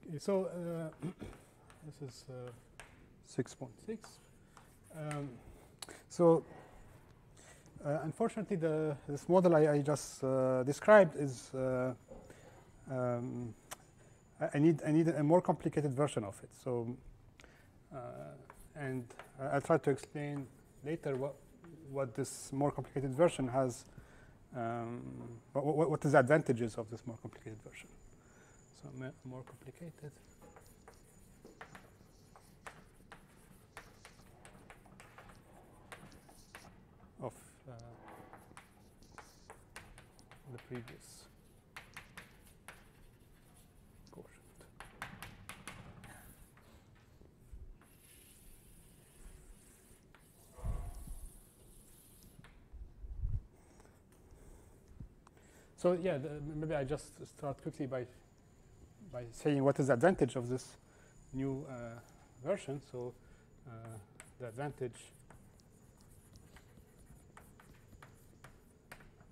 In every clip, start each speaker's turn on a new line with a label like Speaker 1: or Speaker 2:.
Speaker 1: Okay, so this is 6.6. So unfortunately, this model I just described is I need a more complicated version of it. So and I'll try to explain later what this more complicated version has. What is the advantages of this more complicated version? So more complicated. Of the previous quotient. So yeah, maybe I just start quickly by saying what is the advantage of this new version. So the advantage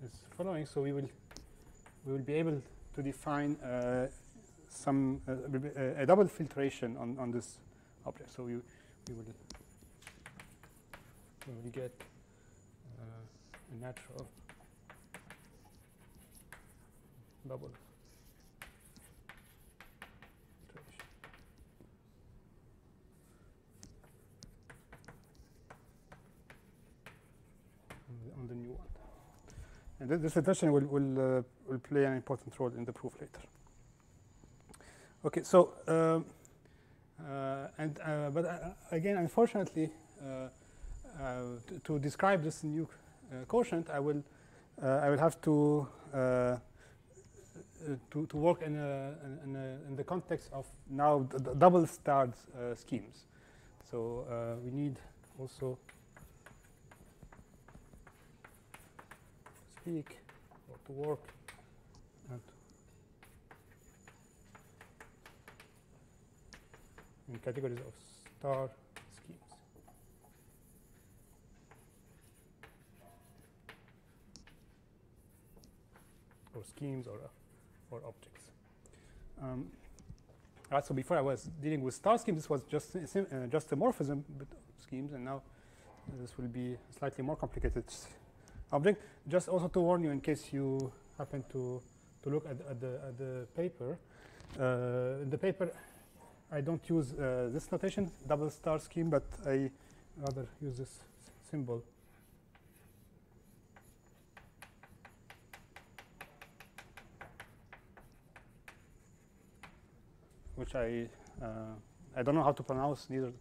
Speaker 1: is following. So we will be able to define some a double filtration on this object. So we will get a natural double filtration on the new one. And this filtration will play an important role in the proof later. Okay, so but again, unfortunately, to describe this new quotient, I will have to work in the context of now the double starred schemes. So we need also speak or to work in categories of star schemes. Or schemes or objects. So before I was dealing with star schemes, this was just a morphism schemes, and now this will be a slightly more complicated object. Just also to warn you, in case you happen to look at the paper, in the paper I don't use this notation, double star scheme, but I rather use this symbol. Which I don't know how to pronounce, neither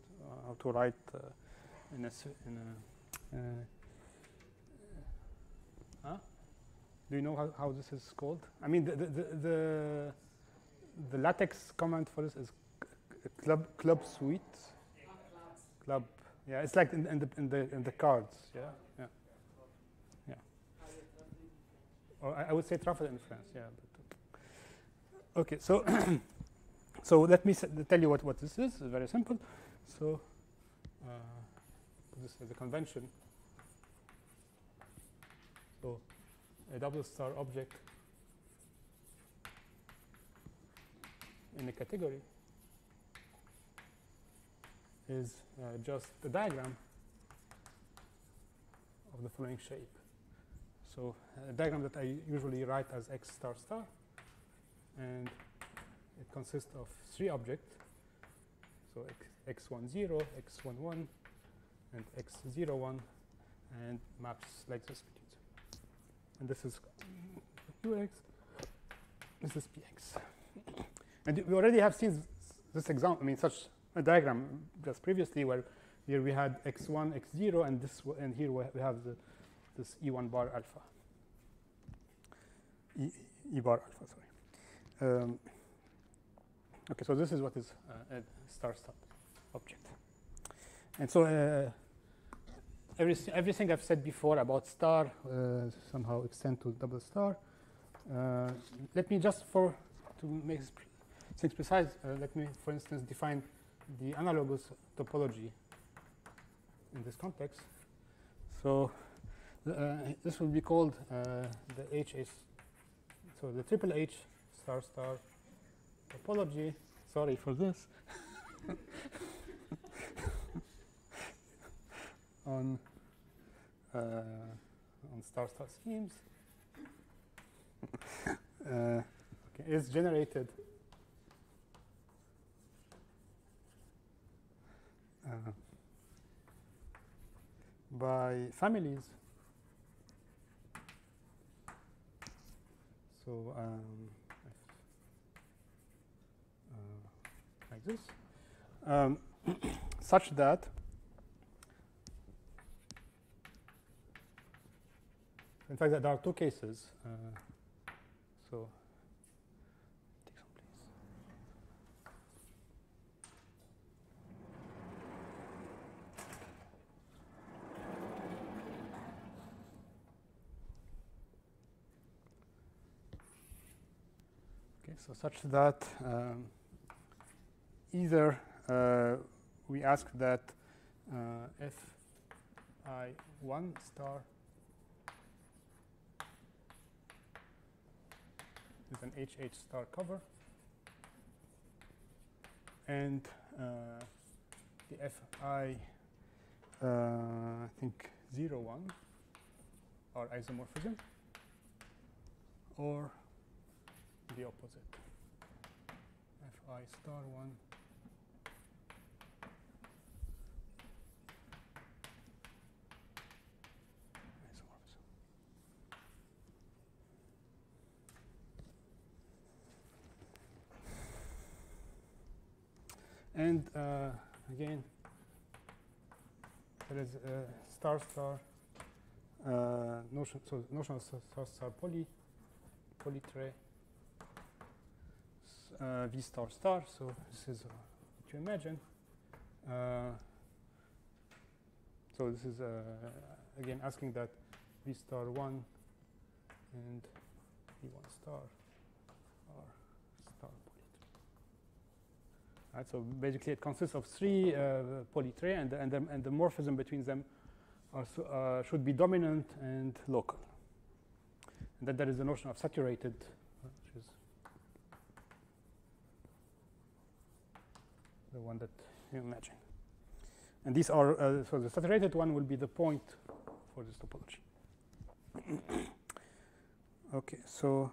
Speaker 1: how to write do you know how this is called? I mean, the LaTeX command for this is club suite. Club. Yeah, it's like in the cards. Yeah. Or I would say truffle in France. Yeah. But, okay, so. So let me tell you what this is. It's very simple. So this is the convention. So a double star object in a category is just the diagram of the following shape. So a diagram that I usually write as x star star, and it consists of three objects, so x10, x11, and x01, and maps like this. And this is qx, this is px. And we already have seen this example, I mean, such a diagram just previously, where here we had x1, x0, and here we have this e1 bar alpha, e bar alpha, sorry. Okay, so this is what is a star object. And so everything I've said before about star somehow extend to double star. Let me just to make things precise, let me, for instance, define the analogous topology in this context. So this will be called the HH, so the triple H star star topology sorry for this. on star schemes. Okay, is generated by families. So like this, such that in fact there are two cases. So take some place. Okay, so such that either we ask that fi1 star is an HH star cover, and the fi I think 0, 1 are isomorphism, or the opposite, fi star 1 isomorphism. And again, there is a star-star notion. So notion of star-star polytray v star star. So this is what you imagine. So this is again asking that v star 1 and v1 star are star polytray. Right, so basically, it consists of 3 polytray, and the morphism between them should be dominant and local. And then there is the notion of saturated, which is the one that you imagine. And these are so the saturated one will be the point for this topology. Okay, so.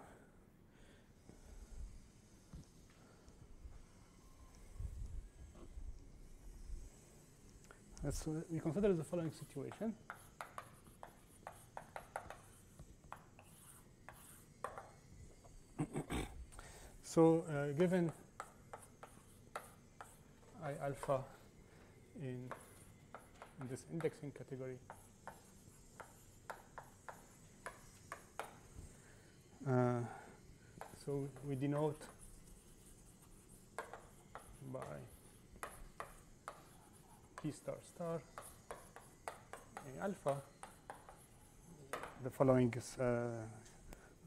Speaker 1: So we consider the following situation. So given I alpha in this indexing category, so we denote by P star star A alpha. The following is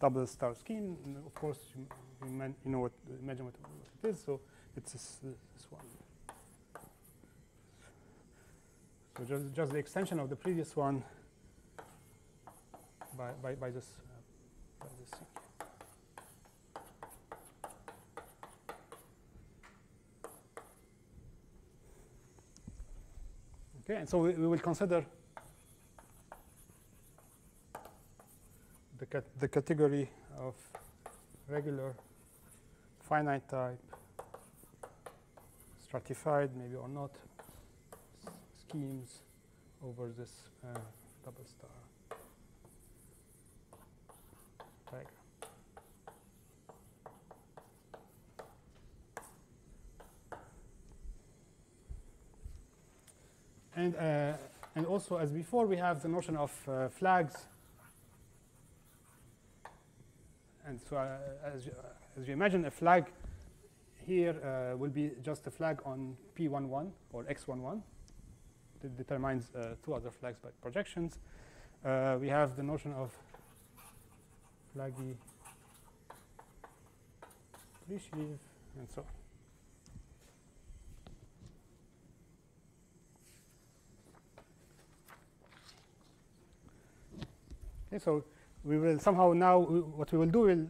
Speaker 1: double star scheme. And of course, you know what, imagine what it is. So it's this one. So just the extension of the previous one by this thing. Okay, and so we will consider the category of regular finite type, stratified maybe or not, schemes over this double star diagram. And also, as before, we have the notion of flags. And so, as you imagine, a flag here will be just a flag on P11 or X11. That determines 2 other flags by projections. We have the notion of flaggy Prishiv, and so on. Okay, so we will somehow now, what we will do, we'll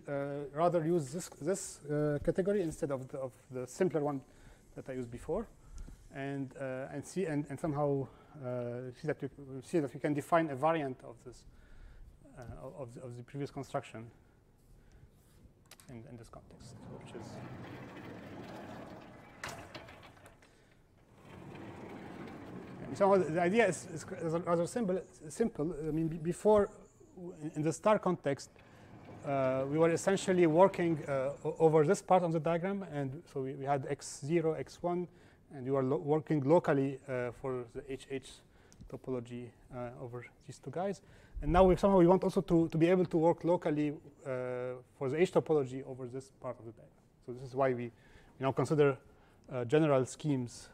Speaker 1: rather use this category instead of the simpler one that I used before, and see and somehow see that we can define a variant of this of the previous construction in this context, which is somehow the idea is rather simple. I mean, before in the star context, we were essentially working over this part of the diagram, and so we had x0, x1, and we were working locally for the HH topology over these two guys. And now we want also to be able to work locally for the H topology over this part of the diagram. So this is why we now consider general schemes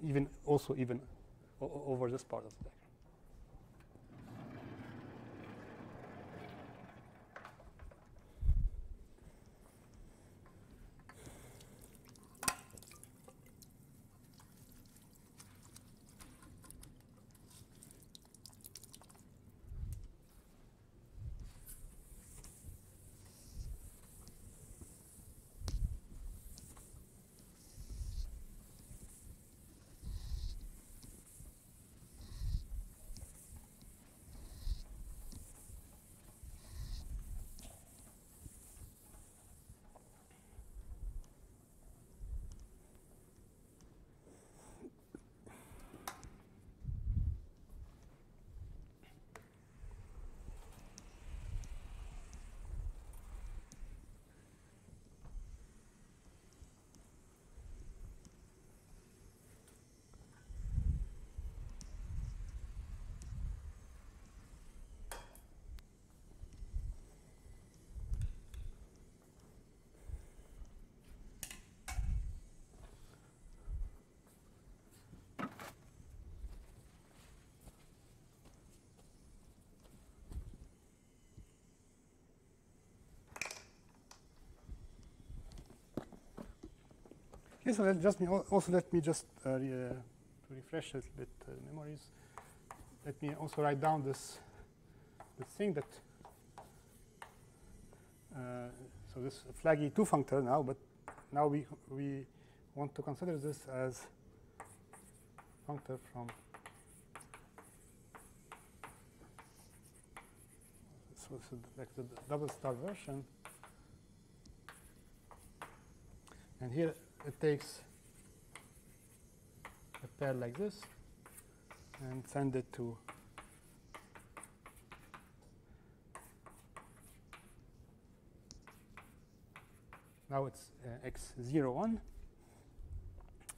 Speaker 1: even over this part of the diagram. Okay, so let me just to refresh a little bit memories. Let me also write down this thing that so this flaggy 2 functor now, but now we want to consider this as functor from so like the double star version, and here it takes a pair like this and send it to now it's x01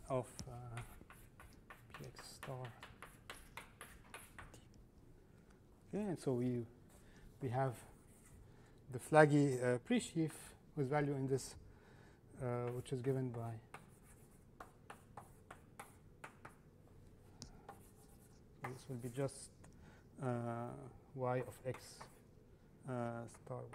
Speaker 1: of px star t. Okay, and so we have the flaggy pre-sheaf with value in this which is given by this will be just y of x star 1.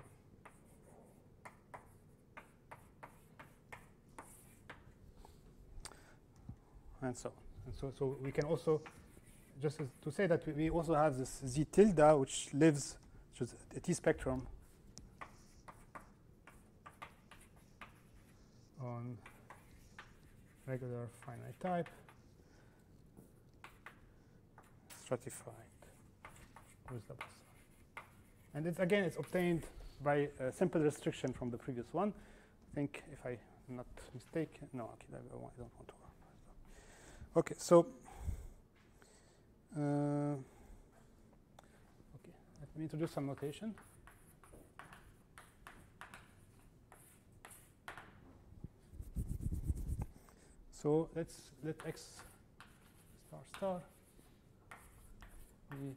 Speaker 1: And so on. And so we can also, just to say that we also have this z tilde, which is a T spectrum on regular finite type, stratified with double star. And it's obtained by a simple restriction from the previous one. I think if I'm not mistaken, no, okay, I don't want to. Okay, so okay, let me introduce some notation. So let x star star be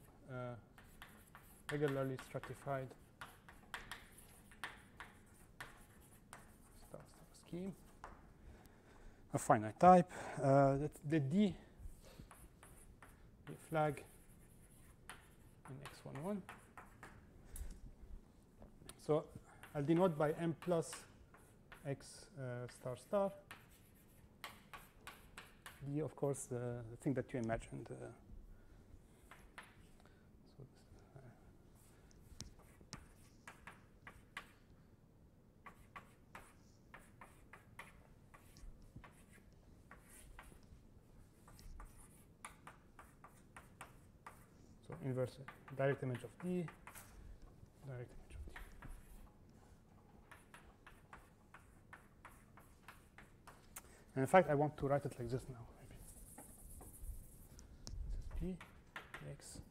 Speaker 1: regularly stratified star star scheme of finite type. The D flag in x11. So I'll denote by m plus x star star. D, of course, the thing that you imagined. So inverse direct image of D, direct image of D. And in fact, I want to write it like this now. Maybe. This is P, X.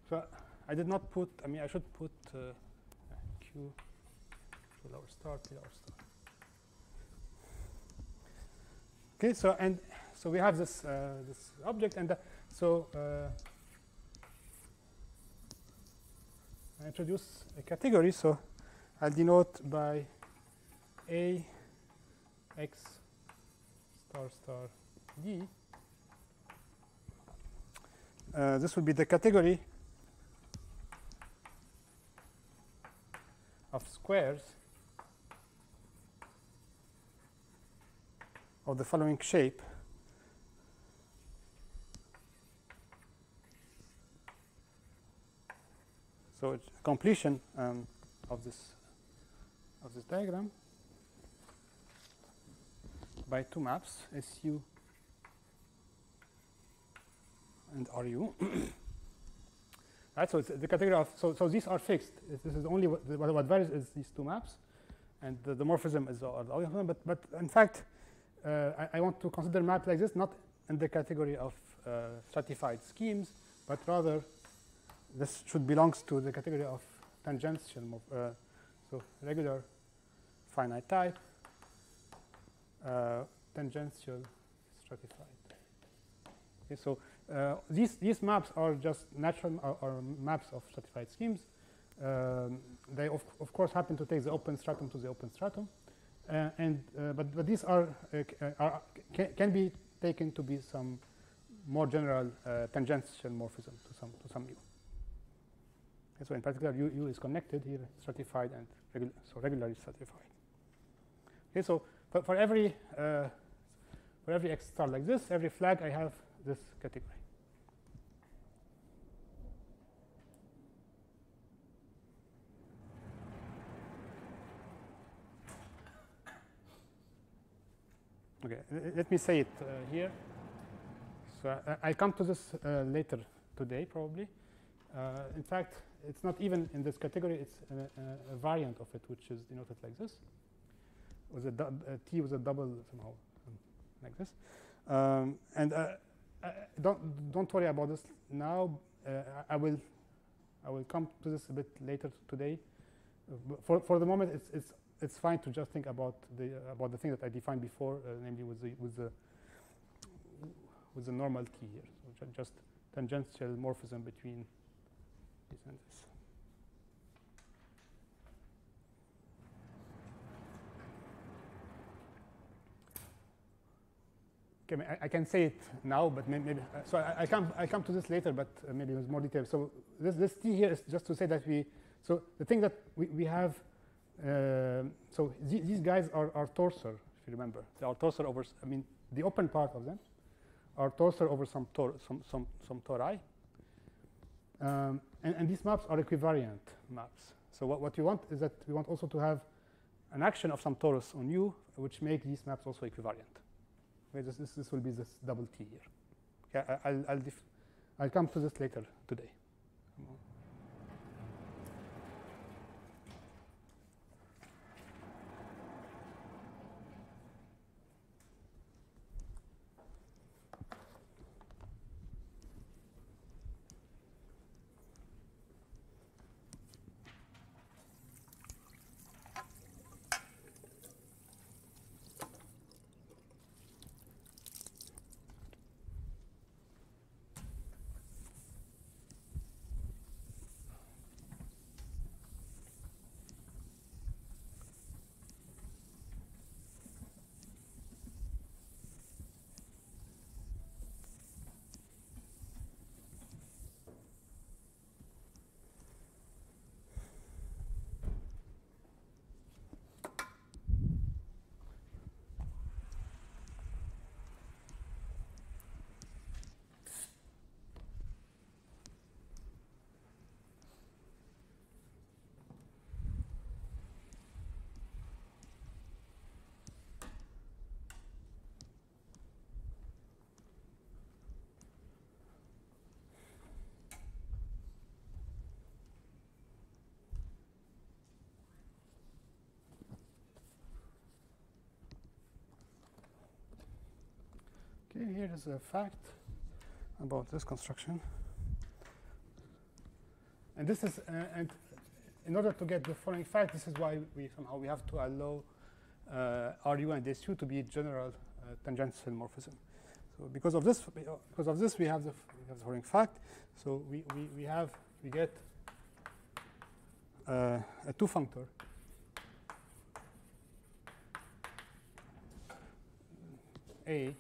Speaker 1: So I did not put, I mean, I should put Q, P lower star, P lower star. Okay, so and so we have this this object, and so I introduce a category. So I'll denote by A X star star D. This will be the category of squares of the following shape. So it's completion of this diagram by two maps, SU and RU. Right, so it's the category of so these are fixed. This is only what varies is these two maps, and the morphism is all of them. But in fact, I want to consider maps like this not in the category of stratified schemes, but rather this should belongs to the category of tangential, so regular finite type, tangential stratified. Okay, so these maps are just natural or maps of stratified schemes. They of course happen to take the open stratum to the open stratum, but these are can be taken to be some more general tangential morphism to some U. Okay, so in particular, U is connected here, stratified and regularly stratified. Okay, so for every X star like this, every flag I have this category. Okay, let me say it here. So I come to this later today, probably. In fact, it's not even in this category. It's a variant of it, which is denoted like this, with a T with a double somehow, like this. And don't worry about this now. I will come to this a bit later today. For the moment, it's fine to just think about the thing that I defined before, namely with the normal T here. So just tangential morphism between this and this. Okay, I can say it now, but maybe so I come to this later, but maybe with more detail. So this T here is just to say that so the thing that we have. So these guys are torsor, if you remember. They are torsor over. I mean, the open part of them are torsor over some tori. And these maps are equivariant maps. So what we want is that we want also to have an action of some torus on U, which make these maps also equivariant. Okay, this will be this double T here. Okay, I'll come to this later today. here is a fact about this construction. And this is, and in order to get the following fact, this is why we have to allow RU and SU to be general tangential morphism. So because of this, we have the following fact. So we get a two-functor A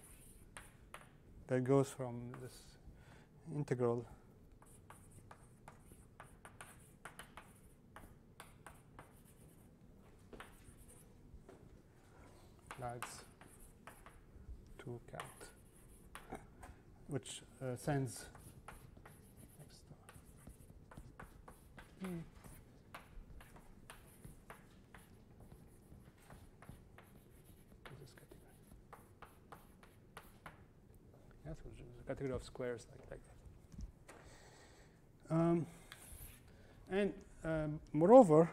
Speaker 1: that goes from this integral flags to cat, which sends X star E to this category. Yes, which is a category of squares like that. And moreover,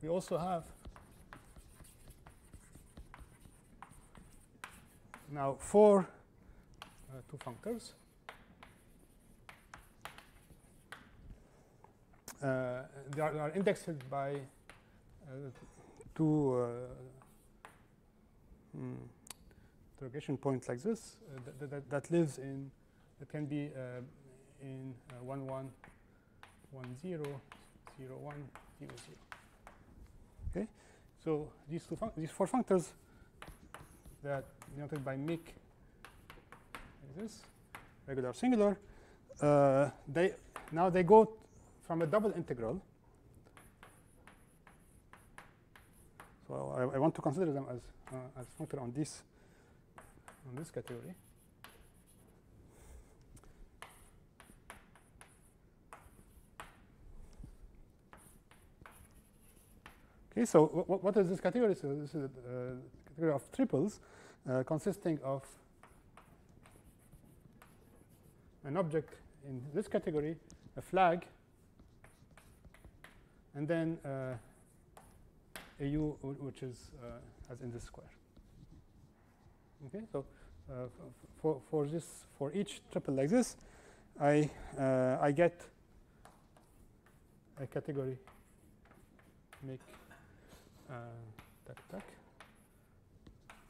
Speaker 1: we also have now four two functors. They are indexed by two interrogation points like this that lives in, it can be in 1 1 1 0 0 1 0 0. Okay, so these four functors that denoted by mic like this, regular singular, they go from a double integral. So I want to consider them as functor on this category. Okay, so what is this category? So this is a category of triples consisting of an object in this category, a flag, and then a U which is as in this square. Okay, so for each triple like this, I get a category make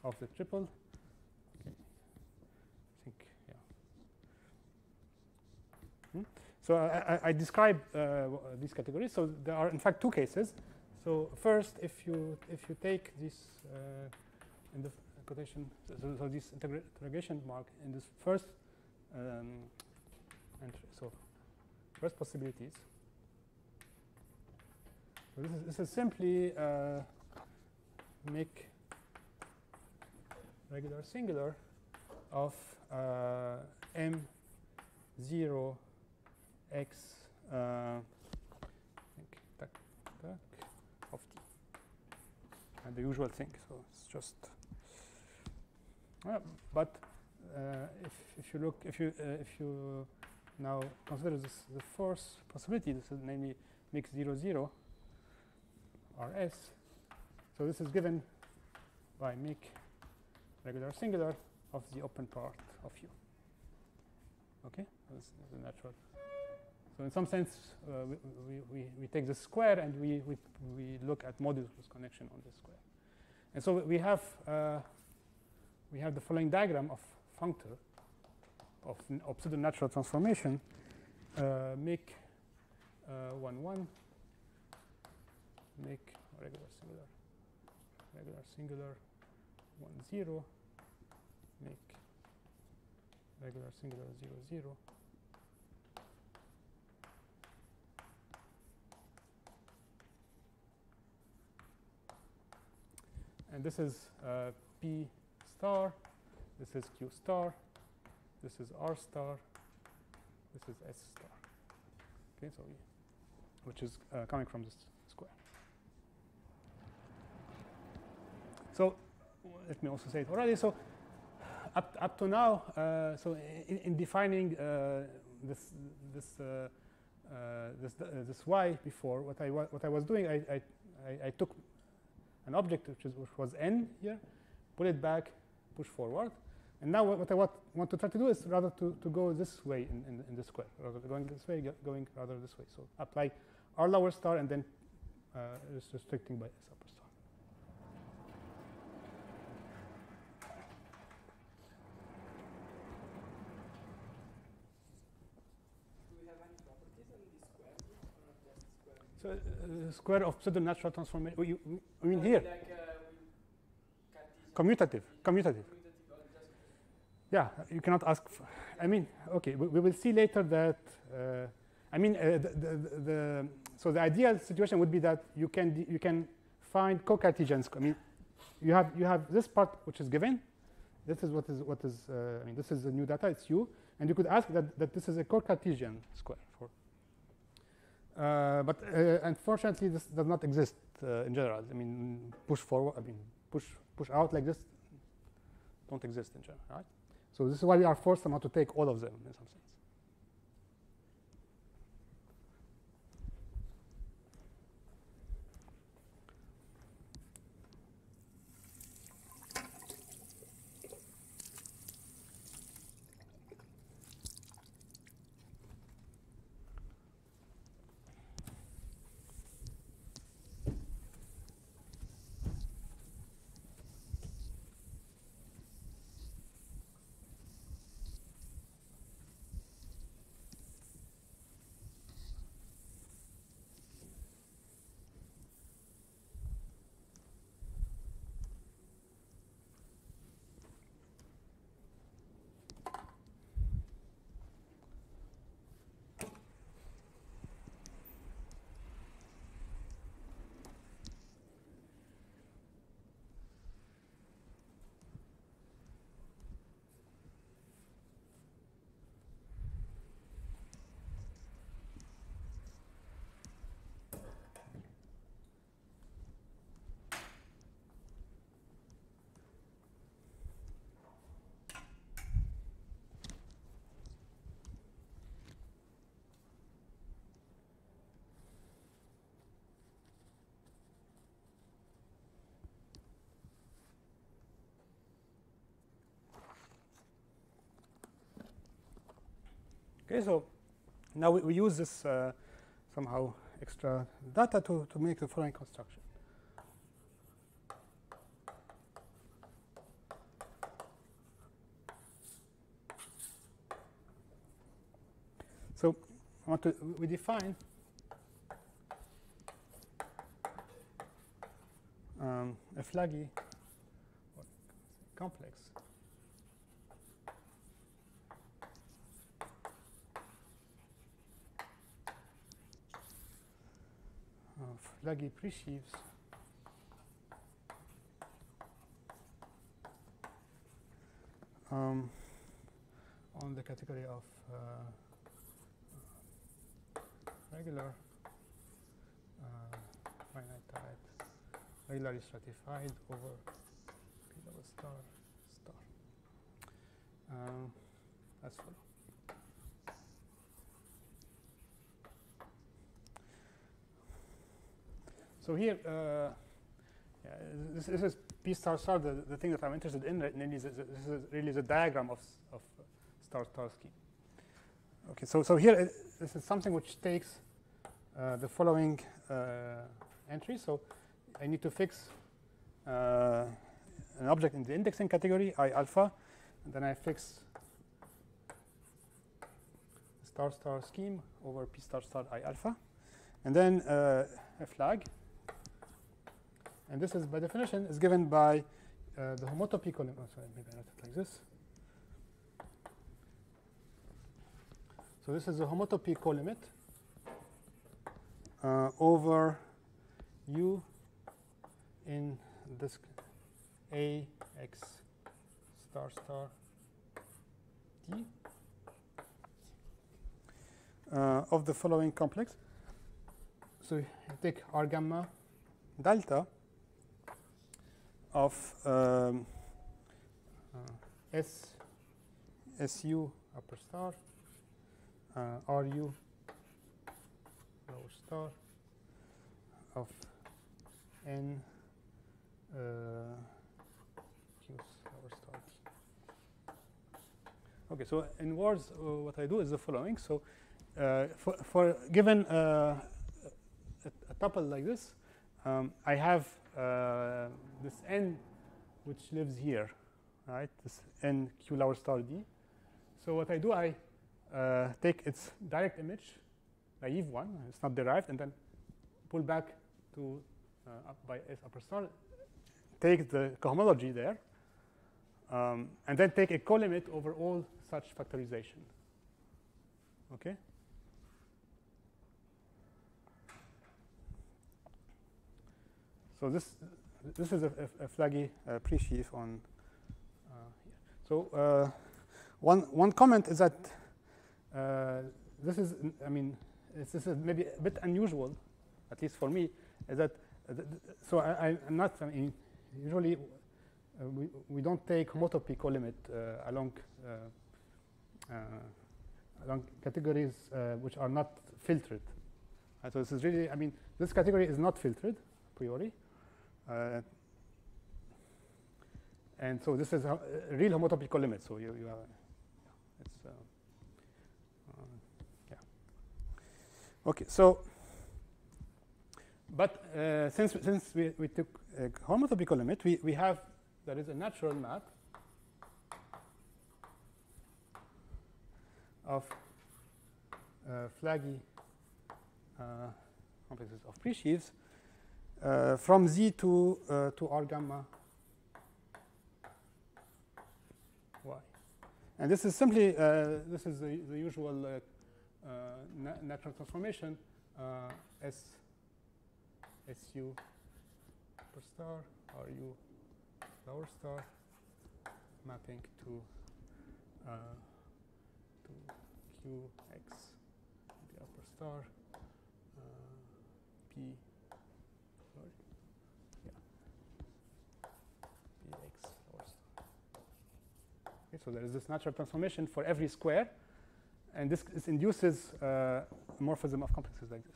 Speaker 1: of the triple. Okay, I think yeah. So I describe these categories. So there are in fact two cases. So first, if you take this in the quotation, so this interrogation mark in this first entry. So first possibilities. So this is simply make regular singular of M0 X of T, and the usual thing. So it's just but if you now consider the fourth possibility, this is namely mix 0 0 RS. So this is given by make regular singular of the open part of U. Okay, this is the natural. So in some sense, we take the square and we look at modulus connection on the square. And so we have the following diagram of functor of pseudo-natural transformation. Make 1 1, make regular singular 1 0, make regular singular 0 0. And this is P star, this is Q star, this is R star, this is S star. Okay, so which is coming from this square. So let me also say it already. So up to now, so in defining this Y before, what I was doing, I took an object which was n here, put push forward. And now what I want to try to do is rather to go this way in the square, rather than going this way, going rather this way. So apply R lower star and then restricting by S upper star.
Speaker 2: Do we have any properties in the square or just square?
Speaker 1: So square of pseudo-natural transformation. I mean here.
Speaker 2: Like
Speaker 1: Commutative. Yeah, you cannot ask. I mean, okay, we will see later that. I mean, so the ideal situation would be that you can find co-Cartesians. I mean, you have this part which is given. This is what is. I mean, this is the new data. It's U, and you could ask that this is a co-Cartesian square for. But unfortunately, this does not exist in general. I mean, push forward. I mean, push out like this don't exist in general, right? So this is why we are forced somehow to take all of them in some sense. Okay, so now we use this somehow extra data to make the following construction. So we define a flaggy complex flaggy presheaves on the category of regular finite type, regularly stratified over P double star star as follows. So here, this is P star star. The thing that I'm interested in, this is really the diagram of star star scheme. Okay, so here this is something which takes the following entry. So I need to fix an object in the indexing category I alpha, and then I fix star star scheme over P star star I alpha, and then a flag. And this is, by definition, is given by the homotopy column. Oh, sorry, maybe I write it like this. So this is the homotopy colimit over U in this A x star star T of the following complex. So you take R gamma delta of SU upper star, RU lower star of N Q lower star T. Okay, so in words, what I do is the following. So for given a tuple like this, I have this n which lives here, right? This n q lower star d. So what I do, I take its direct image, naive one, it's not derived, and then pull back to up by S upper star, take the cohomology there, and then take a co-limit over all such factorization. Okay? So this is a flaggy pre-sheaf on here. So one comment is that this is, I mean, this is maybe a bit unusual, at least for me, is that so I'm not, I mean, usually we don't take homotopy co-limit along categories which are not filtered. So this is really, I mean, this category is not filtered a priori. And so this is a real homotopy co-limit. So you have, it's, yeah. Okay, so, but since we took a homotopy co-limit, we have, there is a natural map of flaggy complexes of pre-sheaves from Z to R gamma Y. And this is simply, this is the usual natural transformation SU upper star RU lower star mapping to QX the upper star P sorry yeah PX lower star. Okay, so there is this natural transformation for every square, and this induces a morphism of complexes like this.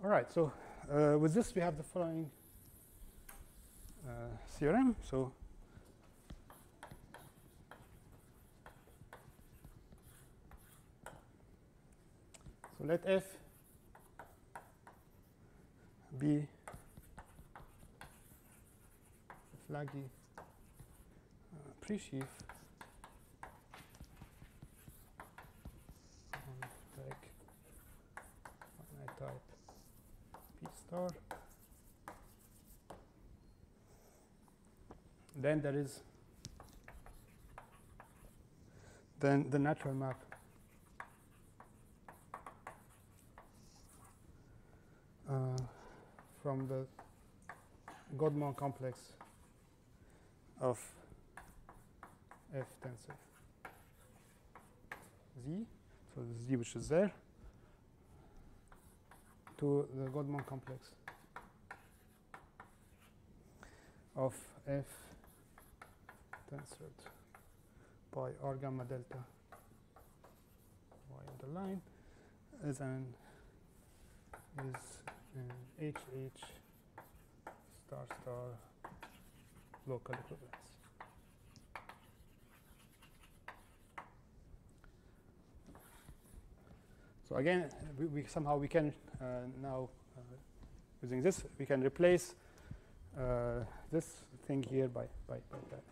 Speaker 1: All right, so with this we have the following theorem. So let F be a flaggy pre-sheaf on like finite type P star. Then there is then the natural map from the Godman complex of F tensor Z, so the Z which is there, to the Godman complex of F tensored by R gamma delta Y underline is an HH star star local equivalence. So again, we somehow we can now using this we can replace this thing here by that.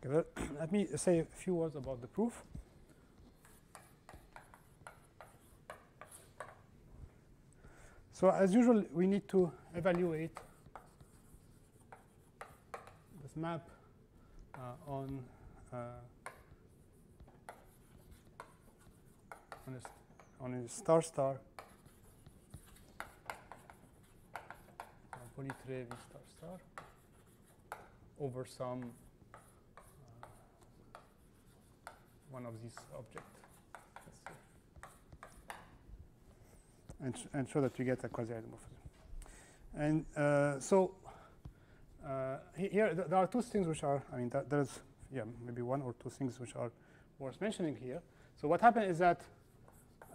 Speaker 1: Okay, let me say a few words about the proof. So as usual, we need to evaluate this map on a star star polytray V star star over some one of these objects. And show that you get a quasi-isomorphism. And here there are two things which are, I mean, there's maybe one or two things which are worth mentioning here. So what happened is that,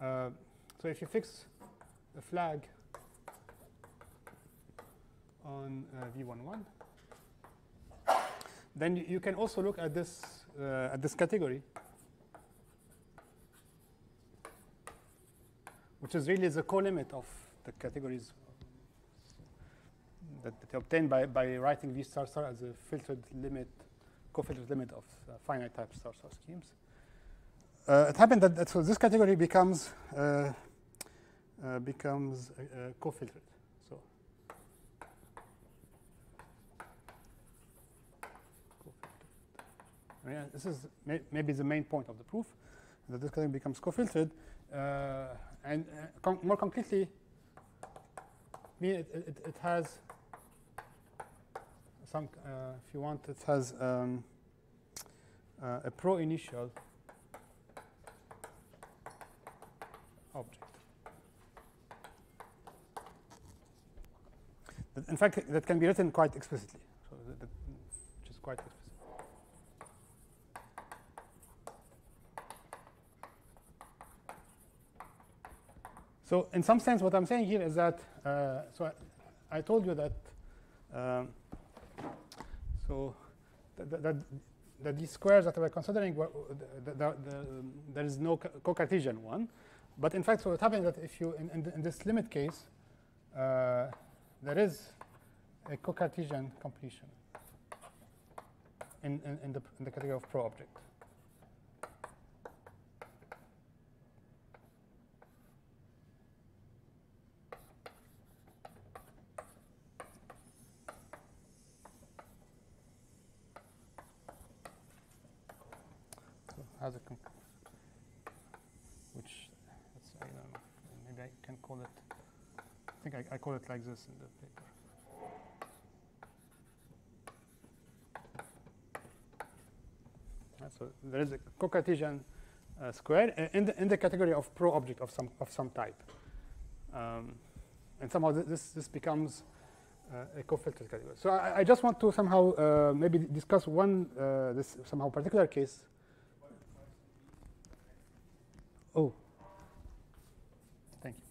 Speaker 1: so if you fix the flag on V11, then you can also look at this category, which is really the co-limit of the categories that you obtain by writing V star star as a filtered limit, co-filtered limit of finite type star star schemes. It happened that so this category becomes co-filtered. So I mean, this is maybe the main point of the proof, that this category becomes co-filtered. And more concretely, it has some, if you want, it has a pro-initial object. In fact, that can be written quite explicitly, so which is quite explicit. So in some sense, what I'm saying here is that, so I told you that, that these squares that we're considering, there is no co-Cartesian one. But in fact, so what happens is that if you, in this limit case, there is a co-Cartesian completion in the category of pro object. Has a which I don't know, maybe I can call it, I think I call it like this in the paper. So there is a co-Cartesian square in the category of pro object of some type, and somehow this becomes a co-filtered category. So I just want to somehow maybe discuss this somehow particular case. Oh, thank you.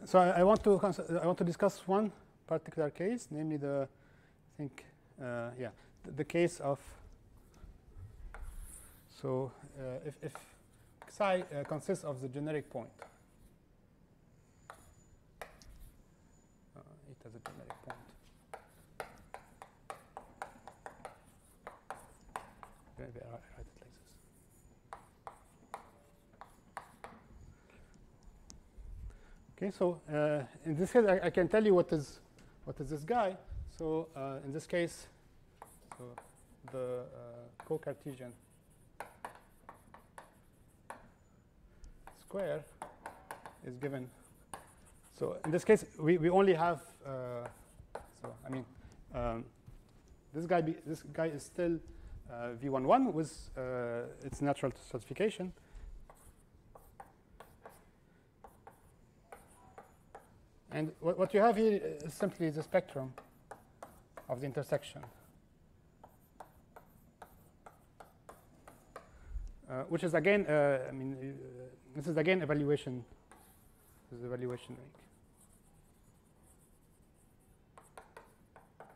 Speaker 1: So I want to discuss one particular case, namely the case of, so if psi consists of the generic point, it has a generic point. Maybe I write it like this. Okay, so in this case, I can tell you what is this guy. So in this case, so the co-Cartesian square is given. So in this case, we only have. So I mean, this guy is still V11 with its natural stratification. And what you have here is simply the spectrum of the intersection, which is again, I mean, this is again evaluation. This is evaluation ring.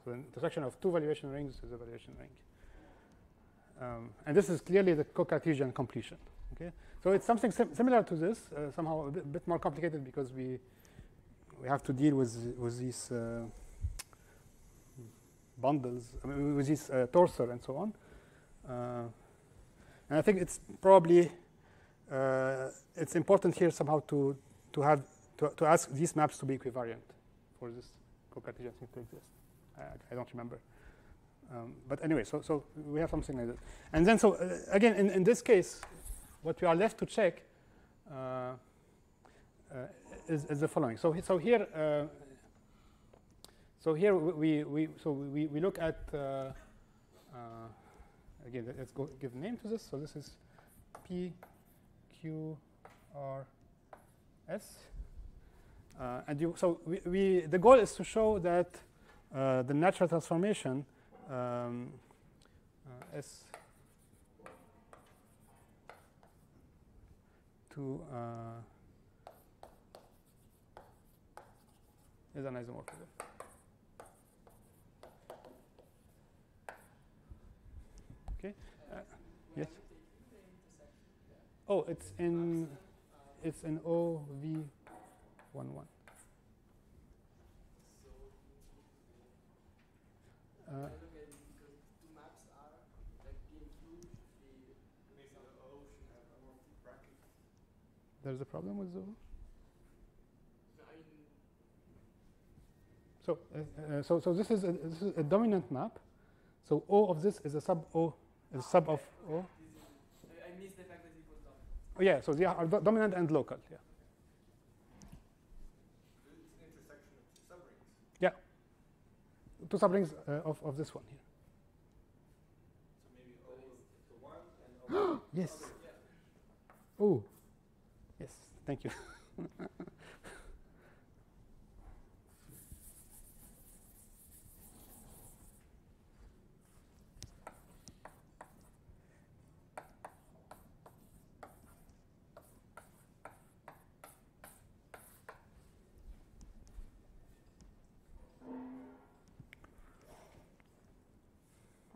Speaker 1: So the intersection of two valuation rings is a valuation ring. And this is clearly the co-Cartesian completion. Okay, so it's something similar to this, somehow a bit more complicated because we we have to deal with these bundles, I mean, with these torsor and so on. And I think it's probably it's important here somehow to ask these maps to be equivariant for this co-Cartesian thing to exist. I don't remember. But anyway, so we have something like that. And then, so again, in this case, what we are left to check is the following. So here we look at again. Let's go give a name to this. So this is P, Q, R, S, and the goal is to show that the natural transformation S to is an isomorphism. Okay. Yes. Oh, it's in OV11. There's a problem with the. So this is a dominant map. So O of this is a sub O, is a sub of O.
Speaker 2: I missed the fact that it was dominant.
Speaker 1: Oh yeah, so they are dominant and local. Yeah.
Speaker 3: It's an intersection of two subrings.
Speaker 1: Yeah. Two subrings of this one here.
Speaker 3: So maybe O to one and O to
Speaker 1: Yes.
Speaker 3: other. Yeah.
Speaker 1: Oh. Yes. Thank you.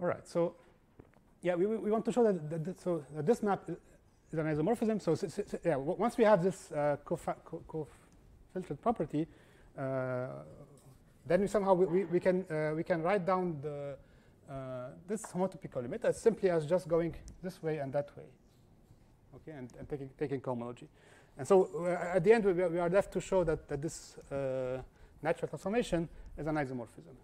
Speaker 1: All right. So, yeah, we want to show that this map is an isomorphism. So yeah, once we have this co-filtered property, then we somehow we can write down the this homotypical limit as simply as just going this way and that way, okay, and taking cohomology. And so at the end we are left to show that this natural transformation is an isomorphism.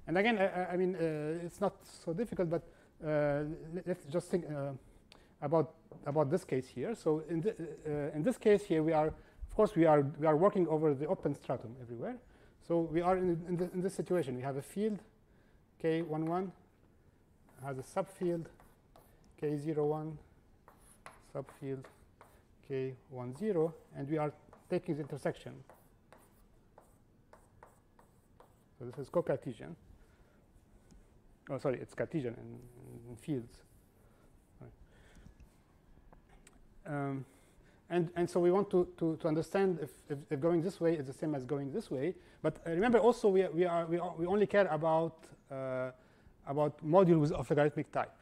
Speaker 1: And again, I mean, it's not so difficult, but let's just think about this case here. So in this case here, we are, of course, we are working over the open stratum everywhere. So we are in this situation. We have a field K11 has a subfield K01, subfield K10, and we are taking the intersection. So this is co-Cartesian. Oh, sorry, it's Cartesian in fields. And so we want to understand if going this way is the same as going this way. But remember also we only care about modules of logarithmic type,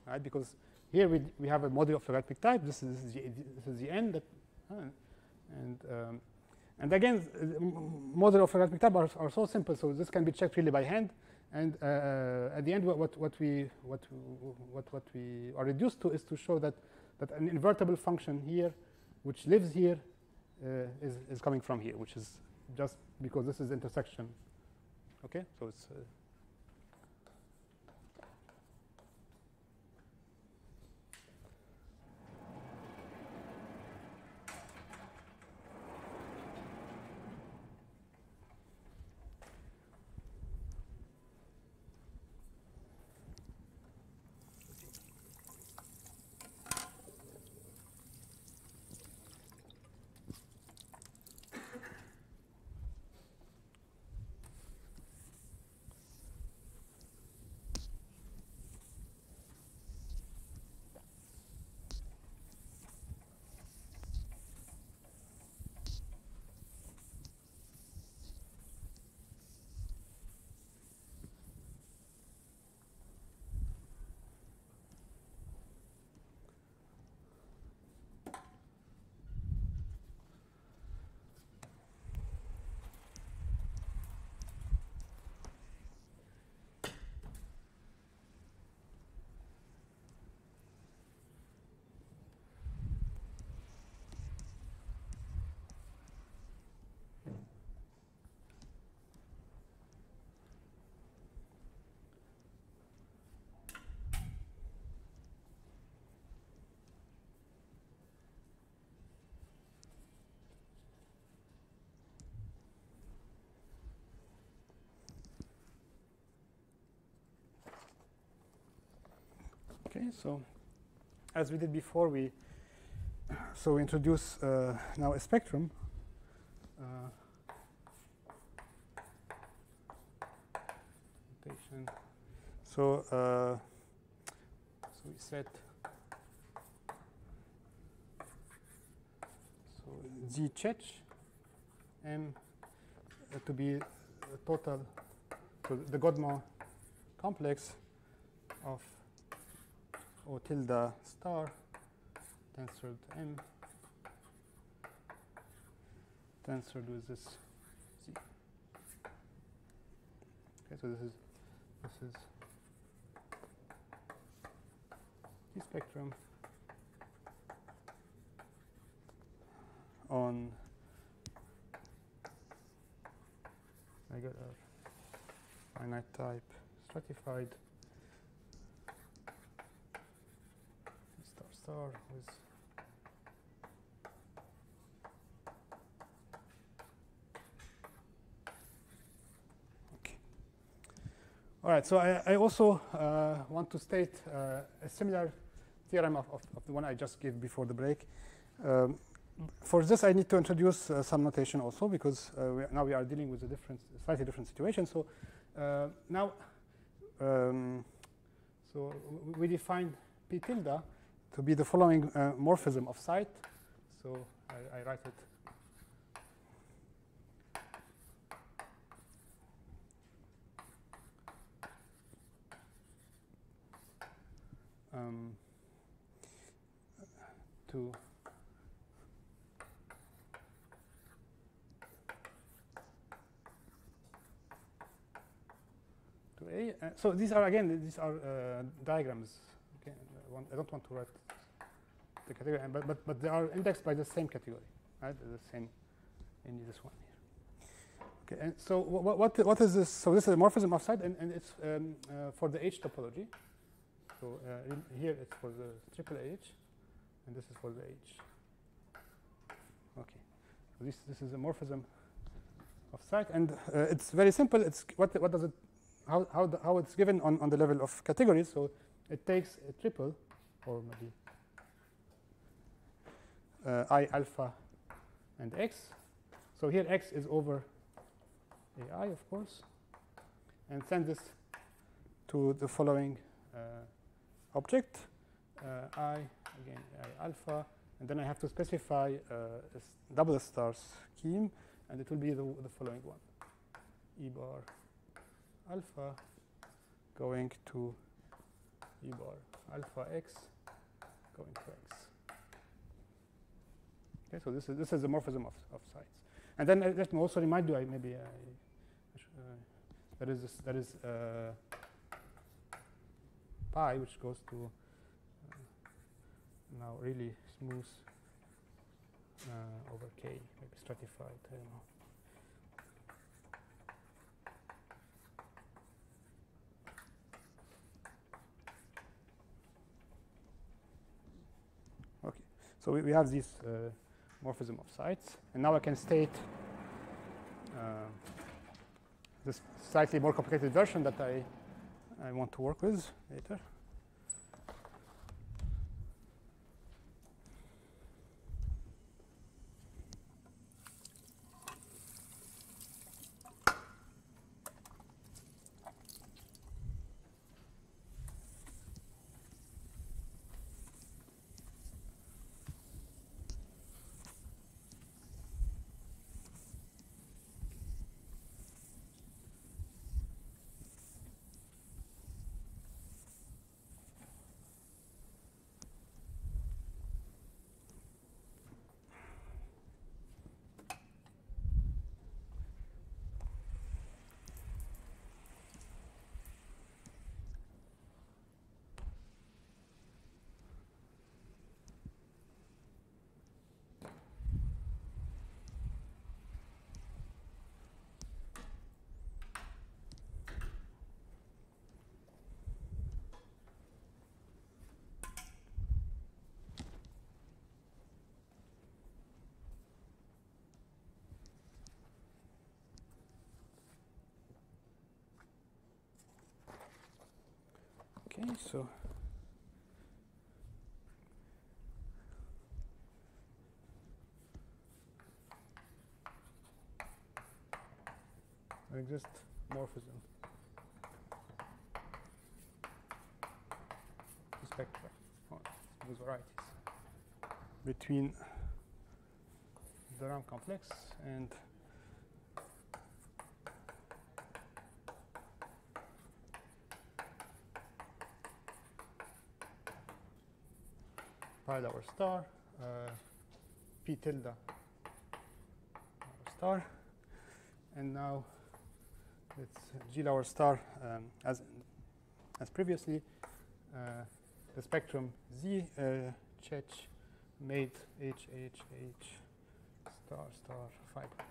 Speaker 1: right? Because here we have a module of logarithmic type. This is the end. That, and again, model of logarithmic type are so simple. So this can be checked really by hand. And at the end, what we are reduced to is to show that an invertible function here, which lives here, is coming from here, which is just because this is intersection. Okay, so it's. Okay, so as we did before, we introduce now a spectrum. Notation. So we set G Chech M to be the total, so the Godman complex of O tilde star tensored M tensored with this Z. Okay, so this is the spectrum on regular finite type stratified star with okay. All right, so I also want to state a similar theorem of the one I just gave before the break. For this, I need to introduce some notation also, because now we are dealing with a slightly different situation. So now, so we define P tilde to be the following morphism of site. So I write it. To A. So these are diagrams. Okay, I don't want to write the category, but they are indexed by the same category, right? The same in this one here. Okay, and so what is this? So this is a morphism of site, and it's for the H topology. So here it's for the triple H, and this is for the H. Okay, so this is a morphism of site, and it's very simple. It's what does it? How it's given on the level of categories. So it takes a triple, or maybe I alpha and x. So here x is over AI, of course, and send this to the following object, I alpha, and then I have to specify a double star scheme, and it will be the following one: E bar alpha going to E bar alpha x going to x. Okay, so this is the morphism of sites. And then let me also remind you, there is pi, which goes to now really smooth over k, maybe stratified, I don't know. Okay, so we have this morphism of sites, and now I can state this slightly more complicated version that I want to work with later. Okay, so exist morphism to spectra on those varieties between the RAM complex and pi lower star, p tilde lower star, and now it's g lower star as previously. The spectrum Z Chech made H star star fibrate.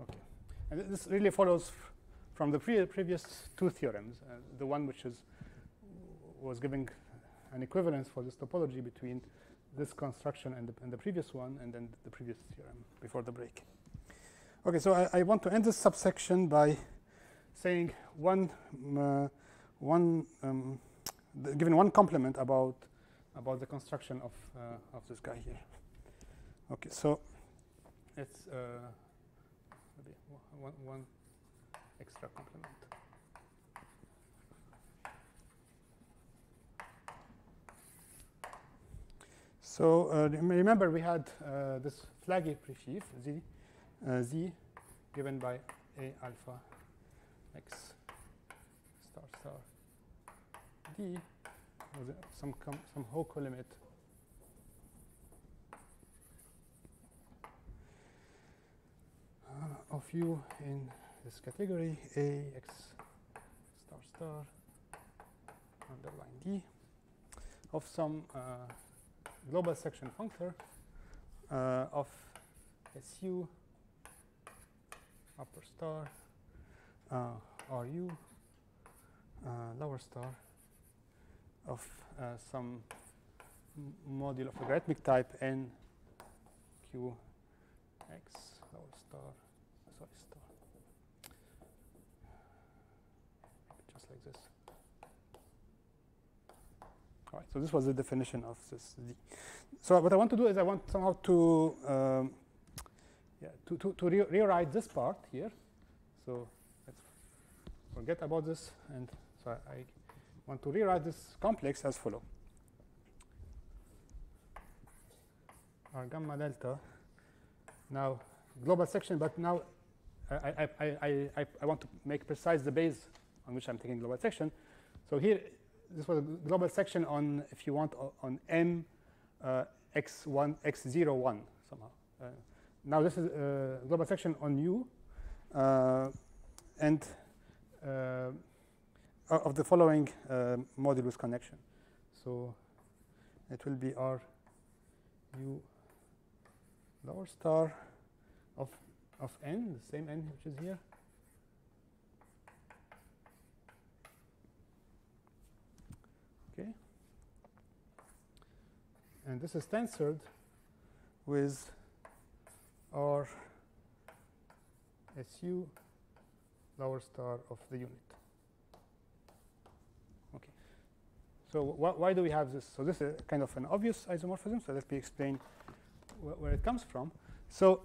Speaker 1: Okay, and this really follows from the previous two theorems. The one which was giving an equivalence for this topology between this construction and the previous one, and then the previous theorem before the break. Okay, so I want to end this subsection by saying giving one compliment about the construction of this guy here. Okay, so it's maybe one extra compliment. So remember we had this flaggy prefief Z given by A alpha X star star D was some Hoko limit of U in this category A X star star underline D of some global section functor of SU upper star RU lower star of some module of logarithmic type n q x lower star, sorry, star, just like this. All right, so this was the definition of this D. So what I want to do is I want somehow to rewrite this part here. So let's forget about this, and so I want to rewrite this complex as follow. R gamma delta. Now global section, but now I want to make precise the base on which I'm taking global section. So here, this was a global section on, if you want, on M x1 x01 somehow. Now this is a global section on U and of the following modulus connection. So it will be R U lower star of n, the same n which is here. Okay. And this is tensored with R SU lower star of the unit. Okay. So why do we have this? So this is kind of an obvious isomorphism. So let me explain where it comes from. So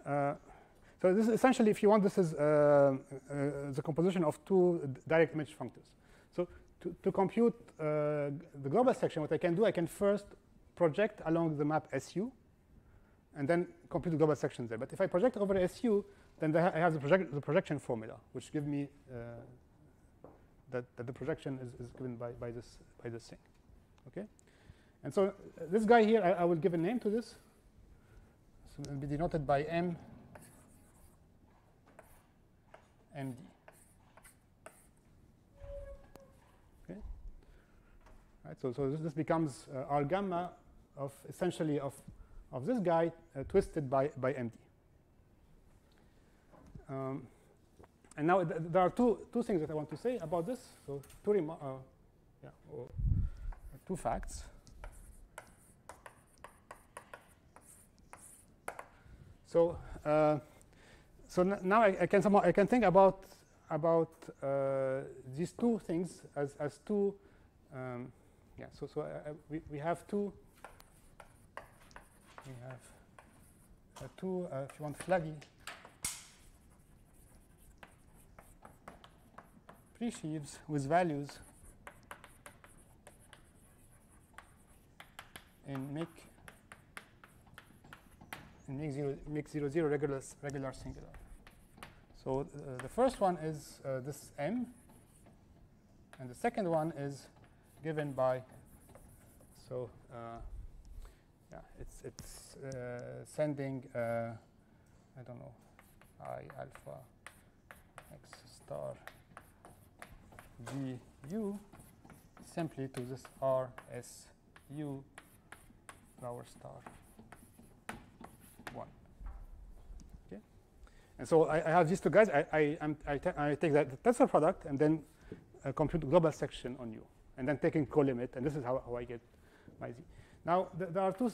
Speaker 1: so this is essentially, if you want, this is the composition of two direct image functors. So to compute the global section, what I can do, I can first project along the map SU, and then compute the global section there. But if I project over SU, then I have the projection formula, which gives me that the projection is given by this thing. Okay, and so this guy here, I will give a name to this. So it will be denoted by MD. Okay, right. So this becomes R gamma of essentially of this guy twisted by MD. And now there are two things that I want to say about this. So two facts. So now I can think about these two things as two. We have two. We have two, if you want, flaggy pre-sheaves with values in make 0, 0 regular singular. So the first one is this M, and the second one is given by, so yeah, it's sending I don't know, I alpha x star g u simply to this r s u power star 1. Okay, and so I have these two guys. I take that tensor product and then compute the global section on u, and then taking co-limit, and this is how I get my z. Now there are two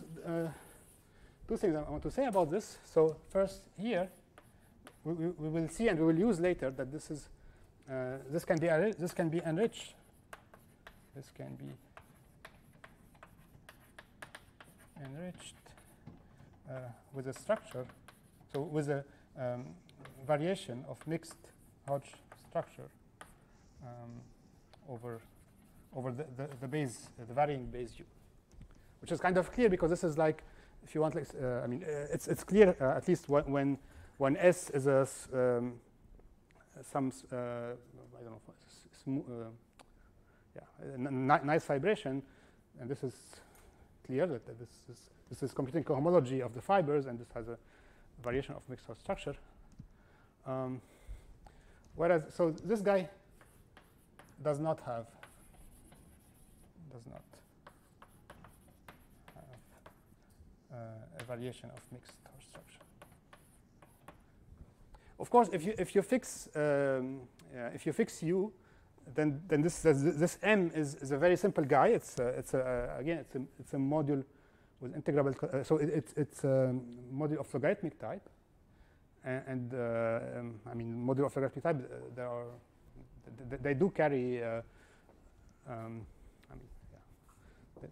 Speaker 1: things I want to say about this. So first, here we will see and we will use later that this is this can be enriched. This can be enriched with a structure, so with a variation of mixed Hodge structure over the base, the varying base u, which is kind of clear because this is like, if you want, like, I mean, it's clear at least when S is a some I don't know, nice vibration, and this is clear that this is computing cohomology of the fibers, and this has a variation of mixed Hodge structure. Whereas, so this guy does not have a variation of mixed Hodge structure. Of course, if you fix u, then this M is a very simple guy. It's again it's a module with integrable. So it's a module of logarithmic type, and I mean, module of logarithmic type. They do carry.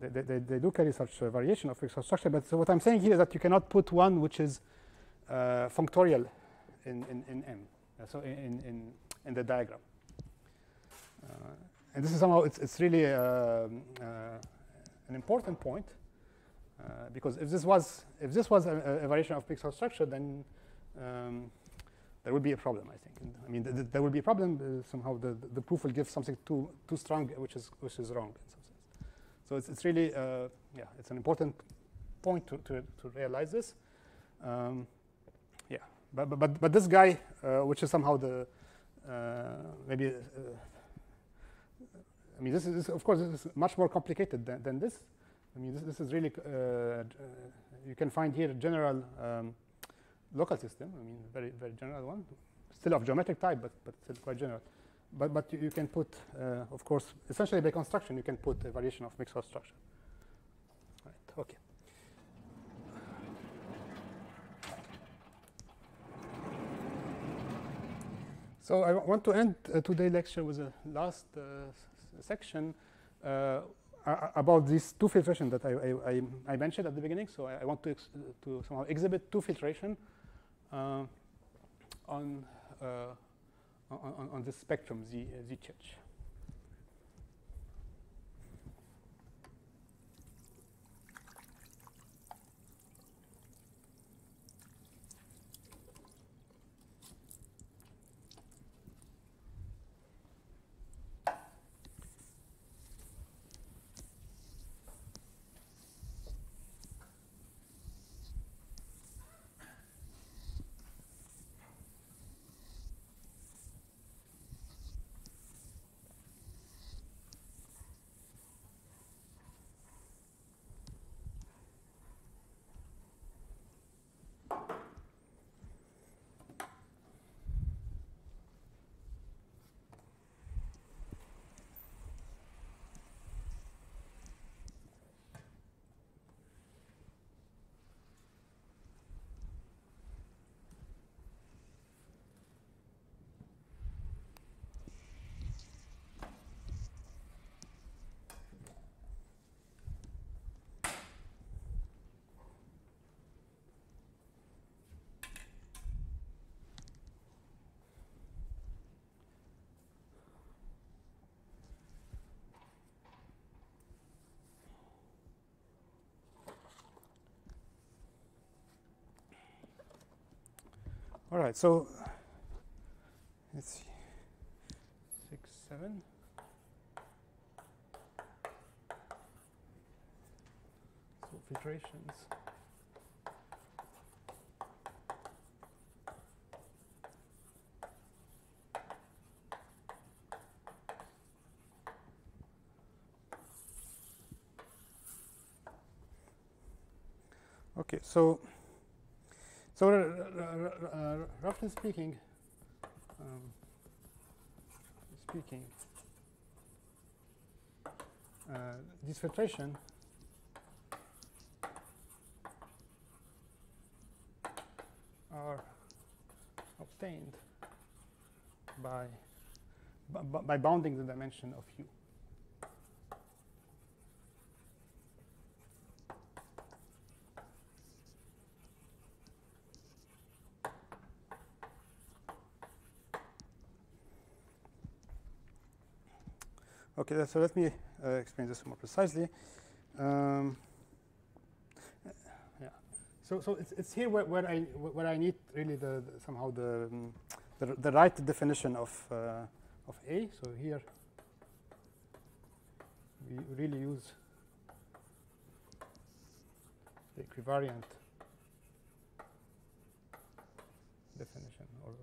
Speaker 1: They do carry such a variation of fixed structure. But so what I'm saying here is that you cannot put one which is functorial in M. So in the diagram. And this is somehow it's really an important point, because if this was a variation of pixel structure, then there would be a problem, I think. And I mean, there will be a problem. Somehow the proof will give something too strong, which is wrong in some sense. So it's really yeah, it's an important point to realize this. Yeah, but this guy, which is somehow the maybe. I mean, this is of course this is much more complicated than this. I mean, this is really you can find here a general local system. I mean, very general one, still of geometric type, but still quite general. But you can put, of course, essentially by construction, you can put a variation of mixed Hodge structure. Right. Okay. So I want to end today's lecture with a last section about these two filtration that I mentioned at the beginning. So I want to somehow exhibit two filtration on this spectrum Z Church. All right, so let's see, 6, 7. So filtrations. Okay, so roughly speaking, this filtration are obtained by bounding the dimension of U. Okay, so let me explain this more precisely. Yeah. So it's here where I need really somehow the right definition of A. So here we really use the equivariant definition of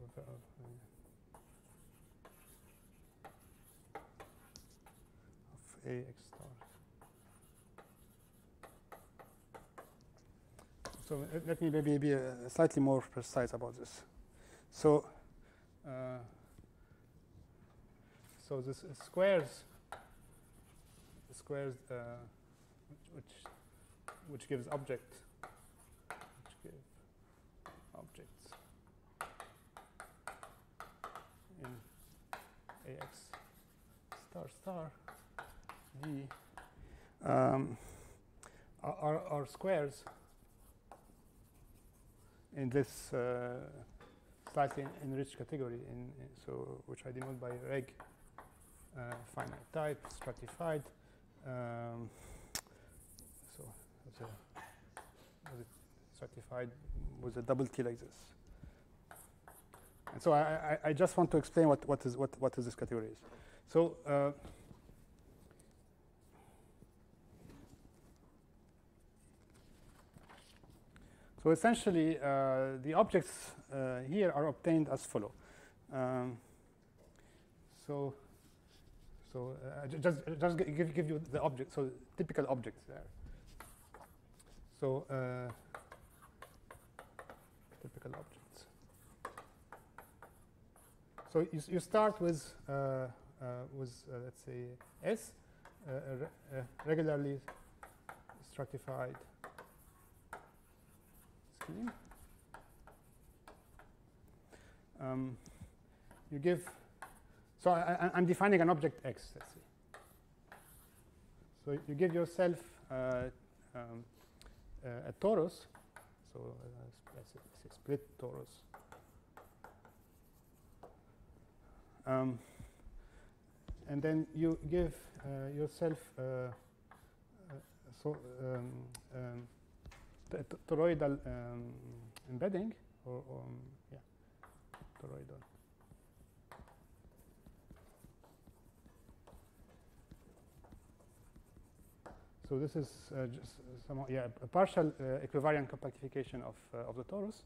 Speaker 1: AX star. So let me maybe be slightly more precise about this. So so this squares which gives objects in AX star star D are squares in this slightly enriched category, so which I denote by reg finite type stratified. So was it stratified with a double T like this. And so I just want to explain what is this category is. So so essentially, the objects here are obtained as follow. Just give you the object. So typical objects there. So typical objects. So you start with let's say S, regularly stratified scheme. You give. So I'm defining an object X. Let's see. So you give yourself a torus. So let's say split torus. And then you give yourself toroidal embedding, or yeah, toroidal. So this is just somehow, yeah, a partial equivariant compactification of the torus,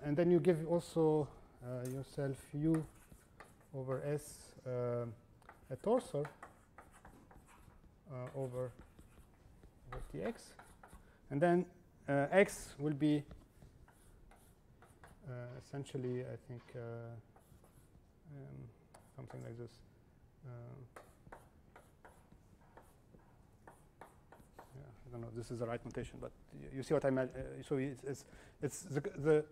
Speaker 1: and then you give also yourself U over S a torsor over Tx, and then X will be essentially, I think, something like this. I don't know if this is the right notation, but you see what I meant. So it's the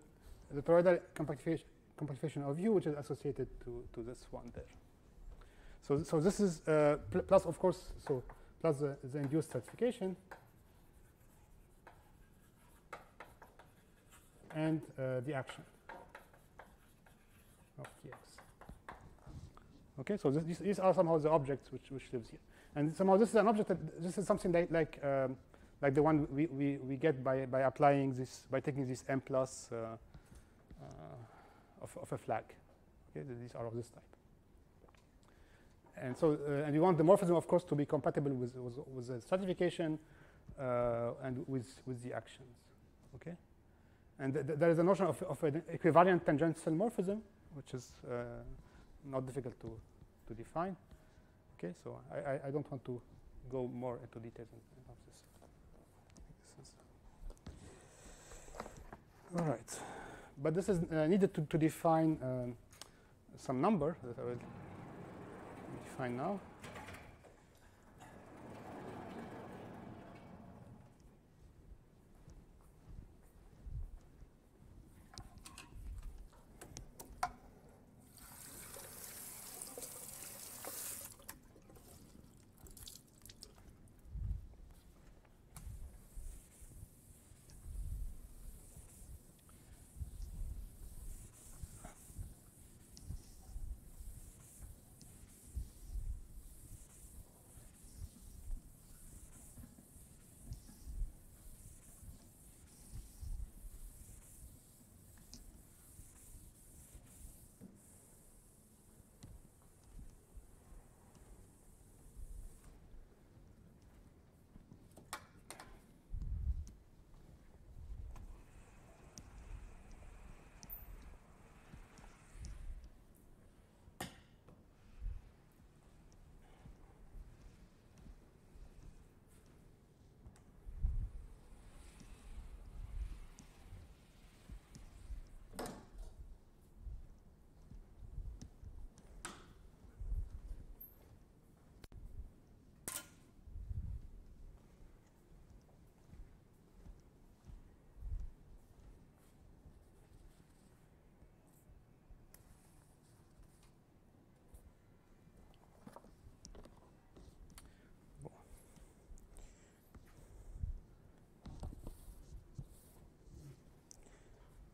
Speaker 1: toroidal compactification of U, which is associated to this one there. So this is plus, of course, so plus the induced stratification and the action of Tx. Okay, so these are somehow the objects which lives here, and somehow this is an object that this is something like the one we get by applying this, by taking this m plus of a flag. Okay, these are of this type. And so, and you want the morphism, of course, to be compatible with the stratification and with the actions. Okay, and there is a notion of an equivalent tangential morphism, which is not difficult to define. Okay, so I don't want to go more into details of this. All right, but this is needed to define some number that I will define now.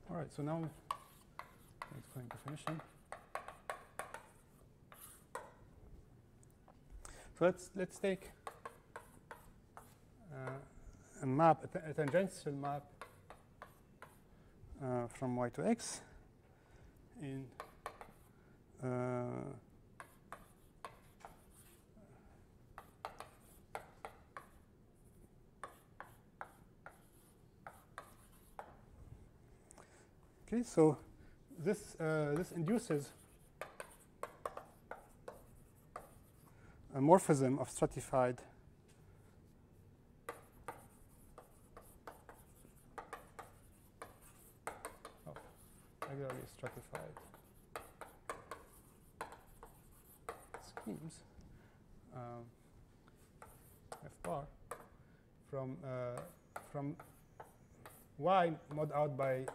Speaker 1: All right, so now let's go into definition. So let's take a map, a tangential map from y to x in okay, so this induces a morphism of stratified regularly stratified schemes F bar from Y mod out by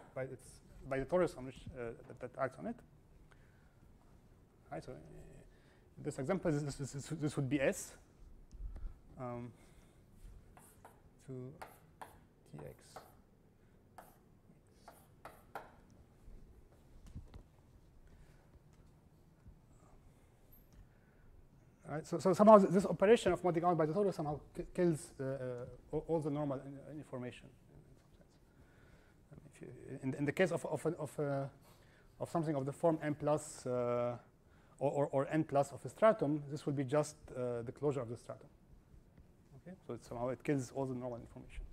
Speaker 1: the torus on which that acts on it. Right, so in this example, this would be S to Tx. Right, so somehow this operation of modding out by the torus somehow kills all the normal information. In the case of something of the form n plus or n plus of a stratum, this will be just the closure of the stratum. Okay, so somehow it kills all the normal information.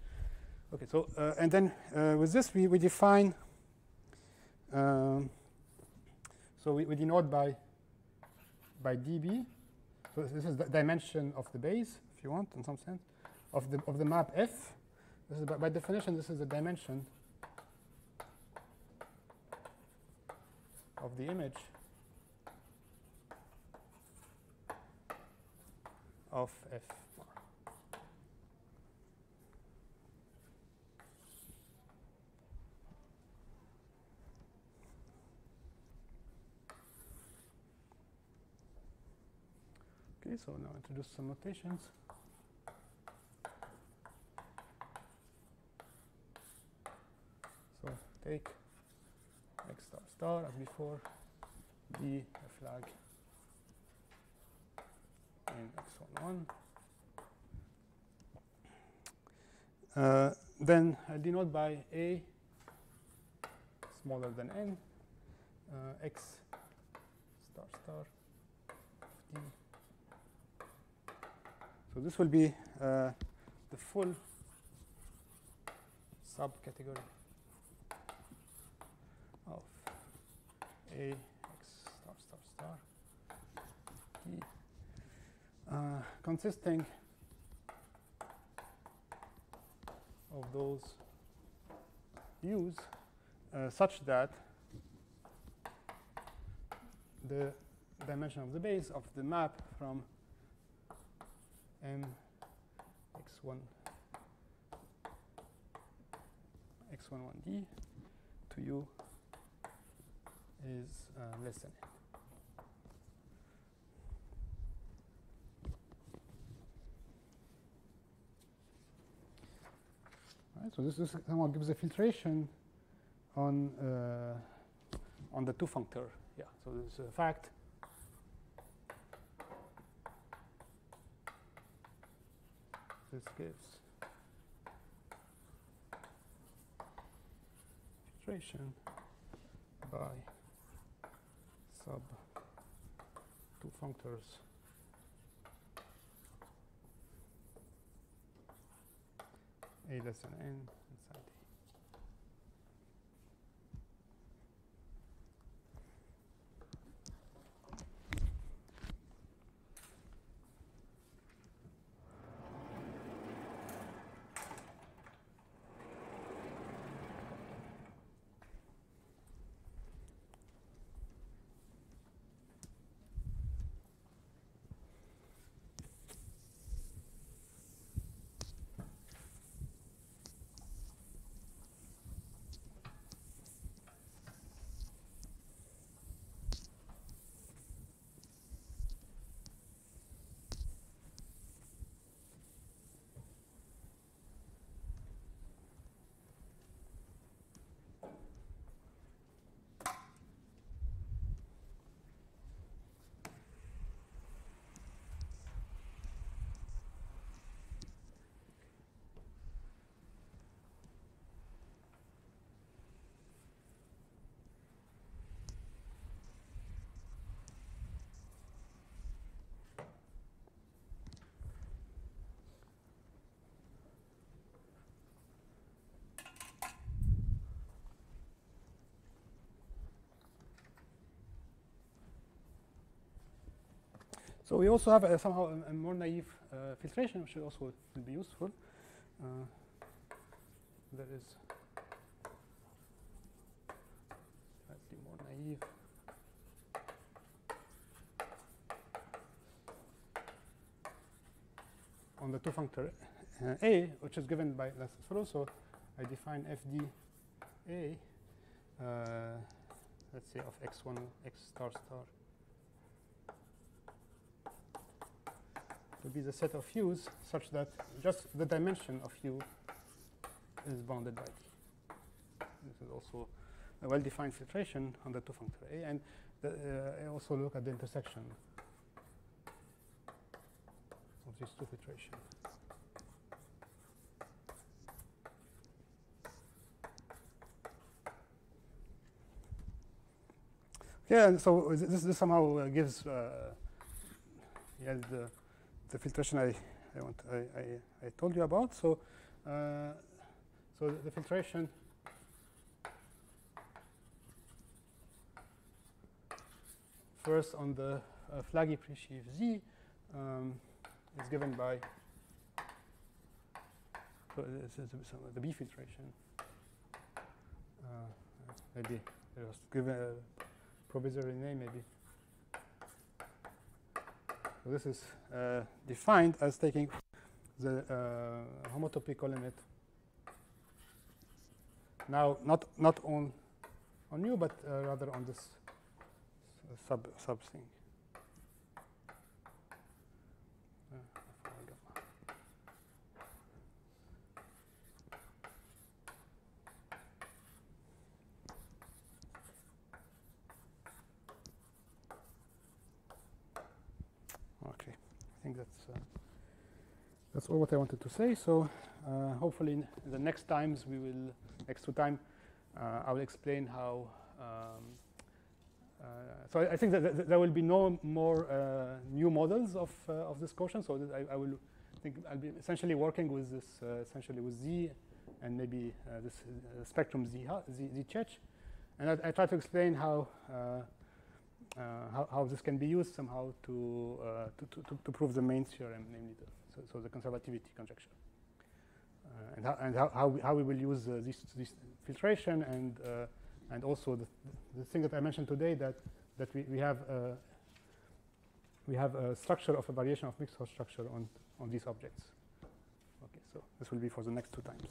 Speaker 1: Okay, so and then with this we define. So we denote by dB. So this is the dimension of the base, if you want, in some sense, of the map F. This is by definition, this is the dimension of the image of F bar. Okay, so now introduce some notations. So take x star star as before, be a flag in x11. Then I denote by a smaller than n x star star d. So this will be the full subcategory of a x star star star d, consisting of those u's such that the dimension of the base of the map from m x1 x11d to u is less than n. Right, so this somehow gives a filtration on the two functor. Yeah, so this is a fact. This gives filtration by sub two functors a less than n inside A. So we also have somehow a more naive filtration, which also will be useful. That is slightly more naive. On the two functor a, which is given by as follows. So I define fd a, let's say of x1 x star star, to be the set of u's such that just the dimension of u is bounded by d. This is also a well-defined filtration on the two functor a, and I also look at the intersection of these two filtrations. Yeah, and so this somehow gives the filtration I told you about. So so the filtration first on the flaggy presheaf z is given by this is the B filtration. Maybe just give a provisory name, maybe. So this is defined as taking the homotopic limit. Now, not on U, but rather on this sub thing. Okay, I think that's all what I wanted to say. So hopefully in the next times next two times, I will explain how So I think that there will be no more new models of this quotient. So that I will think I'll be essentially working with this essentially with Z and maybe this spectrum Z Chech, and I try to explain how this can be used somehow to prove the main theorem, namely so the conservativity conjecture, and how we will use this filtration and also the thing that I mentioned today, that we have a structure of a variation of mixed host structure on these objects. Okay, so this will be for the next 2 times.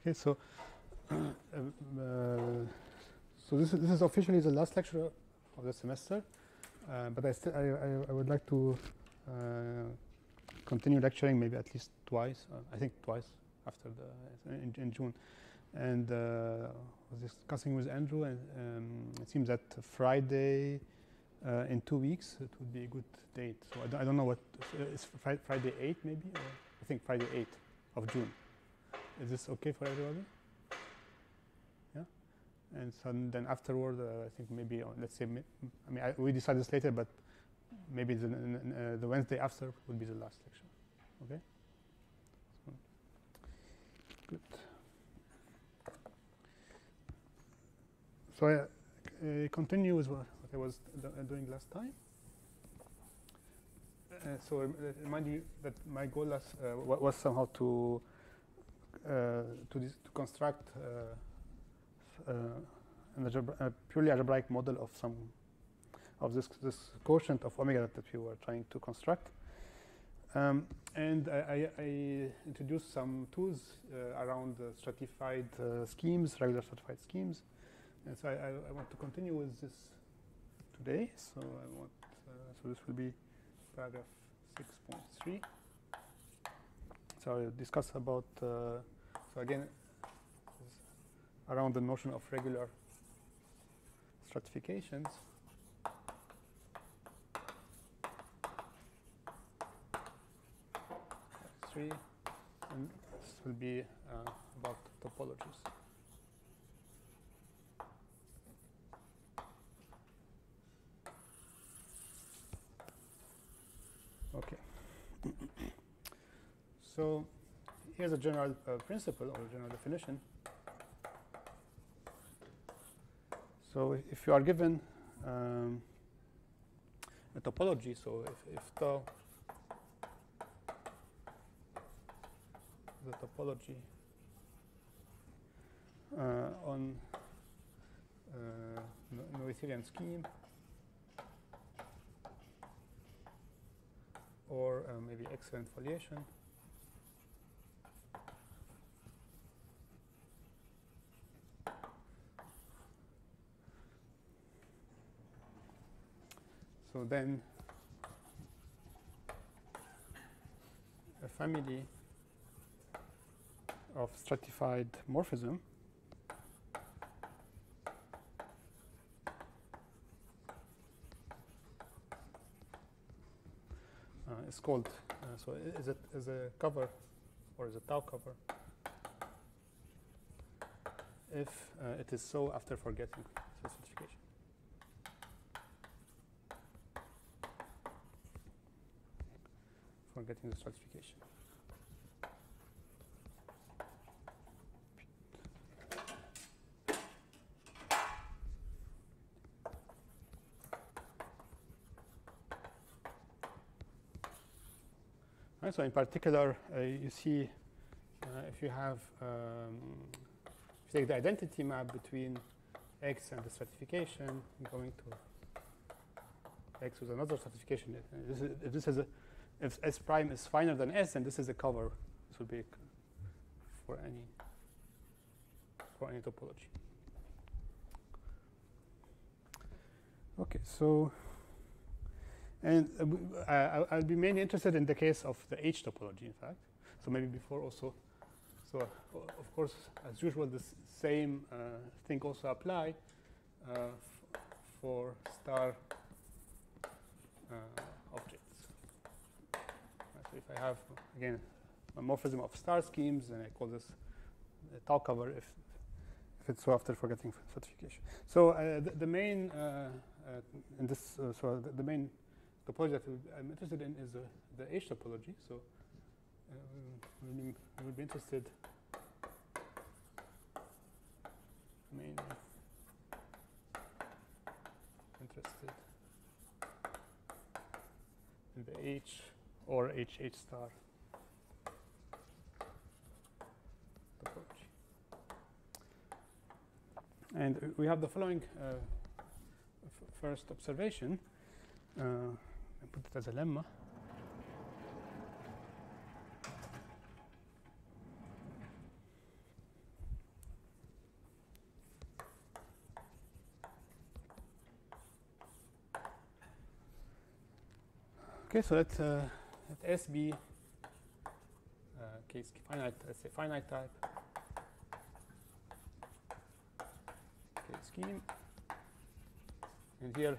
Speaker 1: Okay, so this is officially the last lecture of the semester, but I would like to continue lecturing maybe at least twice. I think twice after in June, and I was discussing with Andrew, and it seems that Friday in 2 weeks it would be a good date. So I don't know what is Friday 8 maybe, or I think Friday 8 of June. Is this okay for everybody? Yeah. And so then afterward, I think maybe let's say we decide this later, but maybe the Wednesday after would be the last lecture. Okay. So, good. So I continue with what I was doing last time. So remind you that my goal was somehow to construct a purely algebraic model of this quotient of omega that we were trying to construct, and I introduced some tools around stratified schemes, regular stratified schemes, and so I want to continue with this today. So so this will be paragraph 6.3. So I'll discuss about, so again, around the notion of regular stratifications. Three, and this will be about topologies. Okay. So here's a general principle or general definition. So if you are given a topology, so if tau the topology on Noetherian scheme, or maybe excellent foliation, so then a family of stratified morphism is called, so is a cover or is a tau cover if it is so after forgetting specification. Forgetting the stratification. So in particular, you see if you have if you take the identity map between x and the stratification, going to x with another stratification. If S prime is finer than S, then this is a cover. This would be for any topology. Okay, so and I'll be mainly interested in the case of the H topology, in fact. So maybe before also. So of course, as usual, this same thing also apply for star objects. So if I have again a morphism of star schemes, then I call this a tau cover if it's so after forgetting stratification. So the main in this so the main topology that I'm interested in is the H topology. So we will be interested mainly in the H or H star topology. And we have the following first observation. I put it as a lemma. Okay, so let S be case finite, let's say finite type scheme. And here,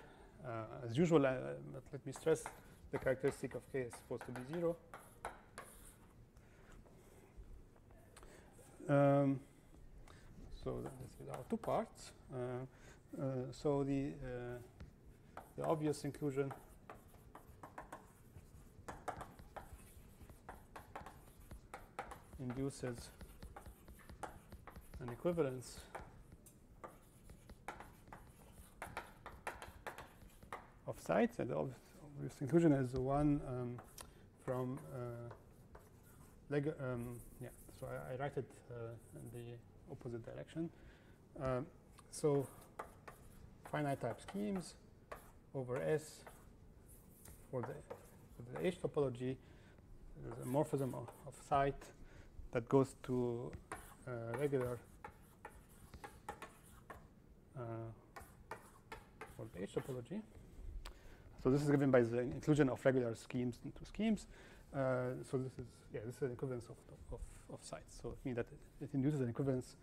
Speaker 1: as usual, let me stress the characteristic of K is supposed to be 0. So there are two parts. So the obvious inclusion induces an equivalence of sites, and the obvious inclusion is the one from so I write it in the opposite direction. So finite type schemes over S for the H topology, there's a morphism of site that goes to regular for the H topology. So this is given by the inclusion of regular schemes into schemes. So this is an equivalence of sites. So it means that it induces an equivalence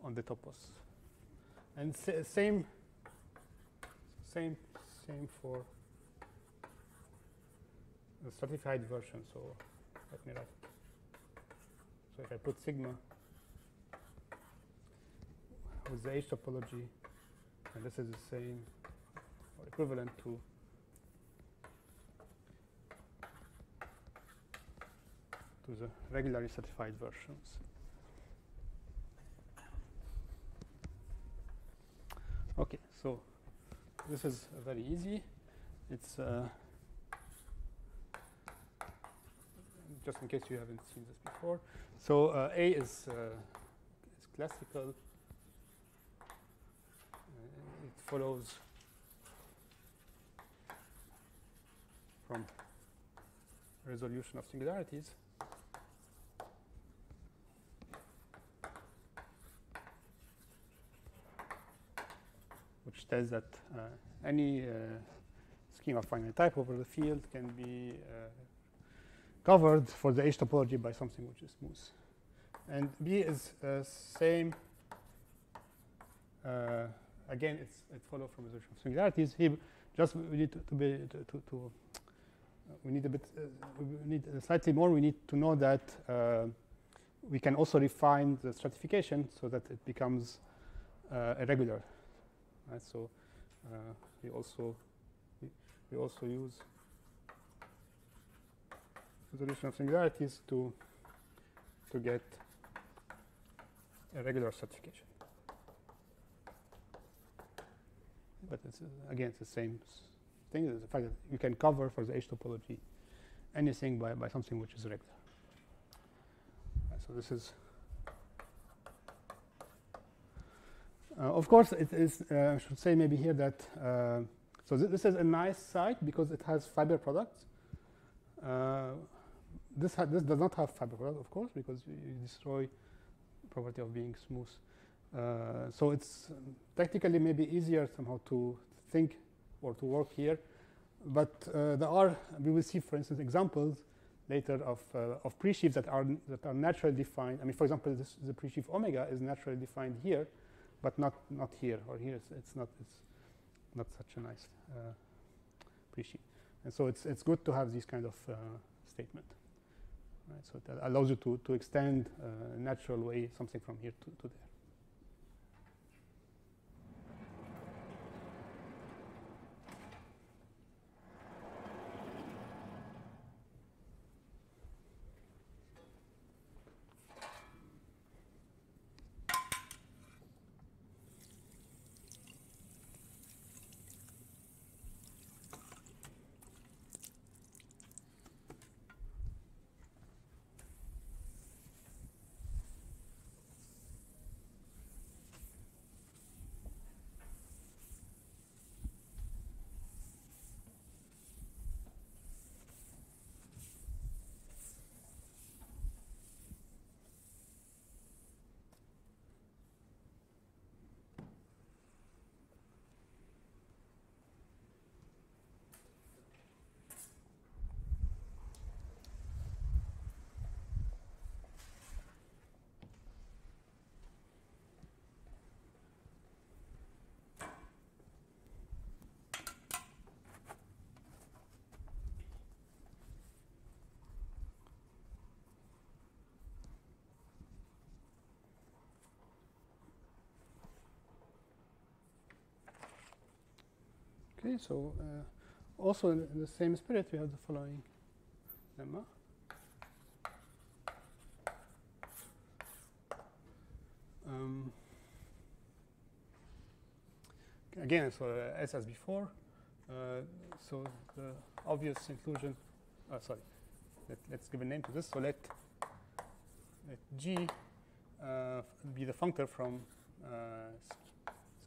Speaker 1: on the topos. And same for the stratified version. So let me write it. So if I put sigma with the H topology, and this is the same or equivalent to the regularly stratified versions. Okay, so this is very easy. It's just in case you haven't seen this before. So A is classical. It follows from resolution of singularities. Which tells that any scheme of finite type over the field can be covered for the H topology by something which is smooth. And B is same. Again, it follows from resolution of singularities. Here, just we need we need a bit. We need slightly more. We need to know that we can also refine the stratification so that it becomes irregular. Right, so we also use resolution of singularities to get a regular stratification. But it's, again, it's the same thing. It's the fact that you can cover for the H topology anything by something which is regular. Right, so this is Of course, it is. I should say maybe here that so this is a nice site because it has fiber products. This does not have fiber product, of course, because you destroy the property of being smooth. So it's technically maybe easier somehow to think or to work here, but we will see, for instance, examples later of presheaves that are naturally defined. I mean, for example, the presheaf omega is naturally defined here, but not here, or here it's not such a nice presheaf. And so it's good to have this kind of statement. Right? So that allows you to extend a natural way something from here to there. Okay, so also in the same spirit, we have the following lemma. Again, so as before, so the obvious inclusion. Sorry, let's give a name to this. So let G be the functor from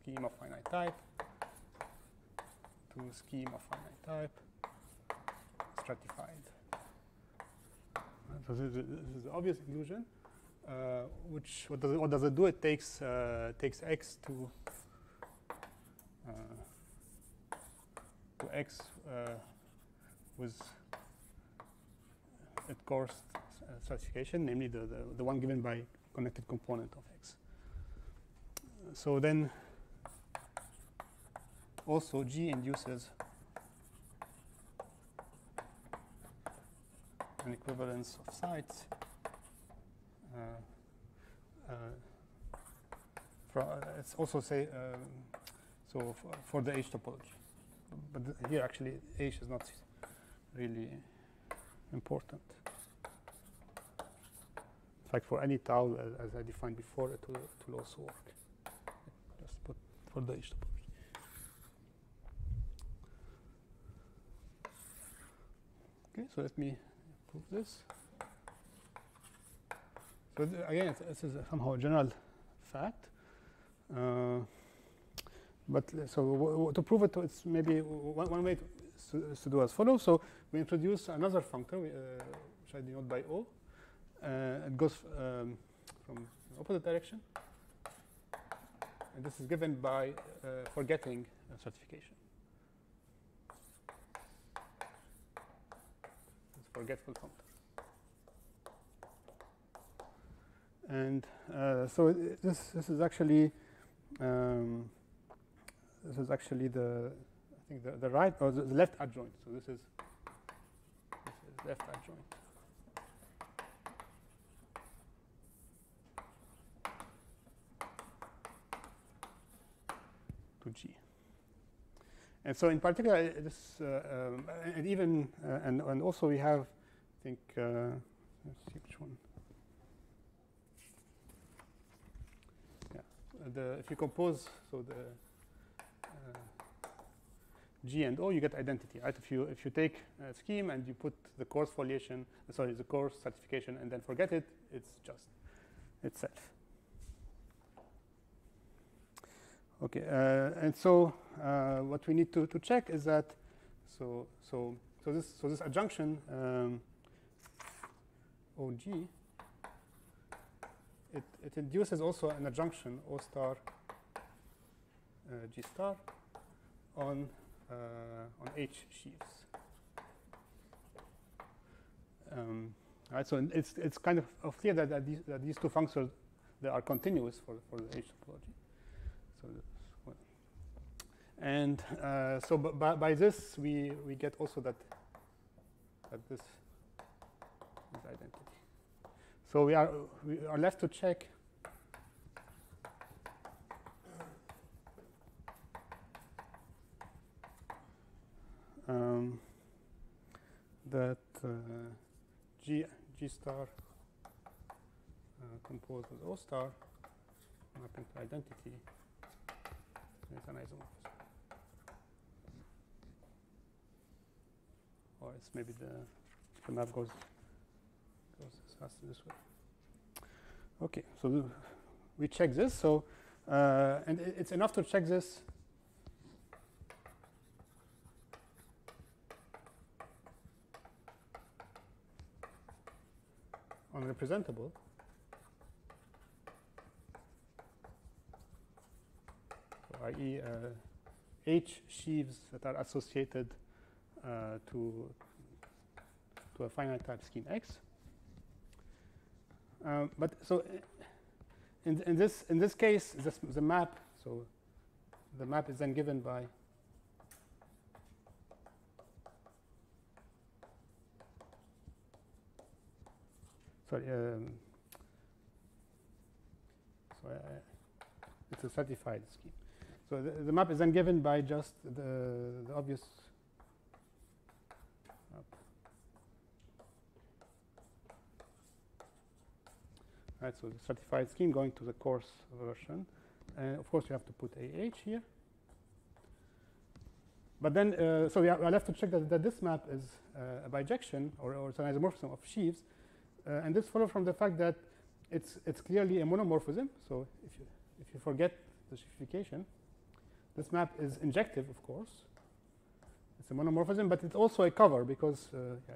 Speaker 1: scheme of finite type to scheme of finite type stratified. So this is the obvious inclusion. What does it do? It takes x to x with its coarse stratification, namely the one given by connected component of x. So then also G induces an equivalence of sites it's also say so for the H topology, but here actually H is not really important. In fact, for any tau, as I defined before, it will also work. Just put for the H topology. Okay, so let me prove this. So again, this is somehow a general fact. But so to prove it, it's maybe one way is to do as follows. So we introduce another functor, which I denote by O. It goes from the opposite direction. And this is given by forgetting certification. It's forgetful functor. And so this is actually the I think the right or the left adjoint. So this is left adjoint to G. And so in particular, this and even and also we have, I think let's see which one. If you compose so the G and O, you get identity, right? If you take a scheme and you put the coarse foliation, the coarse certification, and then forget it, it's just itself. Okay, and so what we need to check is that so this adjunction OG it induces also an adjunction O star G star on H sheaves. Right, so it's kind of clear that these two functions they are continuous for the H topology. So and so by this we get also that this is identity. So we are left to check that G star composed with O star mapping to identity is an isomorphism. Or it's maybe the map goes as fast as this way. Okay, so we check this. So and it's enough to check this on representable. So i.e. H sheaves that are associated to a finite type scheme X. But so in this case, the map. So the map is then given by it's a certified scheme. So the map is then given by just the obvious map. Right, so the certified scheme going to the coarse version. And of course, you have to put AH here. But then, so we are left to check that this map is a bijection or it's an isomorphism of sheaves. And this follows from the fact that it's clearly a monomorphism. So if you forget the sheafification, this map is injective, of course. It's a monomorphism, but it's also a cover because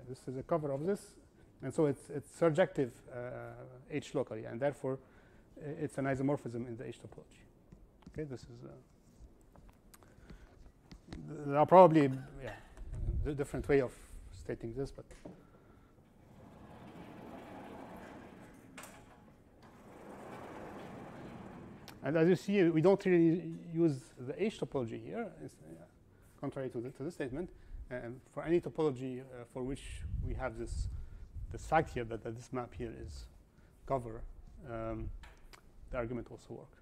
Speaker 1: this is a cover of this, and so it's surjective H locally, and therefore it's an isomorphism in the H topology. Okay, this is there are probably a different way of stating this, but. And as you see, we don't really use the H topology here, contrary to this statement. And for any topology for which we have the fact here that this map here is cover, the argument also works.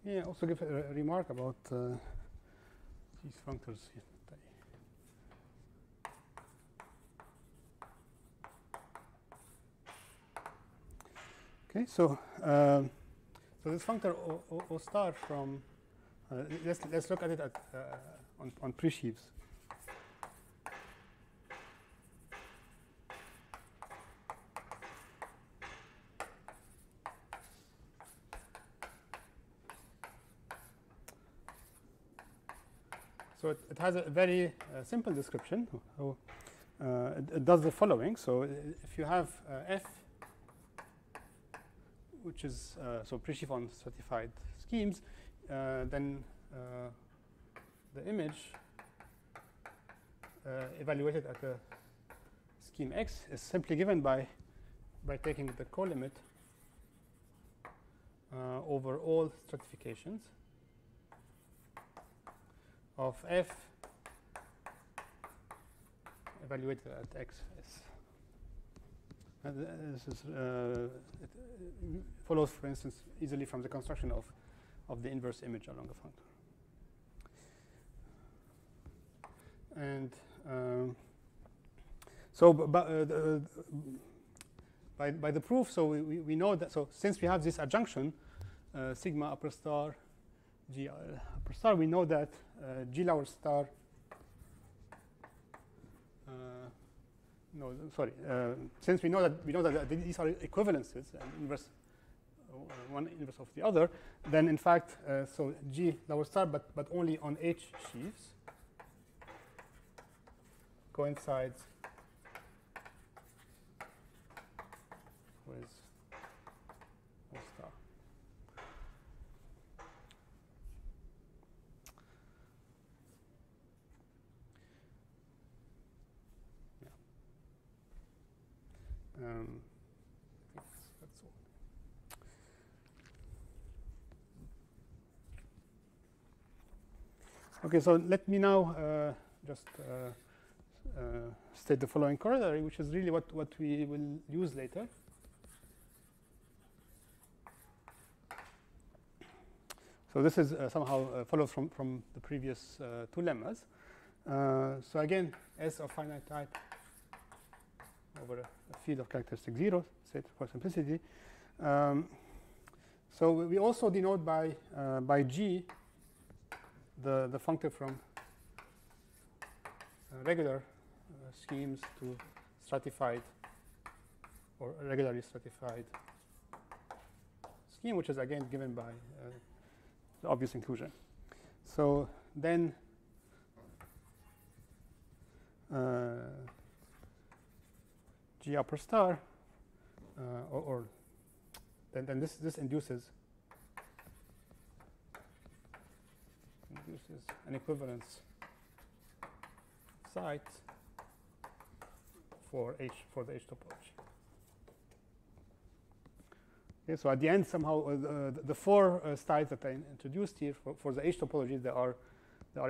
Speaker 1: Yeah, also give a remark about these functors here. Okay, so this functor O star from let's look at it on pre-sheaves. So it has a very simple description. So it does the following. So if you have F, which is so pre-chiffon stratified schemes, then the image evaluated at a scheme X is simply given by taking the co-limit over all stratifications of F evaluated at X. And this is it follows, for instance, easily from the construction of the inverse image along a functor. And so by the proof, so we know that, so since we have this adjunction sigma upper star G upper star, we know that G lower star no, sorry. Since we know that these are equivalences and inverse, one inverse of the other, then in fact, so G lower star, but only on H sheaves coincides with O star. That's all. Okay, so let me now just state the following corollary, which is really what we will use later. So this is somehow follows from the previous two lemmas. So again, S of finite type over a field of characteristic 0, say for simplicity. So we also denote by G the functor from regular schemes to stratified or regularly stratified scheme, which is again given by the obvious inclusion. So then G upper star, or then this induces an equivalence site for the H topology. Okay, so at the end, somehow the four sites that I introduced here for the H topology, they are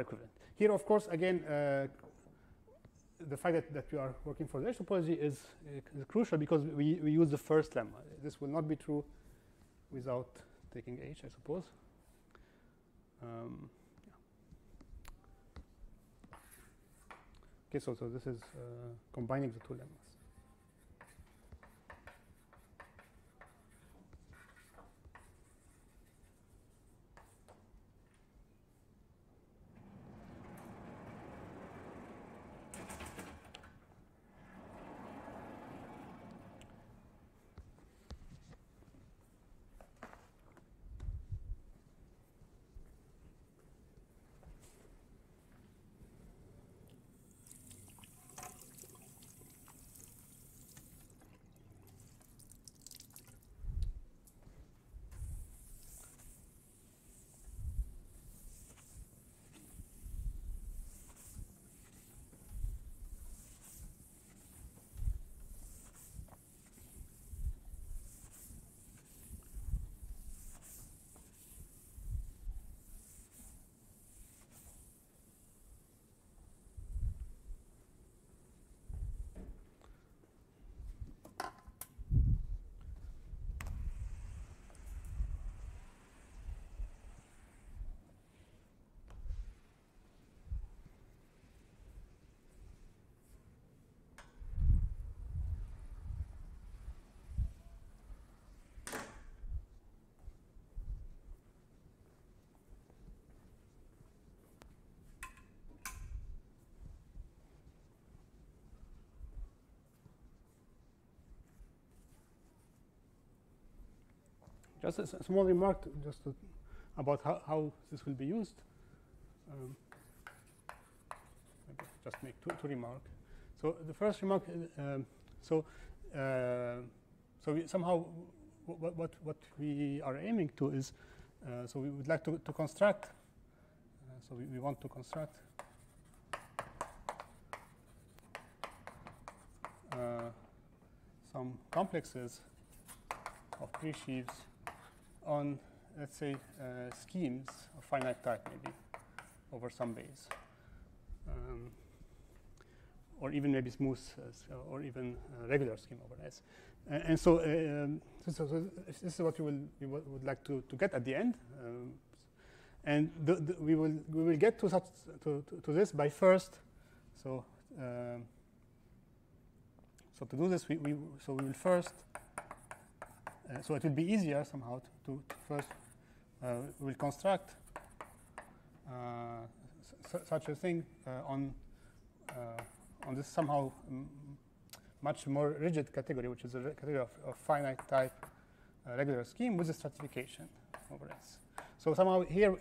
Speaker 1: equivalent. Here, of course, again, the fact that we are working for the H topology is crucial because we use the first lemma. This will not be true without taking H, I suppose. Okay, so this is combining the two lemmas. Just a small remark about how this will be used. just make two remarks. So the first remark, so we somehow what we are aiming to is, so we would like to construct. So we want to construct some complexes of pre-sheaves on, let's say, schemes of finite type, maybe over some base, or even maybe smooth, or even regular scheme over S. And so, so this is what we would like to get at the end, and we will get to such to this by first. So so to do this, we will first. So it will be easier somehow to first we will construct such a thing on this somehow much more rigid category, which is a category of finite type regular scheme with a stratification over S. So somehow here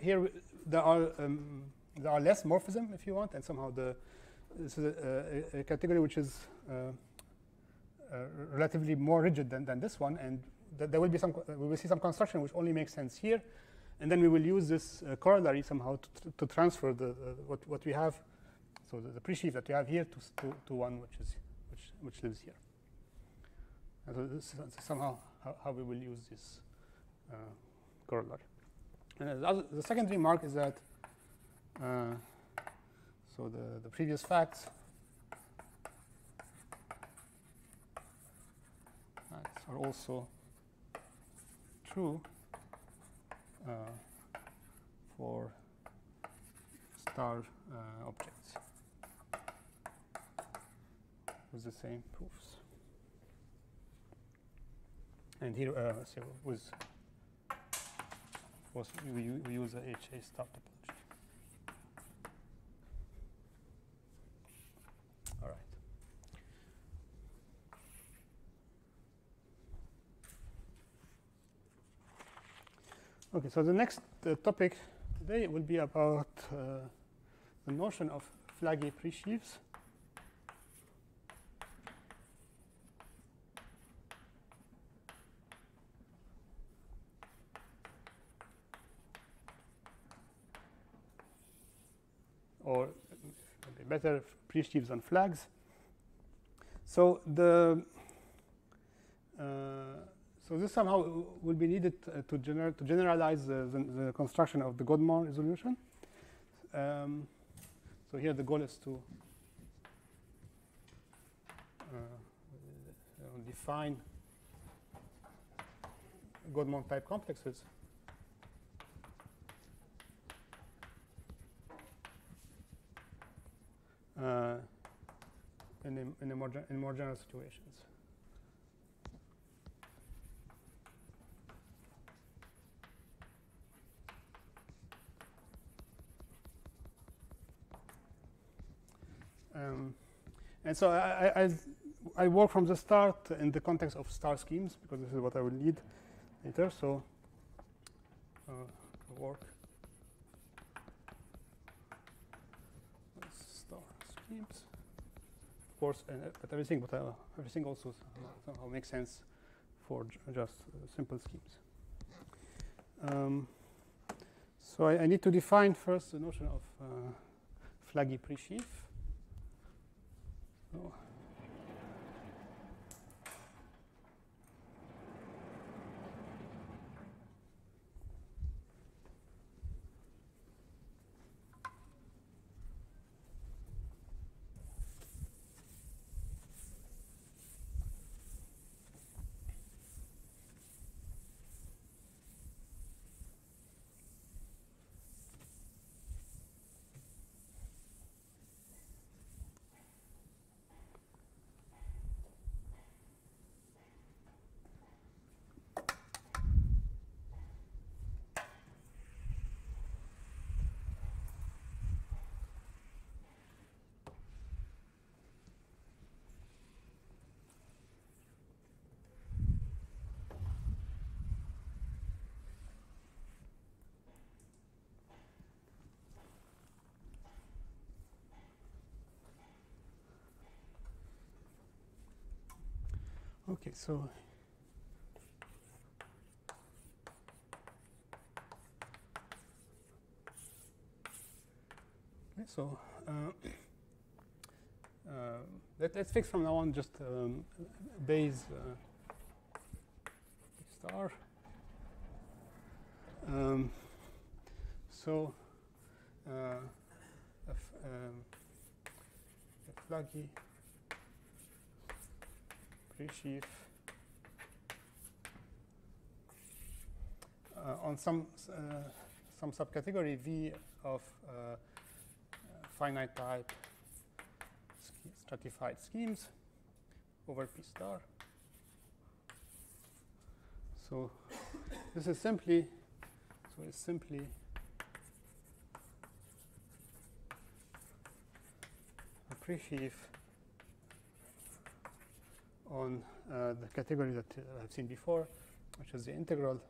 Speaker 1: there are less morphism, if you want, and somehow this is a category which is relatively more rigid than this one, and there will be we will see some construction which only makes sense here, and then we will use this corollary somehow to transfer what we have, so the pre-sheaf that we have here to one which lives here. And so this is somehow how we will use this corollary. And the second remark is that so the previous facts are also true for star objects with the same proofs. And here, so with of course we use a HA star topology. All right. Okay, so the next topic today will be about the notion of flaggy pre-sheaves. Or better, pre-sheaves on flags. So so this somehow will be needed to generalize the construction of the Godmore resolution. So here the goal is to define Godmore type complexes in more general situations. And so I work from the start in the context of star schemes, because this is what I will need later. So work with star schemes, of course, but everything also somehow makes sense for just simple schemes. So I need to define first the notion of flaggy pre-sheaf. So Okay, so let's fix from now on just base star. So a flaggy pre-sheaf on some subcategory V of finite type stratified schemes over P star. So this is simply a pre-sheaf on the category that I've seen before, which is the integral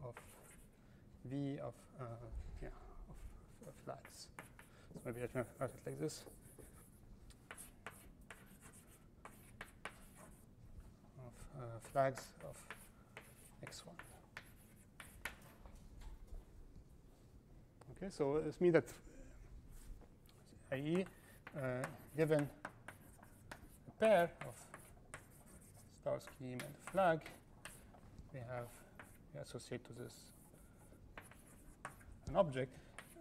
Speaker 1: of V of flags. So maybe let me write it like this. Of flags of x1. Okay, so this means that i.e. Given a pair of star scheme and flag, we associate to this an object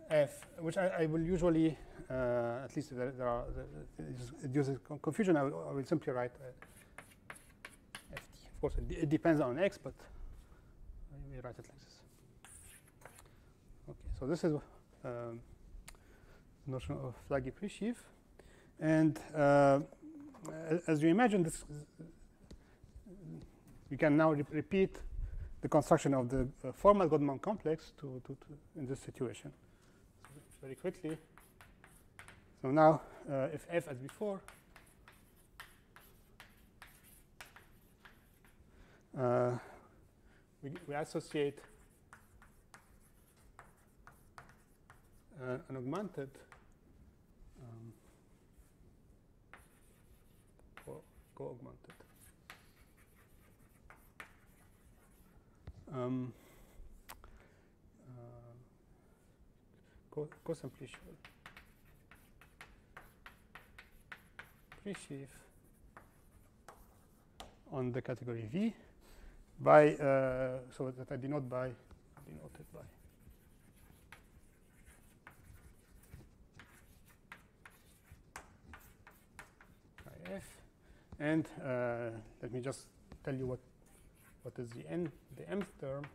Speaker 1: f, which I will usually, at least it uses confusion. I will simply write ft. Of course, it depends on x, but we write it like this. Okay, so this is the notion of flaggy pre-sheaf, and as you imagine, this you can now repeat the construction of the formal Goldman complex in this situation. So very quickly. So now, if f as before, we associate an augmented or co-augmented co-simplicial pre-sheaf on the category V by so that I denoted by f, and let me just tell you what is the mth term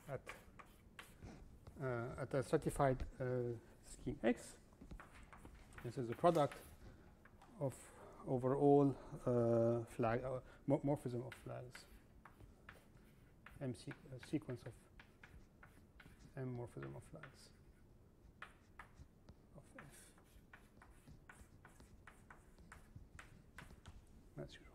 Speaker 1: at a stratified scheme X. This is the product of overall flag morphism of flags, sequence of M morphism of flags of F. That's usual.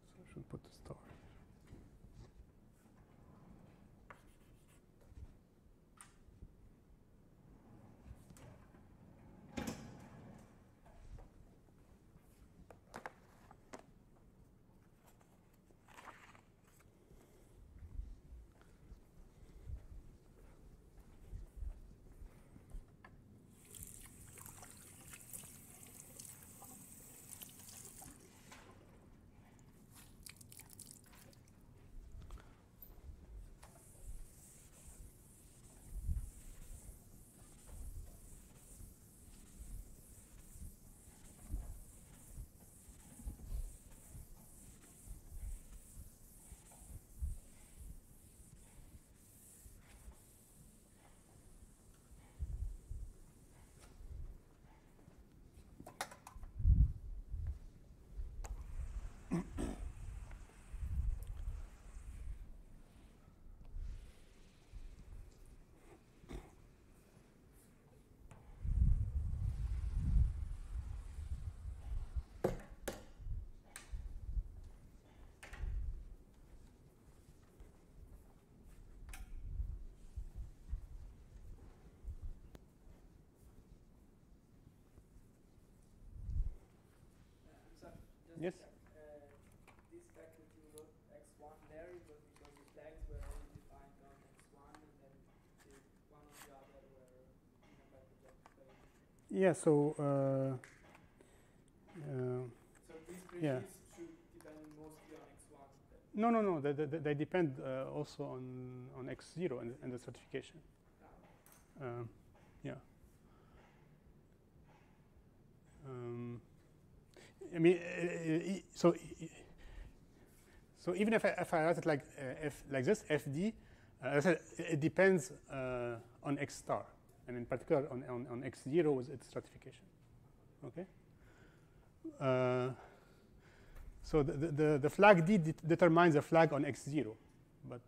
Speaker 1: So I should put the star. Yes.
Speaker 2: This fact that you wrote x1 there, it was because the flags were only defined on x1, and then one or the other were given by projected by.
Speaker 1: Yeah. So.
Speaker 2: So these prefixes should depend mostly on x1.
Speaker 1: No, no, no. They depend also on x0 and the certification. Yeah. I mean, so even if I write it like like this, fd, as I said, it depends on x star, and in particular on x0 with its stratification. Okay. So the flag d determines the flag on x0, but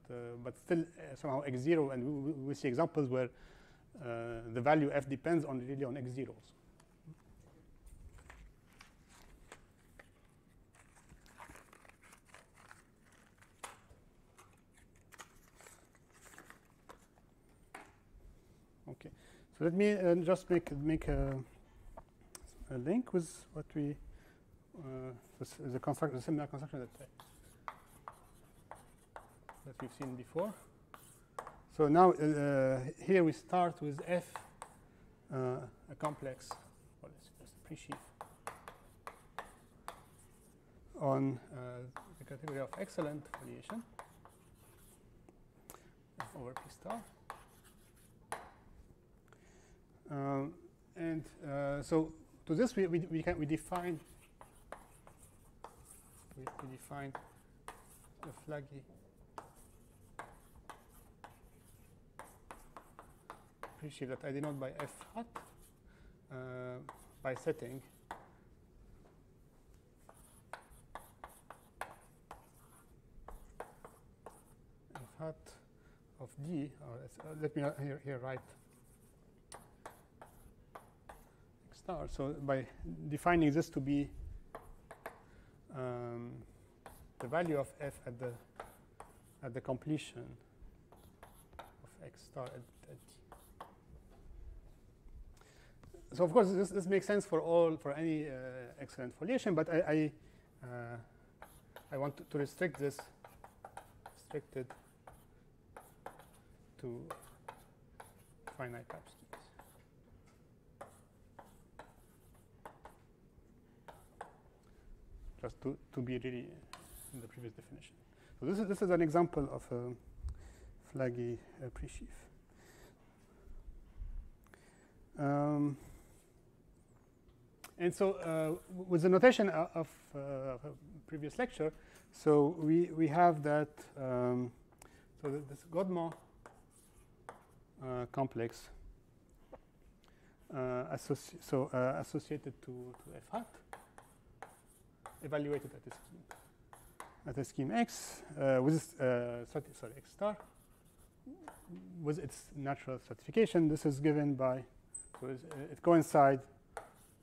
Speaker 1: still somehow x0, and we see examples where the value f depends on really on x0 also. Okay, so let me just make a link with what we the similar construction that we've seen before. So now here we start with f, a complex, or it's just a pre-sheaf on the category of excellent foliation over p star. And so to this we define the flaggy pre-sheaf that I denote by f hat by setting f hat of d, or let me here write x star. So by defining this to be the value of f at the completion of x star at d. So of course this makes sense for any excellent foliation, but I want to restrict this to finite type schemes. Just to be really in the previous definition. So this is an example of a flaggy pre-sheaf. And so with the notation of a previous lecture, so we have that so this Godman complex associated to f hat, evaluated at a scheme x with x star with its natural stratification. This is given by, so it coincides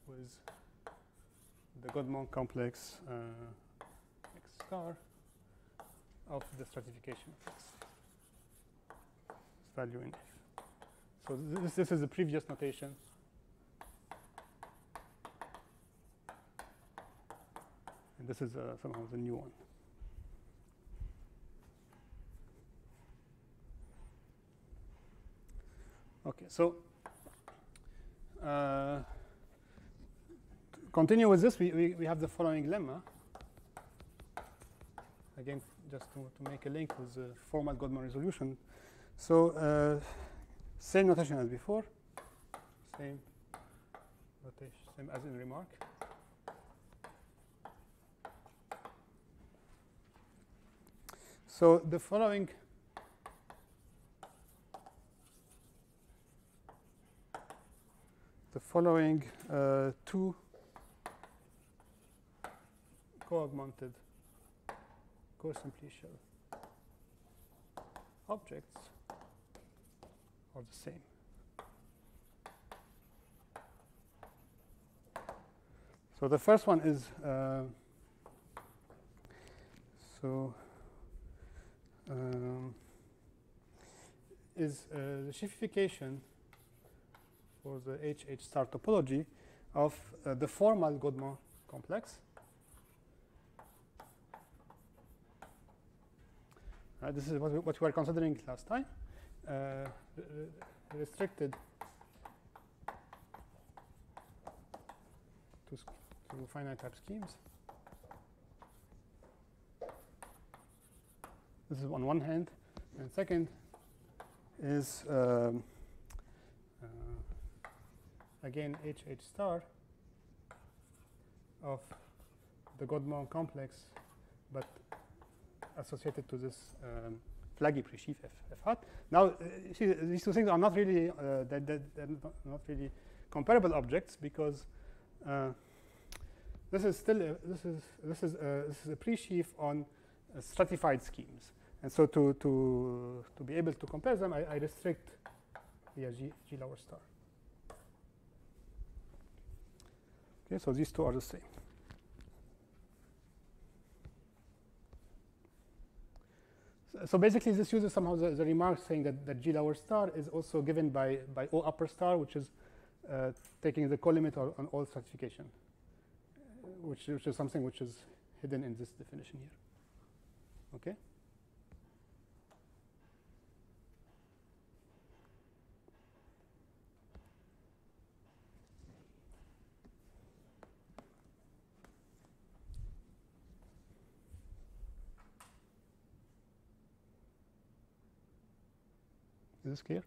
Speaker 1: with the Godman complex x star of the stratification of x, this value in f. So this is the previous notation. And this is somehow the new one. Okay, so to continue with this, we have the following lemma. Again, just to make a link with the formal Godman resolution. So same notation as before, same notation, same as in remark. So the following two co-augmented co-simplicial objects are the same. So the first one is the sheafification for the HH star topology of the formal Godman complex This is what we were considering last time. Restricted to finite type schemes. This is on one hand, and second is again H star of the Godmont complex, but associated to this flaggy presheaf f hat. Now, see, these two things are not really they're not really comparable objects, because this is still this is a presheaf on stratified schemes, and so to be able to compare them, I restrict via G lower star. Okay, so these two are the same. So basically, this uses somehow the remark saying that G lower star is also given by O upper star, which is taking the co-limit on all stratification, which is something which is hidden in this definition here. Okay. Is this clear?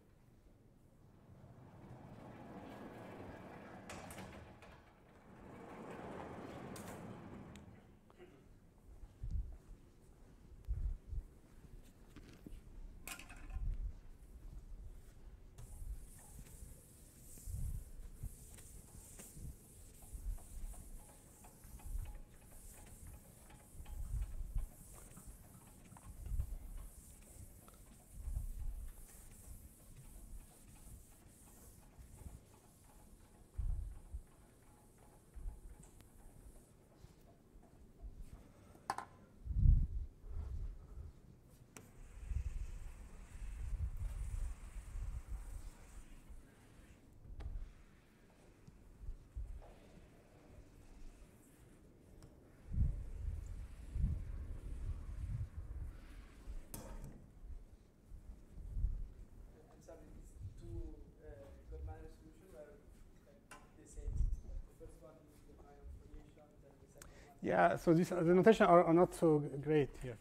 Speaker 1: Yeah, so the notation are not so great here.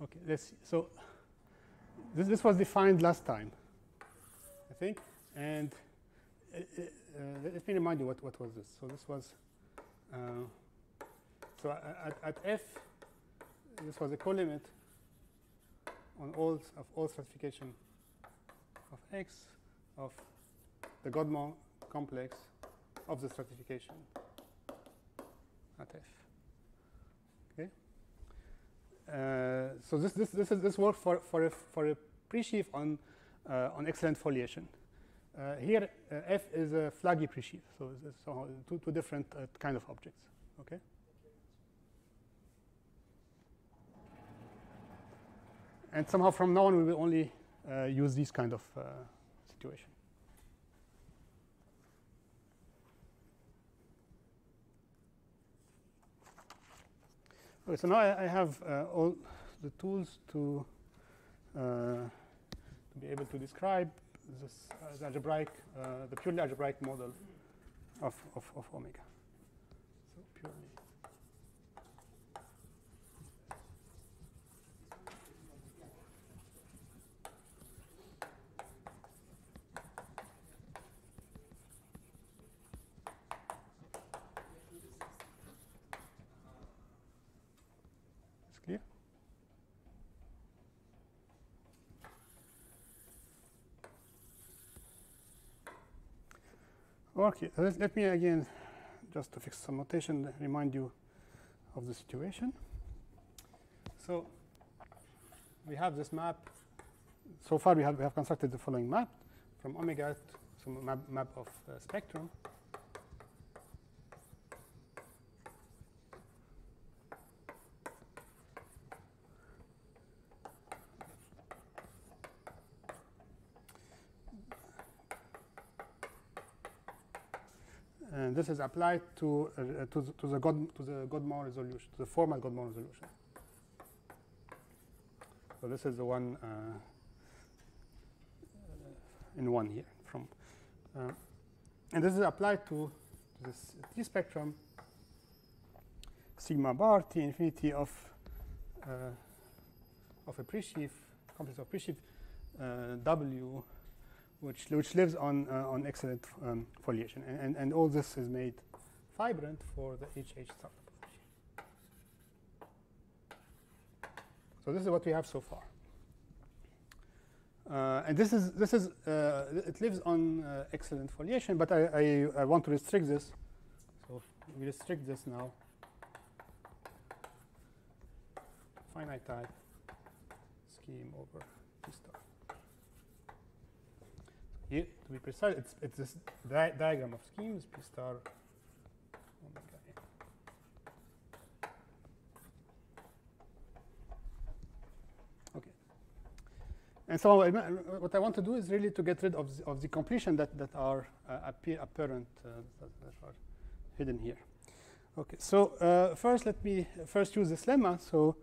Speaker 1: Okay, let's see. So this was defined last time, I think, and let me remind you what was this. So this was so at f, this was a co-limit on all stratification of x of the Godmont complex of the stratification at f. Okay. So this works for a presheaf on excellent foliation. Here f is a flaggy presheaf, so it's somehow two different kind of objects. Okay. And somehow from now on we will only use this kind of situation. Okay, so now I have all the tools to be able to describe this algebraic, the purely algebraic model of omega. So purely. Clear? Okay, let me again, just to fix some notation, remind you of the situation. So we have this map. So far we have constructed the following map from omega to some map of spectrum. And this is applied to the Godmont resolution, to the formal Godmont resolution. So this is the one in one here from, and this is applied to this T spectrum sigma bar T infinity of a presheaf complex of presheaf W, which lives on excellent foliation, and all this is made fibrant for the HH subtopology. So this is what we have so far, and this is it lives on excellent foliation, but I want to restrict this, so we restrict this now. Finite type scheme over P star. Here, to be precise, it's this diagram of schemes P star omega n. Okay. And so what I want to do is really to get rid of the completion that are apparent, that are hidden here. Okay. So first, let me first use this lemma. So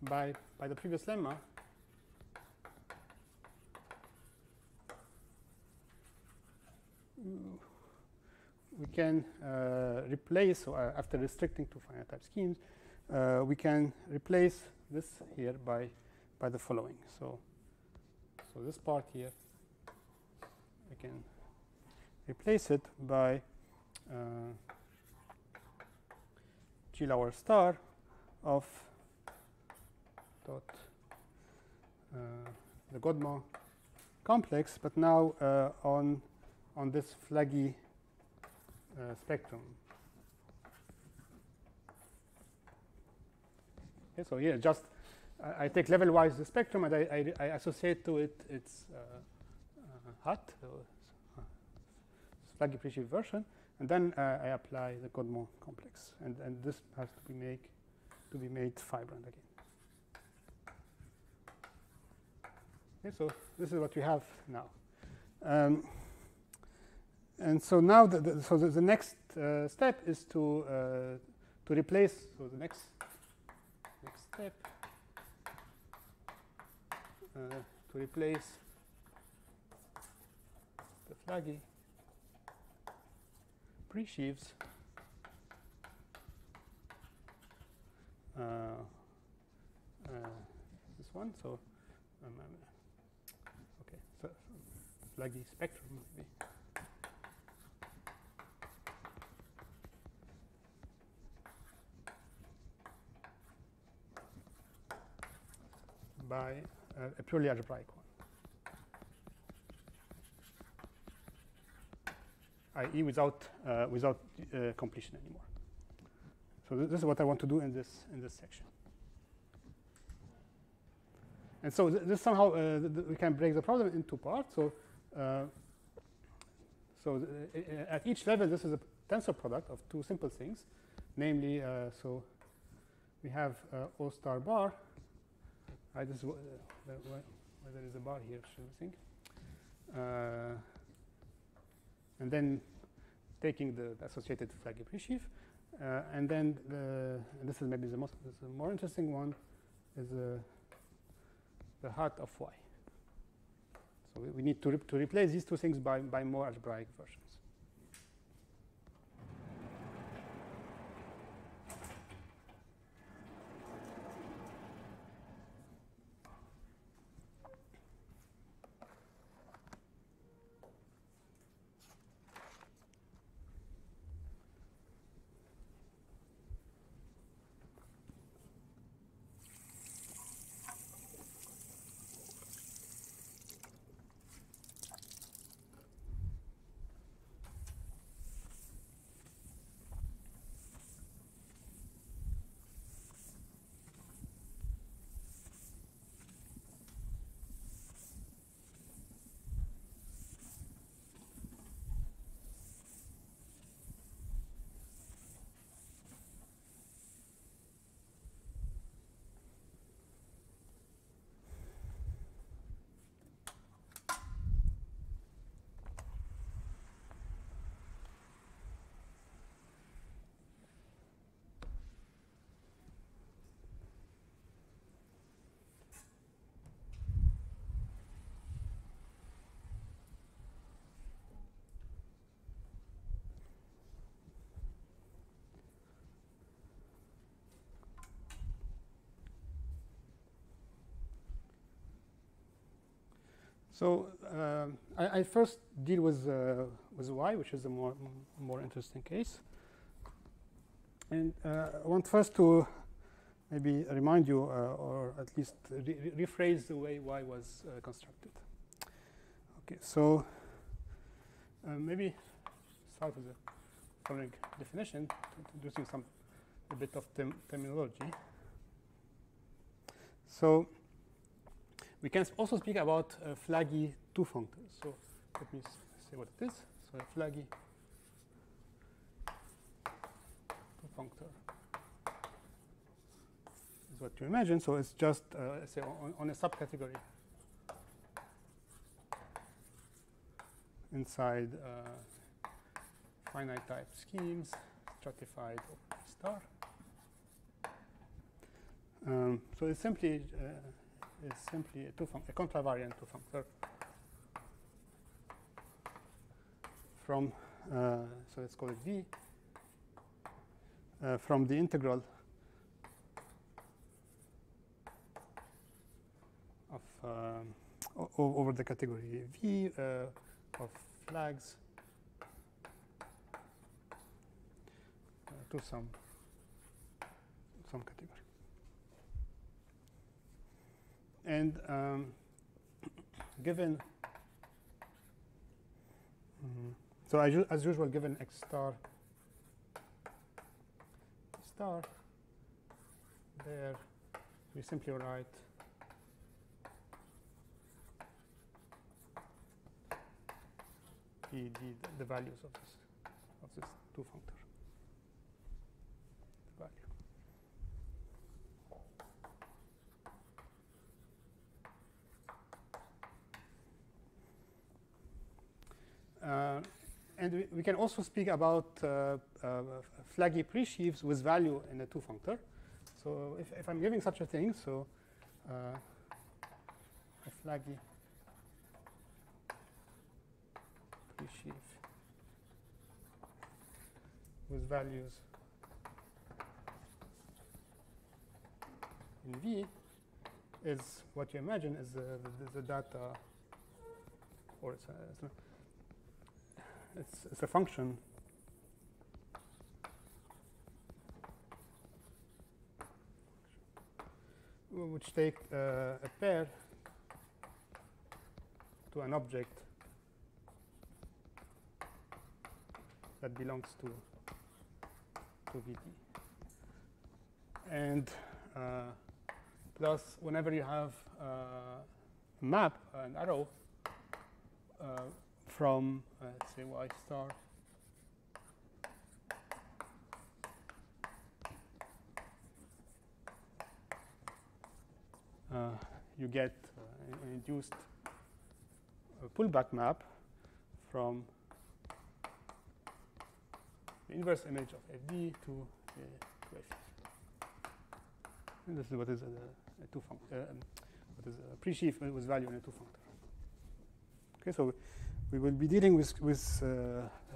Speaker 1: by the previous lemma, we can replace, so after restricting to finite type schemes, we can replace this here by the following. So this part here, I can replace it by G lower star of dot the Godman complex, but now on this flaggy spectrum. Okay, so here just I take level-wise the spectrum and I associate to it its hat, flaggy presheaf version, and then I apply the Godman complex, and this has to be made fibrant again. Okay, so this is what we have now, and so now the next step is to replace. So the next step to replace the flaggy presheaves this one. So okay, so flaggy spectrum maybe. By a purely algebraic one, i.e. without completion anymore. So this is what I want to do in this section. And so this somehow we can break the problem in two parts. So at each level, this is a tensor product of two simple things, namely, so we have O star bar. This is where there is a bar here, should we think? And then taking the associated flaggy presheaf, and then and this is maybe the more interesting one, is the hat of y. So we need to replace these two things by more algebraic versions. So I first deal with y, which is a more interesting case. And I want first to maybe remind you, or at least rephrase the way y was constructed. Okay, so maybe start with the following definition, introducing a bit of terminology. So we can also speak about flaggy two-functors. So let me say what it is. So a flaggy two-functor is what you imagine. So it's just say on a subcategory inside finite type schemes stratified over star. So it's simply a contravariant two-functor from so let's call it V from the integral of over the category V of flags to some category. And given so as usual, given x star there, we simply write the values of this two-functor value. And we can also speak about flaggy presheaves with value in a two-functor. So if I'm giving such a thing, so a flaggy presheaf with values in V is what you imagine is the data, or it's a function which take a pair to an object that belongs to VD. And plus, whenever you have a map, an arrow from, let's say, y star you get an induced pullback map from the inverse image of FD to FD. And this is what is a two-functor, what is a presheaf with value in a two-functor. Okay, so we will be dealing with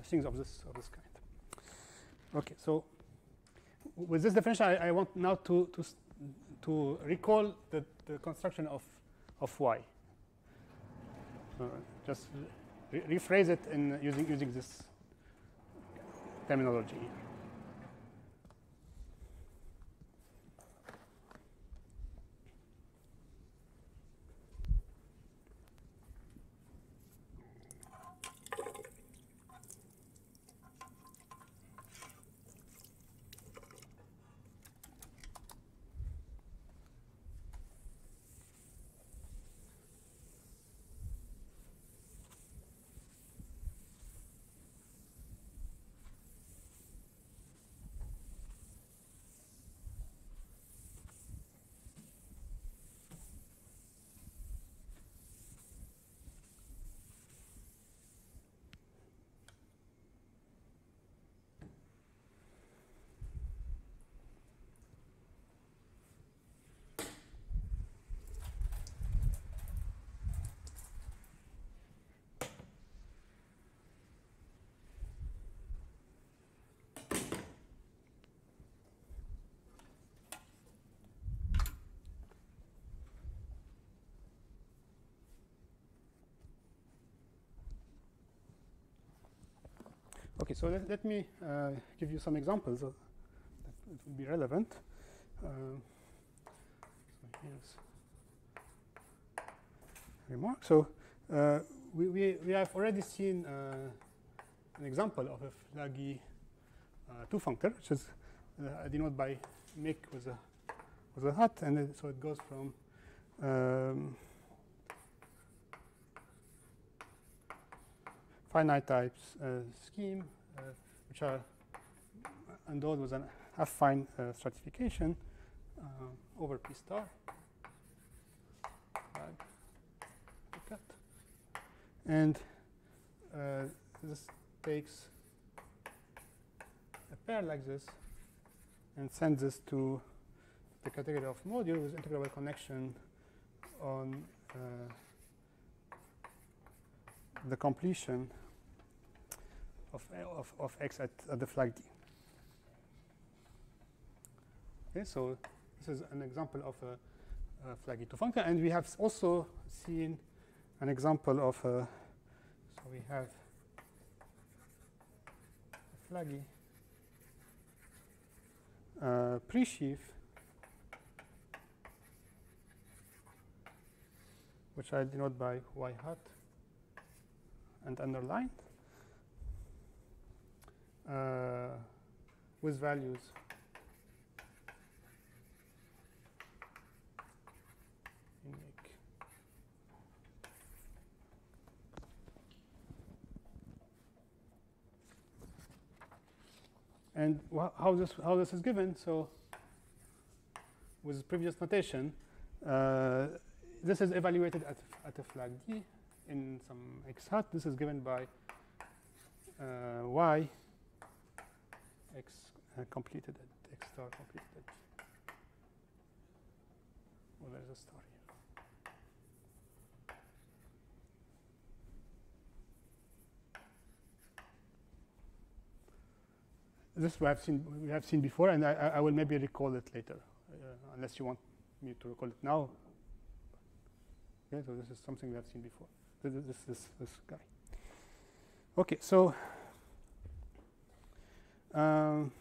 Speaker 1: things of this kind. Okay, so with this definition, I want now to recall the construction of y. Just rephrase it in using this terminology here. Okay, so let me give you some examples that will be relevant. So here's remark. So we have already seen an example of a flaggy two-functor, which is denoted by make with a hat, and so it goes from finite types scheme, which are endowed with an affine stratification over P star. And this takes a pair like this and sends this to the category of module with integrable connection on the completion of x at the flag d. Okay, so this is an example of a flaggy two-functor, and we have also seen an example of so we have a flaggy pre-sheaf, which I denote by y hat and underlined with values in make. And how this is given? So with previous notation, this is evaluated at a flag d in some x hat. This is given by y x completed at x star completed at. Well, there's a star here. This we have seen before, and I will maybe recall it later, unless you want me to recall it now. Okay, so this is something we have seen before. This guy. Okay, so and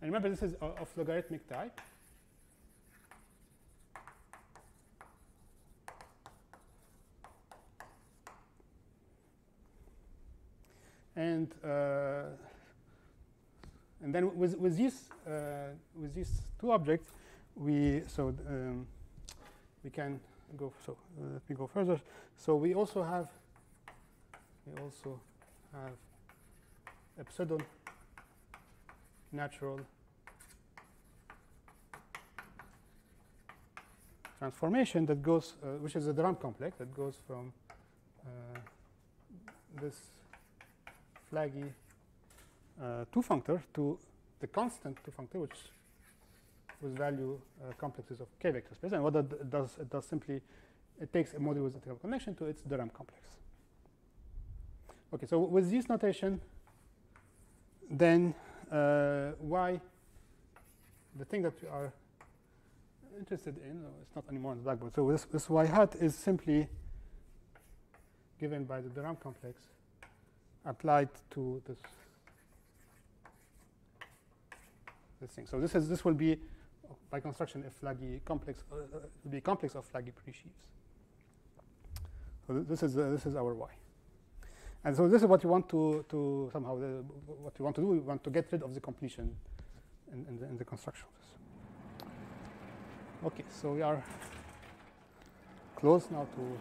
Speaker 1: remember this is of logarithmic type. And then with these two objects, we can go. So let me go further. So we also have a pseudo natural transformation that goes, which is a drum complex that goes from this flaggy two-functor to the constant two-functor, which with value complexes of k vector space. And what it does simply, it takes a module with integral connection to its Durham complex. Okay, so with this notation, then y, the thing that we are interested in, it's not anymore on the blackboard. So this y hat is simply given by the Durham complex applied to this thing. So this will be by construction a flaggy complex, will be a complex of flaggy pre-sheaves. So this is our y, and so this is what you want to somehow what you want to do. We want to get rid of the completion in the construction of this. Okay, so we are close now to.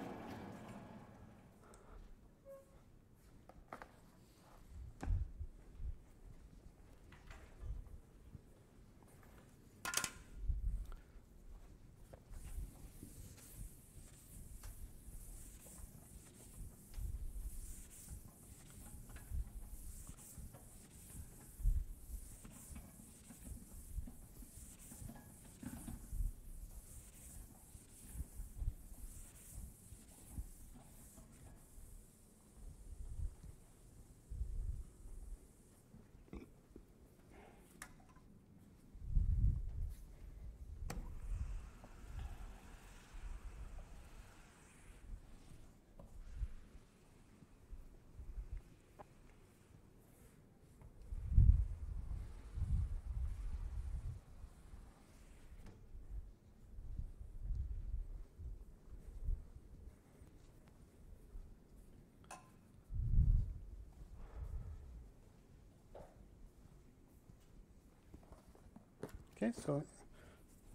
Speaker 1: Okay, so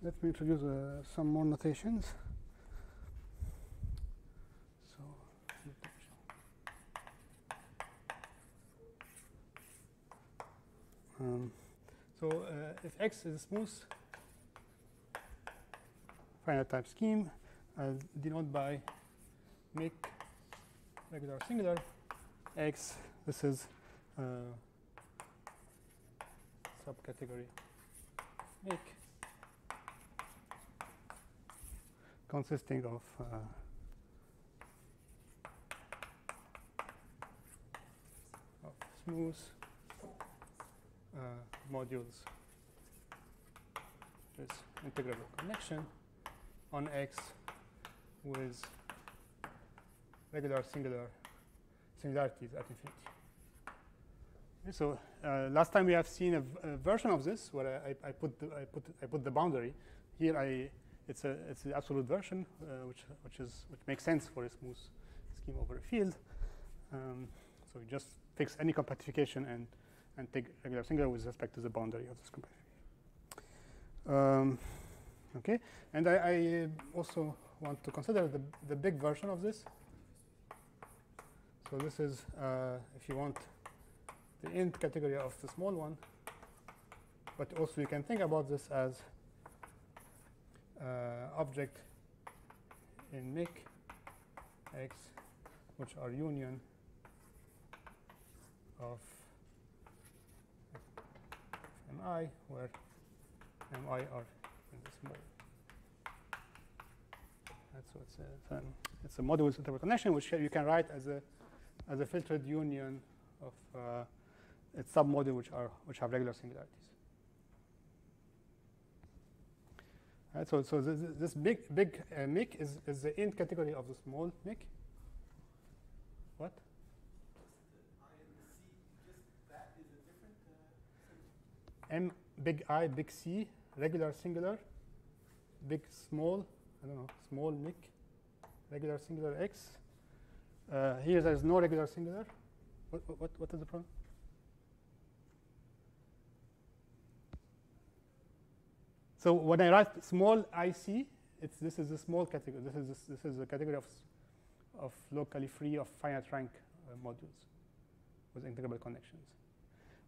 Speaker 1: let me introduce some more notations. So, if X is a smooth finite type scheme, I'll denote by make regular singular X. This is subcategory make consisting of smooth modules with integrable connection on X with regular singularities at infinity. Okay, so last time we have seen a version of this where I put the boundary. Here it's the absolute version, which makes sense for a smooth scheme over a field. So we just fix any compactification and take regular singular with respect to the boundary of this compactification. Okay, and I also want to consider the big version of this. So this is, if you want, the int category of the small one, but also you can think about this as object in make X, which are union of mi, where mi are in the small. So it's a module with integrable connection, which you can write as a filtered union of its submodule which have regular singularities. Right, so this big MIC is the int category of the small MIC. What?
Speaker 3: I and the C, just that is a different
Speaker 1: M big I big C regular singular, big small, I don't know, small MIC, regular singular X. Here there is no regular singular. What is the problem? So when I write small IC, this is a small category. This is a category of locally free of finite rank modules with integrable connections.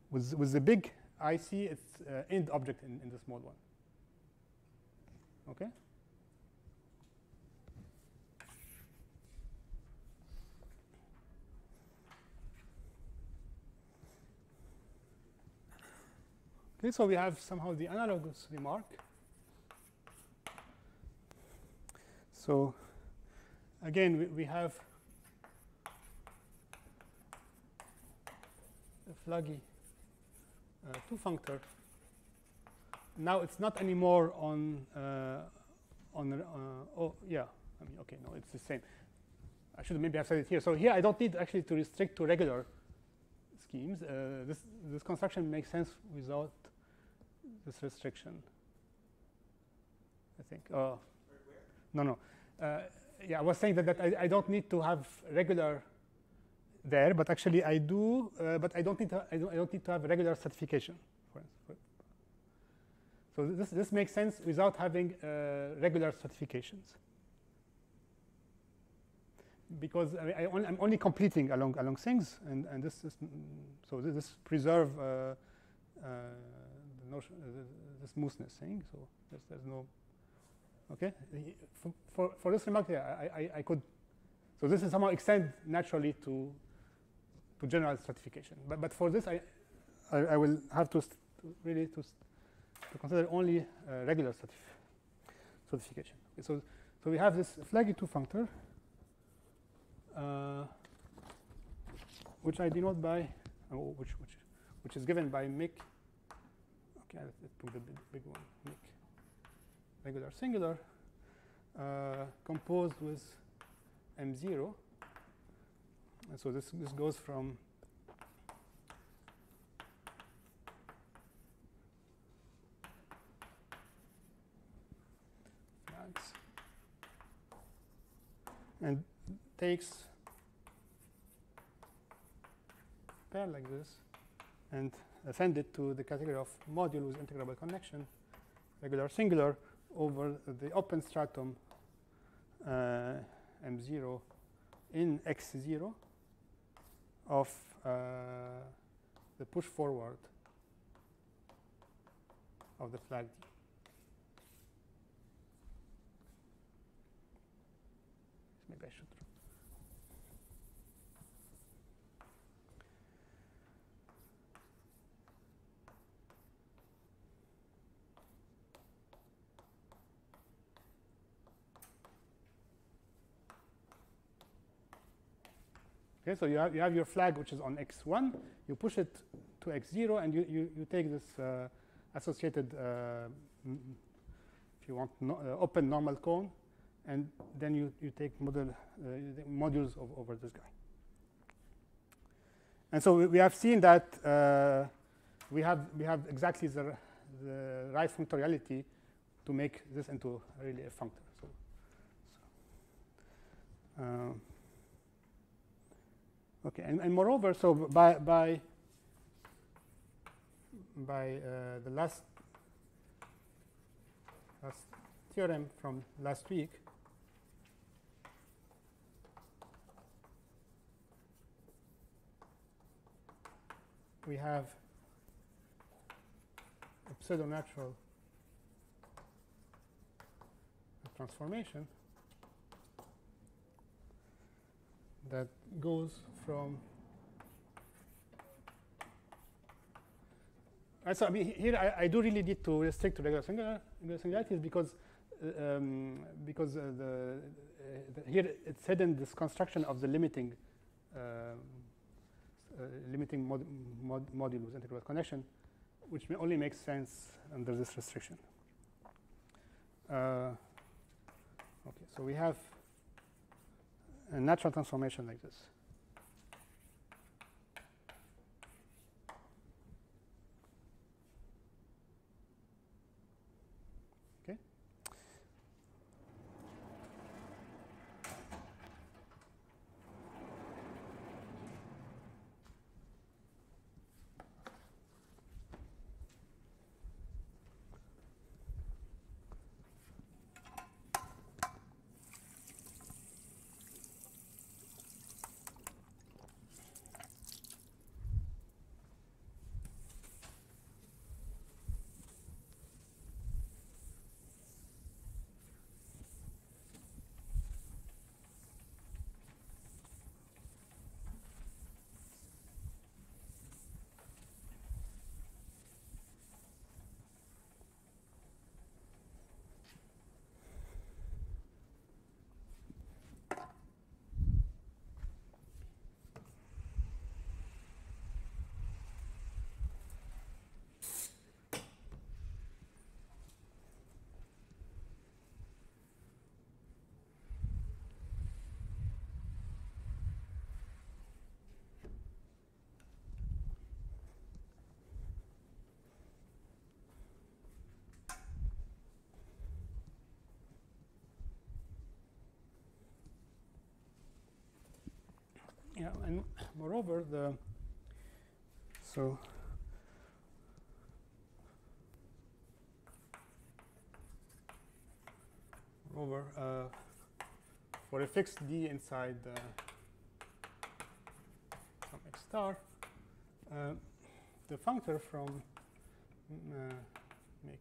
Speaker 1: With the big IC, it's int object in the small one. Okay. Okay, so we have somehow the analogous remark. So again, we have a flaggy two-functor. Now it's not anymore on oh yeah, I mean, okay, no, it's the same. I should maybe have said it here. So here I don't need actually to restrict to regular schemes. This construction makes sense without this restriction, I think. No. Yeah, I was saying that I don't need to have regular there, but actually I do. But I don't need to have regular certification. So this makes sense without having regular certifications, because I'm only completing along things, and this is so this preserve the notion the smoothness thing. So there's no. Okay, for this remark, yeah, I could. So this is somehow extend naturally to general stratification. But for this, I will have to really to consider only regular stratification. Okay, so we have this flaggy two-functor, which I denote by which is given by mic. Okay, let's put the big one, mic. Regular singular, composed with M0. And so this goes from flags and takes pair like this and ascend it to the category of module with integrable connection regular singular over the open stratum M0 in X0 of the push forward of the flag D. Maybe I should. Okay, so you have your flag which is on X1, you push it to X0, and you take this associated, if you want, open normal cone, and then you take modules over this guy. And so we have seen that we have exactly the right functoriality to make this into really a functor. Okay, and moreover, so by the last theorem from last week, we have a pseudo-natural transformation that goes from. So I mean, here I do really need to restrict to regular singularities because here it's hidden this construction of the limiting module with integral connection, which only makes sense under this restriction. Okay, so we have a natural transformation like this. Okay. Yeah, and moreover, for a fixed D inside some X star, the functor from make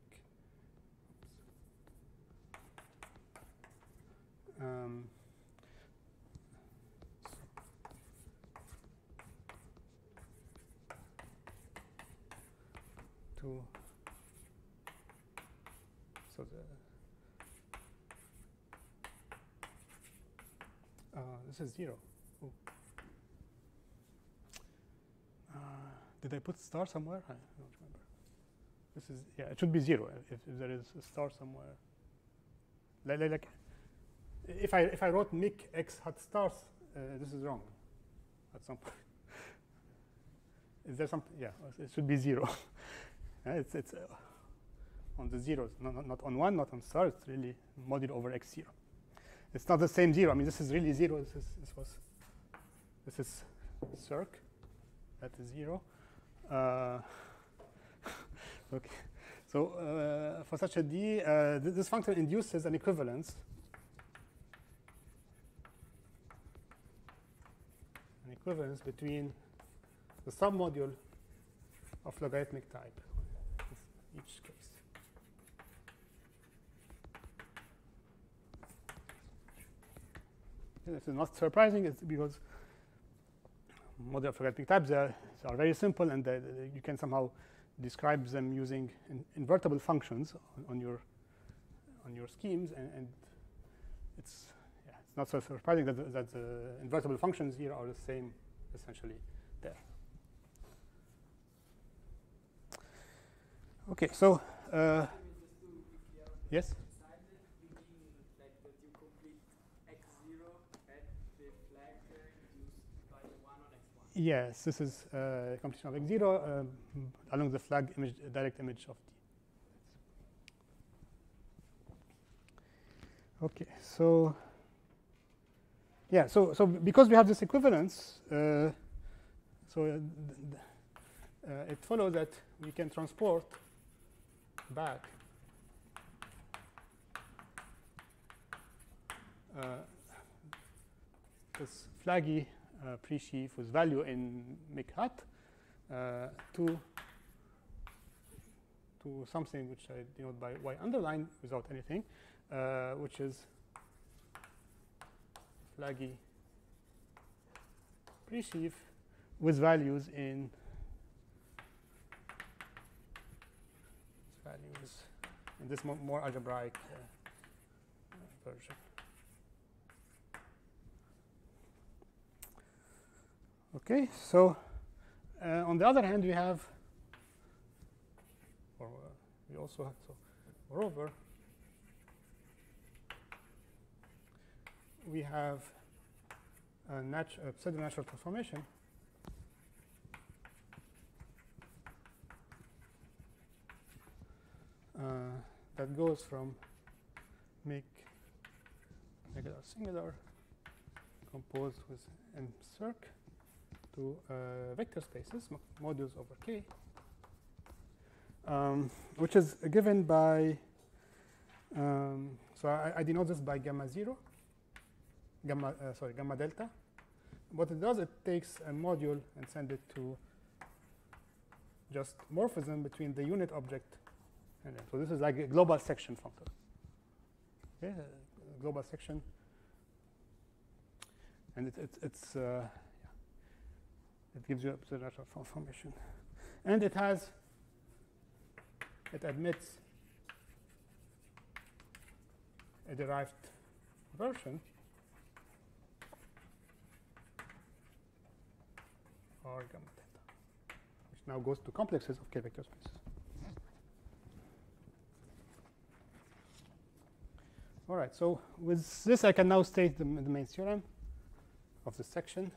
Speaker 1: so this is 0. Did I put star somewhere? I don't remember. This is, yeah, it should be 0 if there is a star somewhere. Like if I wrote mic x hat stars, this is wrong at some point. Is there something? Yeah, it should be 0. It's on the zeros, not on 1, not on star. It's really modulo over x0. It's not the same 0. I mean, this is really 0. This is circ. That is 0. Okay. So for such a D, this function induces an equivalence. An equivalence between the submodule of logarithmic type in each case. This is not surprising. It's because model of logarithmic types are very simple, and you can somehow describe them using invertible functions on your schemes, and it's not so surprising that the invertible functions here are the same essentially there. Okay, so yes. Yes, this is computation of x0 along the flag image, direct image of D. Okay, so yeah, so because we have this equivalence, it follows that we can transport back this flaggy pre-sheaf with value in make hat to something which I denote by y underline without anything, which is flaggy pre-sheaf with values in this more algebraic version. Okay, so on the other hand, we have, or we also have, so moreover, we have a pseudo-natural transformation that goes from make regular singular composed with m circ to vector spaces, modules over k, which is given by, so I denote this by gamma 0, gamma delta. What it does, it takes a module and sends it to just morphism between the unit object and it. So this is like a global section function. Okay, a global section, and it gives you the natural transformation, and it admits a derived version or gamma delta, which now goes to complexes of k vector spaces. All right, so with this I can now state the main theorem of this section.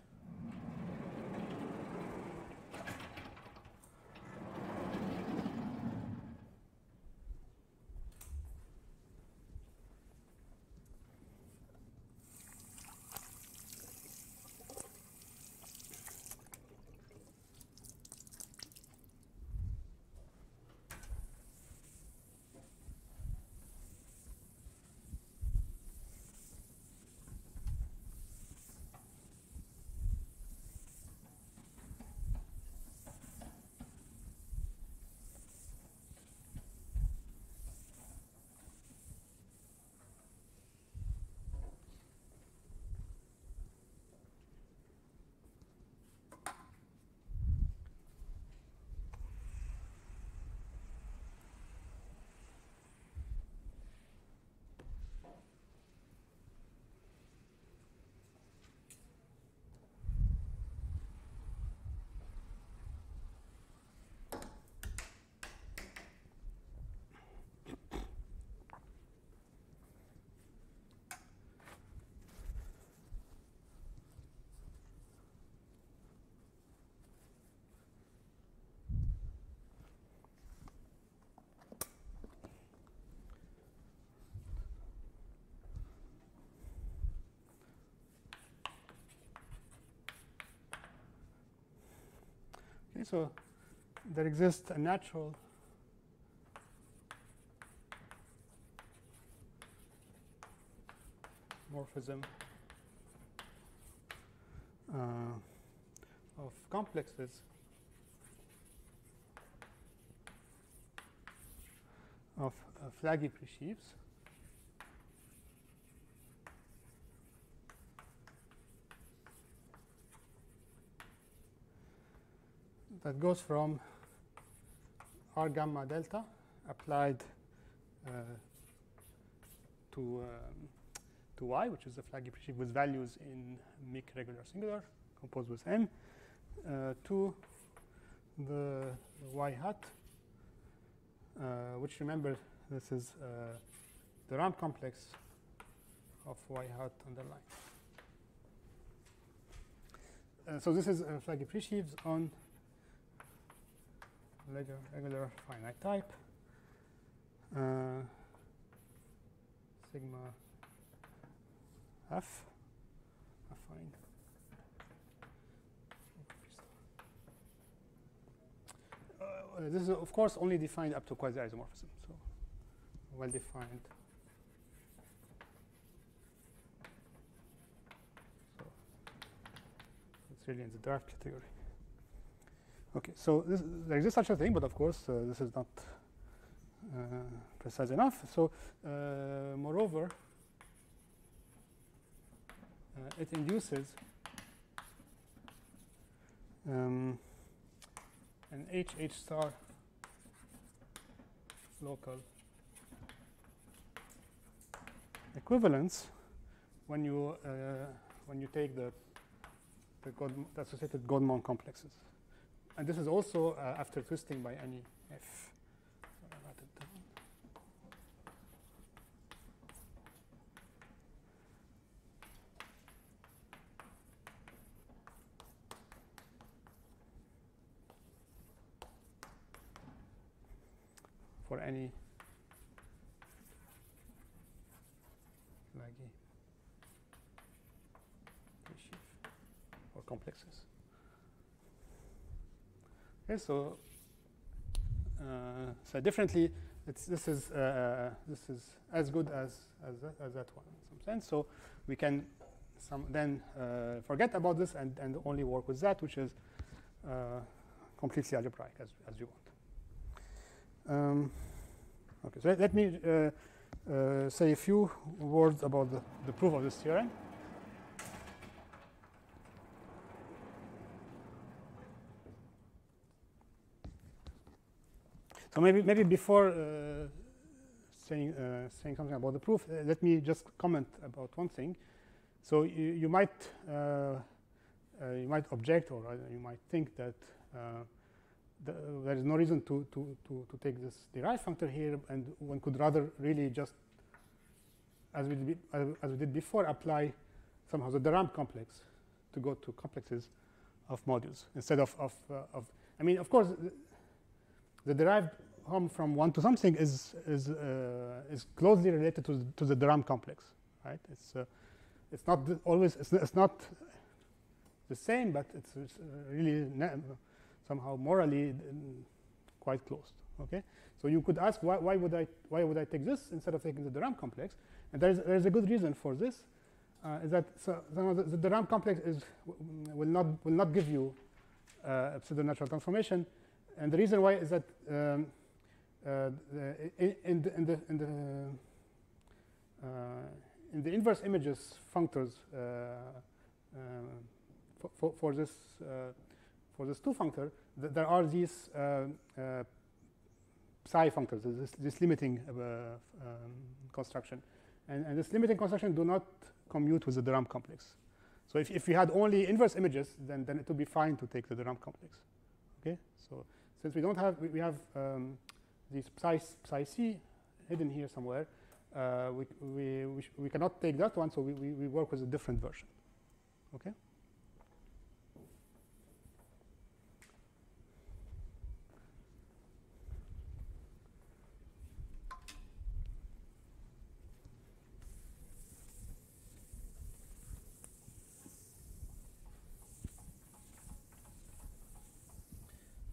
Speaker 1: Okay, so there exists a natural morphism of complexes of flaggy presheaves that goes from R gamma delta applied to y, which is a flaggy presheaf with values in Mick regular singular composed with m, to the y hat, which, remember, this is the ramp complex of y hat underlined. So this is flaggy presheaves on regular finite type, sigma f affine. This is, of course, only defined up to quasi-isomorphism, so well defined. So it's really in the derived category. Okay, so there exists such a thing, but of course this is not precise enough. So moreover, it induces an HH star local equivalence when you take the associated Godman complexes. And this is also after twisting by any f. So I write it down. For any flaggy presheaf or complexes. Okay, so differently, this is as good as that one in some sense. So we can then forget about this and only work with that, which is completely algebraic as you want. Okay, so let me say a few words about the proof of this theorem. So maybe before saying something about the proof, let me just comment about one thing. So you might object, or you might think that there is no reason to take this derived functor here, and one could rather really just, as we did before, apply somehow the ramp complex to go to complexes of modules instead of I mean, of course, the derived home from 1 to something is closely related to the ramp complex, right? It's not always it's not the same, but it's really somehow morally quite close. Okay, so you could ask why would I take this instead of taking the ramp complex? And there's a good reason for this. Is that the ramp complex will not give you a pseudo-natural transformation, and the reason why is that in the inverse images functors for this 2 functor, there are these psi functors, this limiting construction, and this limiting construction do not commute with the ramp complex. So if you had only inverse images, then it would be fine to take the ramp complex. Okay, so since we don't have we have these psi c hidden here somewhere, we cannot take that one, so we work with a different version. Okay.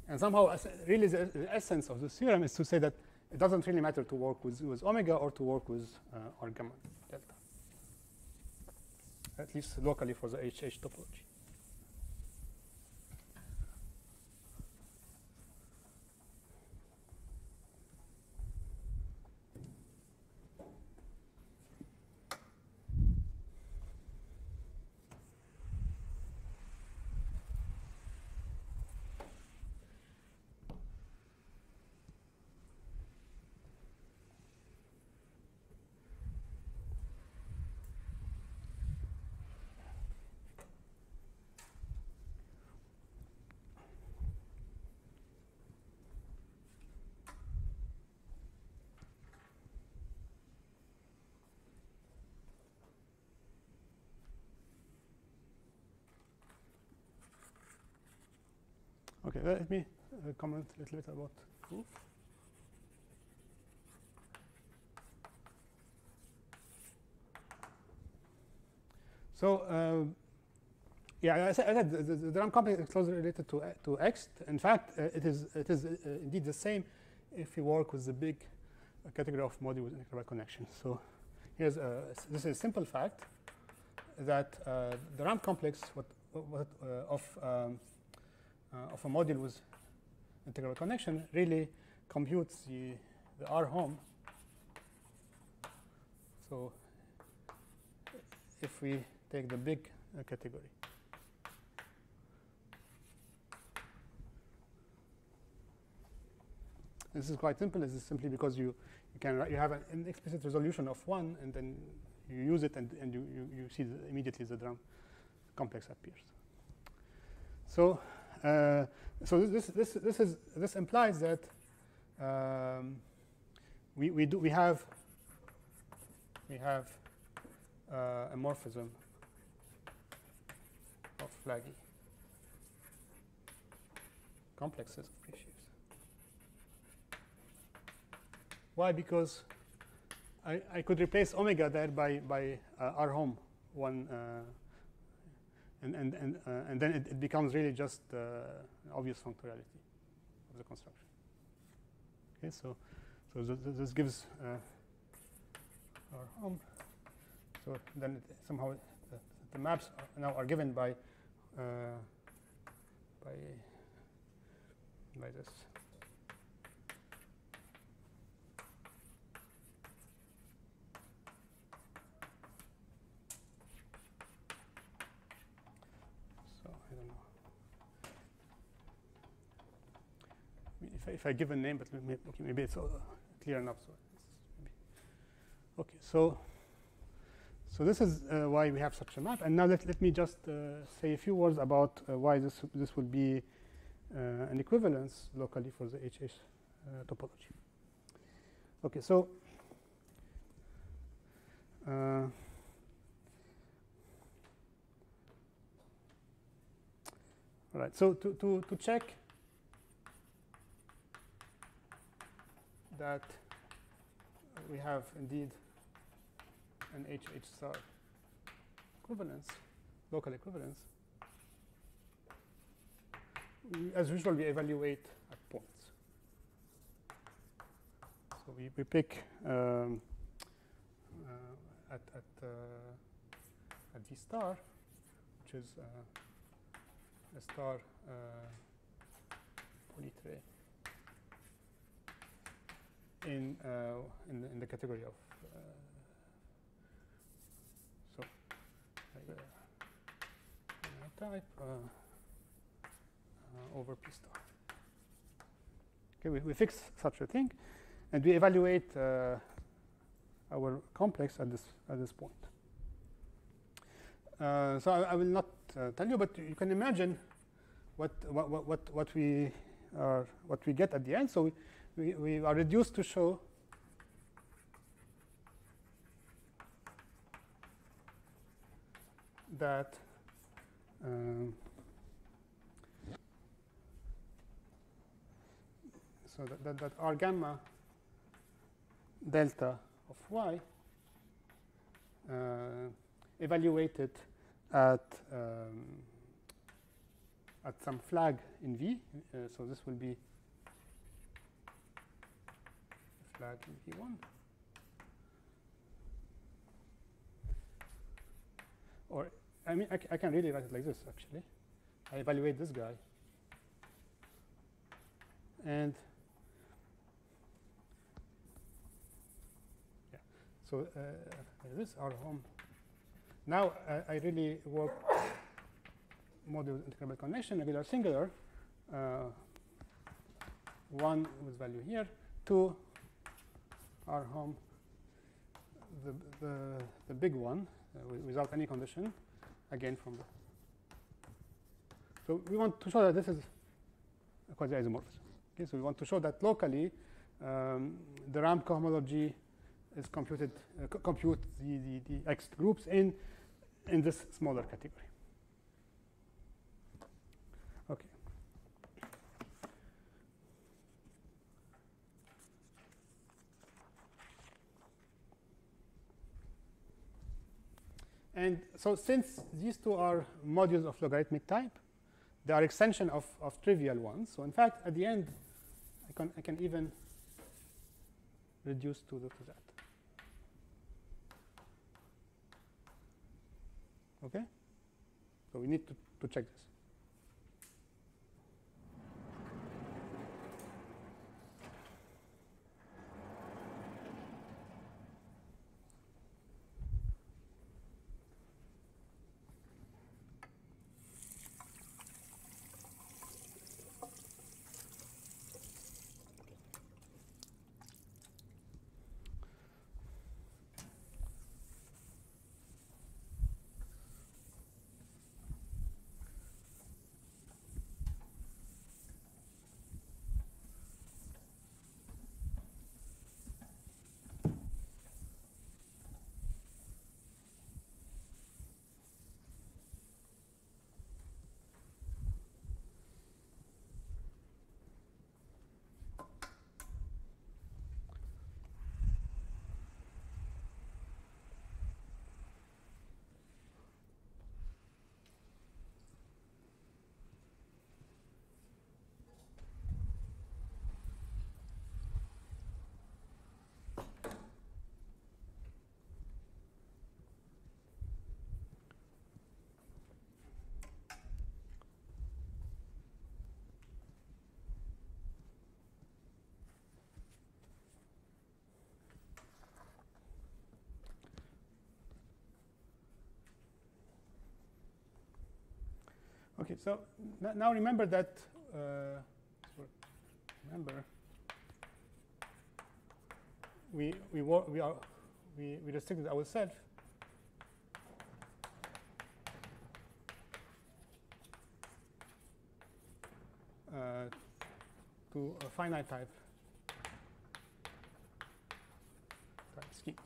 Speaker 1: And somehow, really, the essence of this theorem is to say that it doesn't really matter to work with omega or to work with R gamma delta. at least locally for the HH topology. Okay, let me comment a little bit about proof. So, yeah, I said the RAM complex is closely related to X. In fact, it is indeed the same if you work with the big category of module with interval connection. So, this is a simple fact that the RAM complex of a module with integral connection really computes the R home. So if we take the big category, this is quite simple. This is simply because you have an explicit resolution of 1, and then you use it, and you see immediately the drum complex appears. So this implies that we have a morphism of flaggy complexes of ratios. Why? Because I could replace omega there by R home 1. And then it becomes really just obvious functoriality of the construction. Okay, so this gives our home. So then somehow the maps now are given by this. If I give a name, but maybe it's clear enough. So okay, so this is why we have such a map. And now let me just say a few words about why this will be an equivalence locally for the HH topology. Okay, so all right. So to check that we have indeed an HH star equivalence, local equivalence, as usual, we evaluate at points. So we pick at V star, which is a star polytray in the category of so type over P star. Okay, we fix such a thing, and we evaluate our complex at this point. So I will not tell you, but you can imagine what we get at the end. So we are reduced to show that so that R gamma delta of y evaluated at some flag in V. So this will be a flag in V1. or I mean, I can really write it like this, actually. I evaluate this guy. And yeah, so this R home. Now I really work module integrable connection, regular singular. 1 with value here, 2 R home, the big one without any condition, again from the. So we want to show that this is a quasi-isomorphism. Okay, so we want to show that locally the ramp cohomology is computed, compute the X groups in this smaller category. Okay. And so since these two are modules of logarithmic type, they are extension of trivial ones. So in fact, at the end, I can even reduce to that. Okay? So we need to check this. Okay, so now remember that we restricted ourselves to a finite type schemes.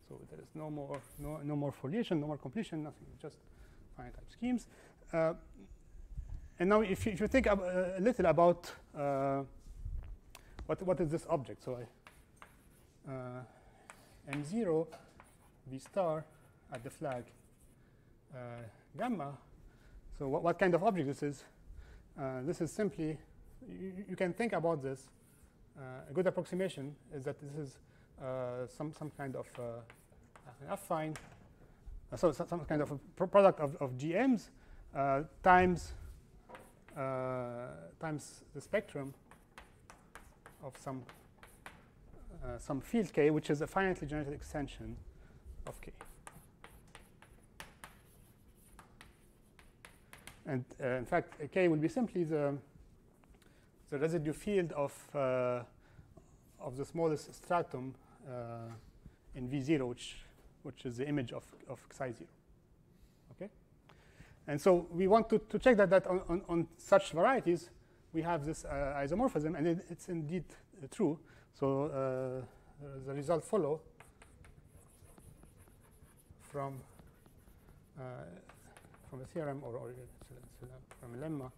Speaker 1: So there is no more foliation, no more completion, nothing, just finite type schemes. And now if you think a little about what is this object, so M0 V star at the flag gamma. So what kind of object this is? This is simply, you can think about this. A good approximation is that this is some kind of affine, so some kind of a product of GMs times the spectrum of some field K, which is a finitely generated extension of K. And in fact, K will be simply the residue field of the smallest stratum in V0, which is the image of psi 0. Okay, and so we want to check that on such varieties we have this isomorphism, and it's indeed true. So the result follow from a theorem or from a lemma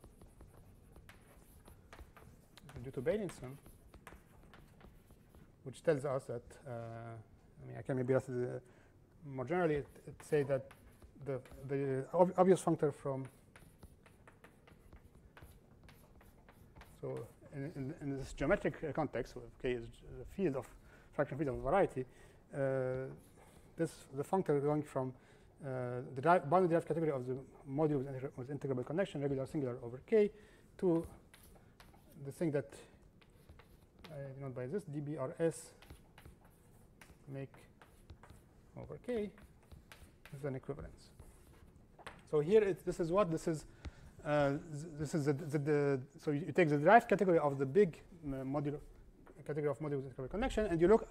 Speaker 1: due to Beilinson, which tells us that I mean, I can maybe more generally say that the obvious functor from, so in this geometric context, so K is the field of fraction field of variety, the functor going from the boundary derived category of the module with integrable connection, regular singular over K, to the thing that I denote by this dBRS make over K is an equivalence. So here this is what this is. This is so you take the derived category of the big modular category of modules with integrable connection, and you look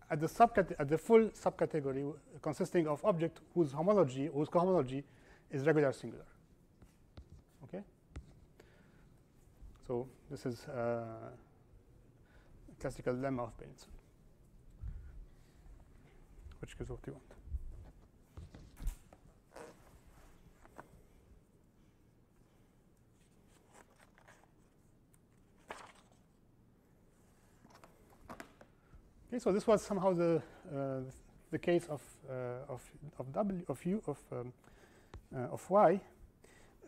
Speaker 1: at the full subcategory consisting of object whose cohomology is regular singular. Okay. So this is classical lemma of Bayesian, which gives what you want. Okay, so this was somehow the case of y,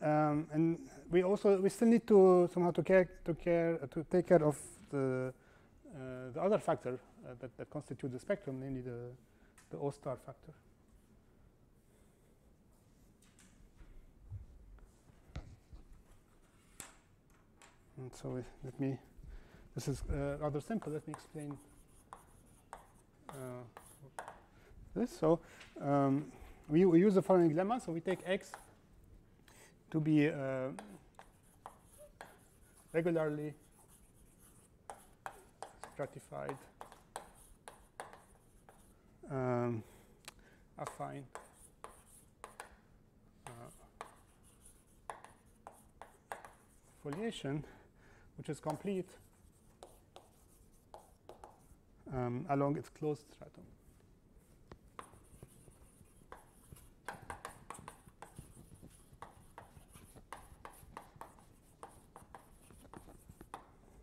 Speaker 1: and we still need to somehow take care of the other factor that constitutes the spectrum, namely the O star factor. And so this is rather simple. Let me explain this. So we use the following lemma. So we take X to be regularly stratified affine foliation, which is complete along its closed stratum.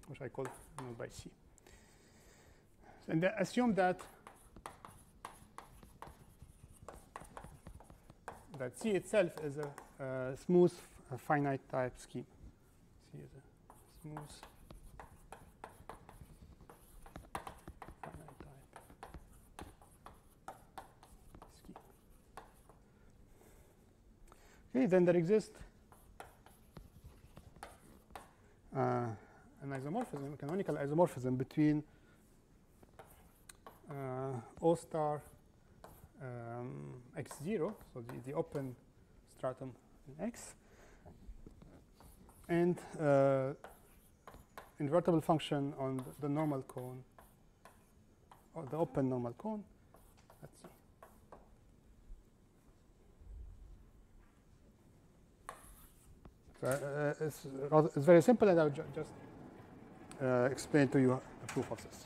Speaker 1: Which I call by C. And assume that C itself is a smooth finite type scheme. C is a smooth finite type scheme. Okay, then there exists an isomorphism, canonical isomorphism between O star x0, so the open stratum in X, and invertible function on the normal cone, or the open normal cone at C. So it's very simple, and I'll just explain to you a proof of this.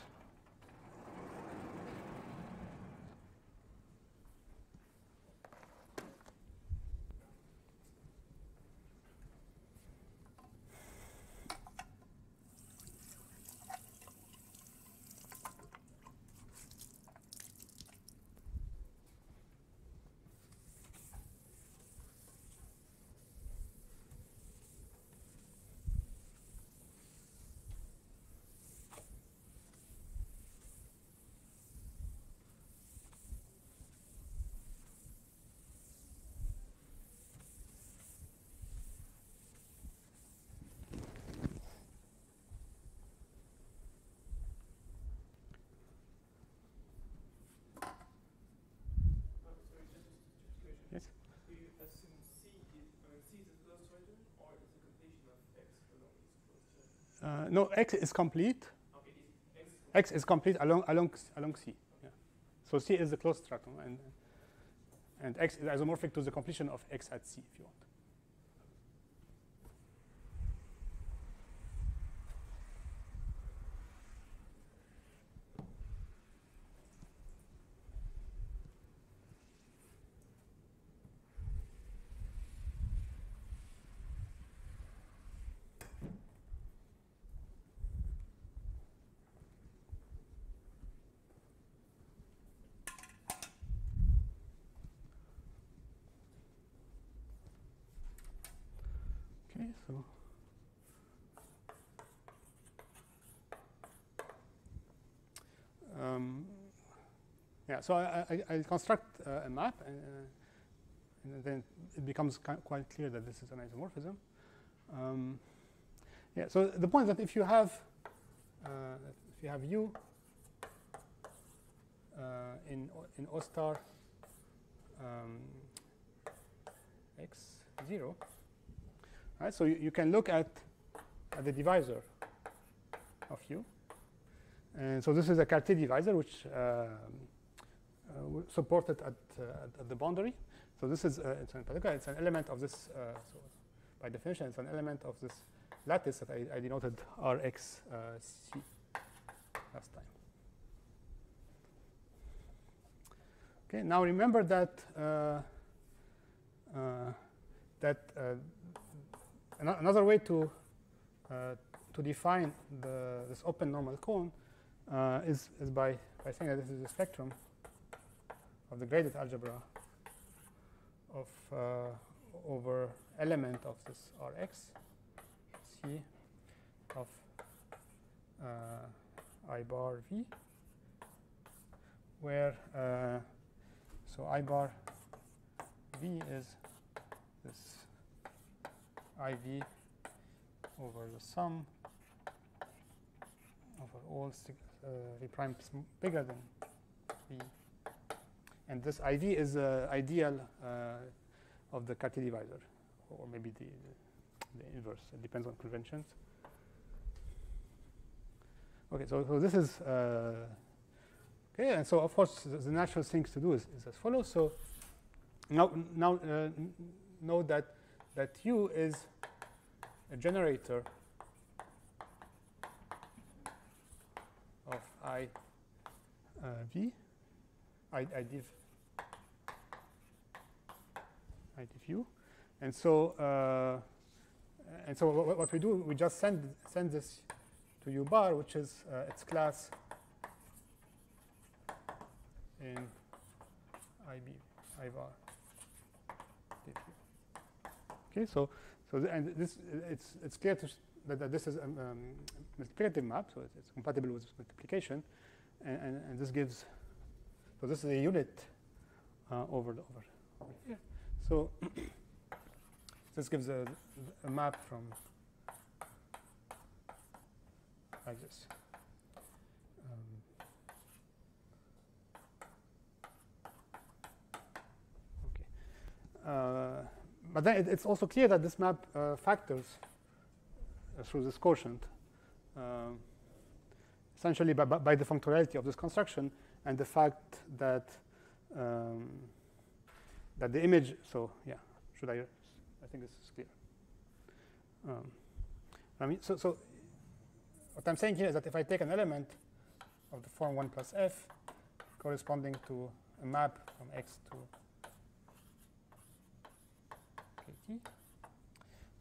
Speaker 1: No, X is complete.
Speaker 3: Okay,
Speaker 1: X is complete along C. Yeah. So C is the closed stratum, and X is isomorphic to the completion of X at C, if you want. So yeah, so I construct a map and then it becomes quite clear that this is an isomorphism. Yeah. So the point is that if you have U in O star x0, right? So you can look at the divisor of U, and so this is a Cartier divisor which supported at the boundary. So this is it's in particular it's an element of this. So by definition, it's an element of this lattice that I denoted Rx C last time. Okay. Now remember that another way to define this open normal cone is by saying that this is a spectrum of the graded algebra of over element of this Rx C of I bar V, where so I bar V is this IV over the sum over all V prime bigger than V, and this IV is ideal of the Cartier divisor, or maybe the inverse. It depends on conventions. Okay, so this is okay, and so of course the natural thing to do is as follows. So now know that U is a generator of I div U, and so what we do, we just send this to U bar, which is its class in I bar div U. Okay, so and this it's clear that this is a multiplicative map, so it's compatible with multiplication, and this gives, so this is a unit over here. So this gives a map from like this. Okay. But then it's also clear that this map factors through this quotient, essentially by the functoriality of this construction and the fact that that the image. So yeah, should I think this is clear. I mean, so what I'm saying here is that if I take an element of the form 1 plus f corresponding to a map from X to KT,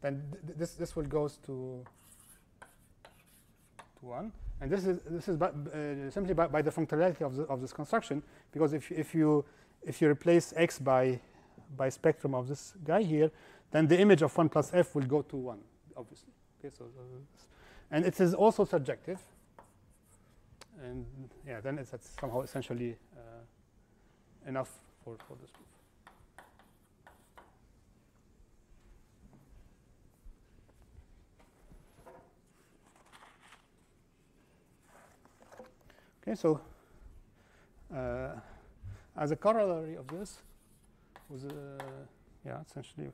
Speaker 1: then this will goes to 1, and this is simply by the functoriality of this construction, because if you replace X by spectrum of this guy here, then the image of 1 plus f will go to 1, obviously. Okay, so and it is also surjective, and yeah, then it's somehow essentially enough for this proof. Okay, so as a corollary of this, was yeah, essentially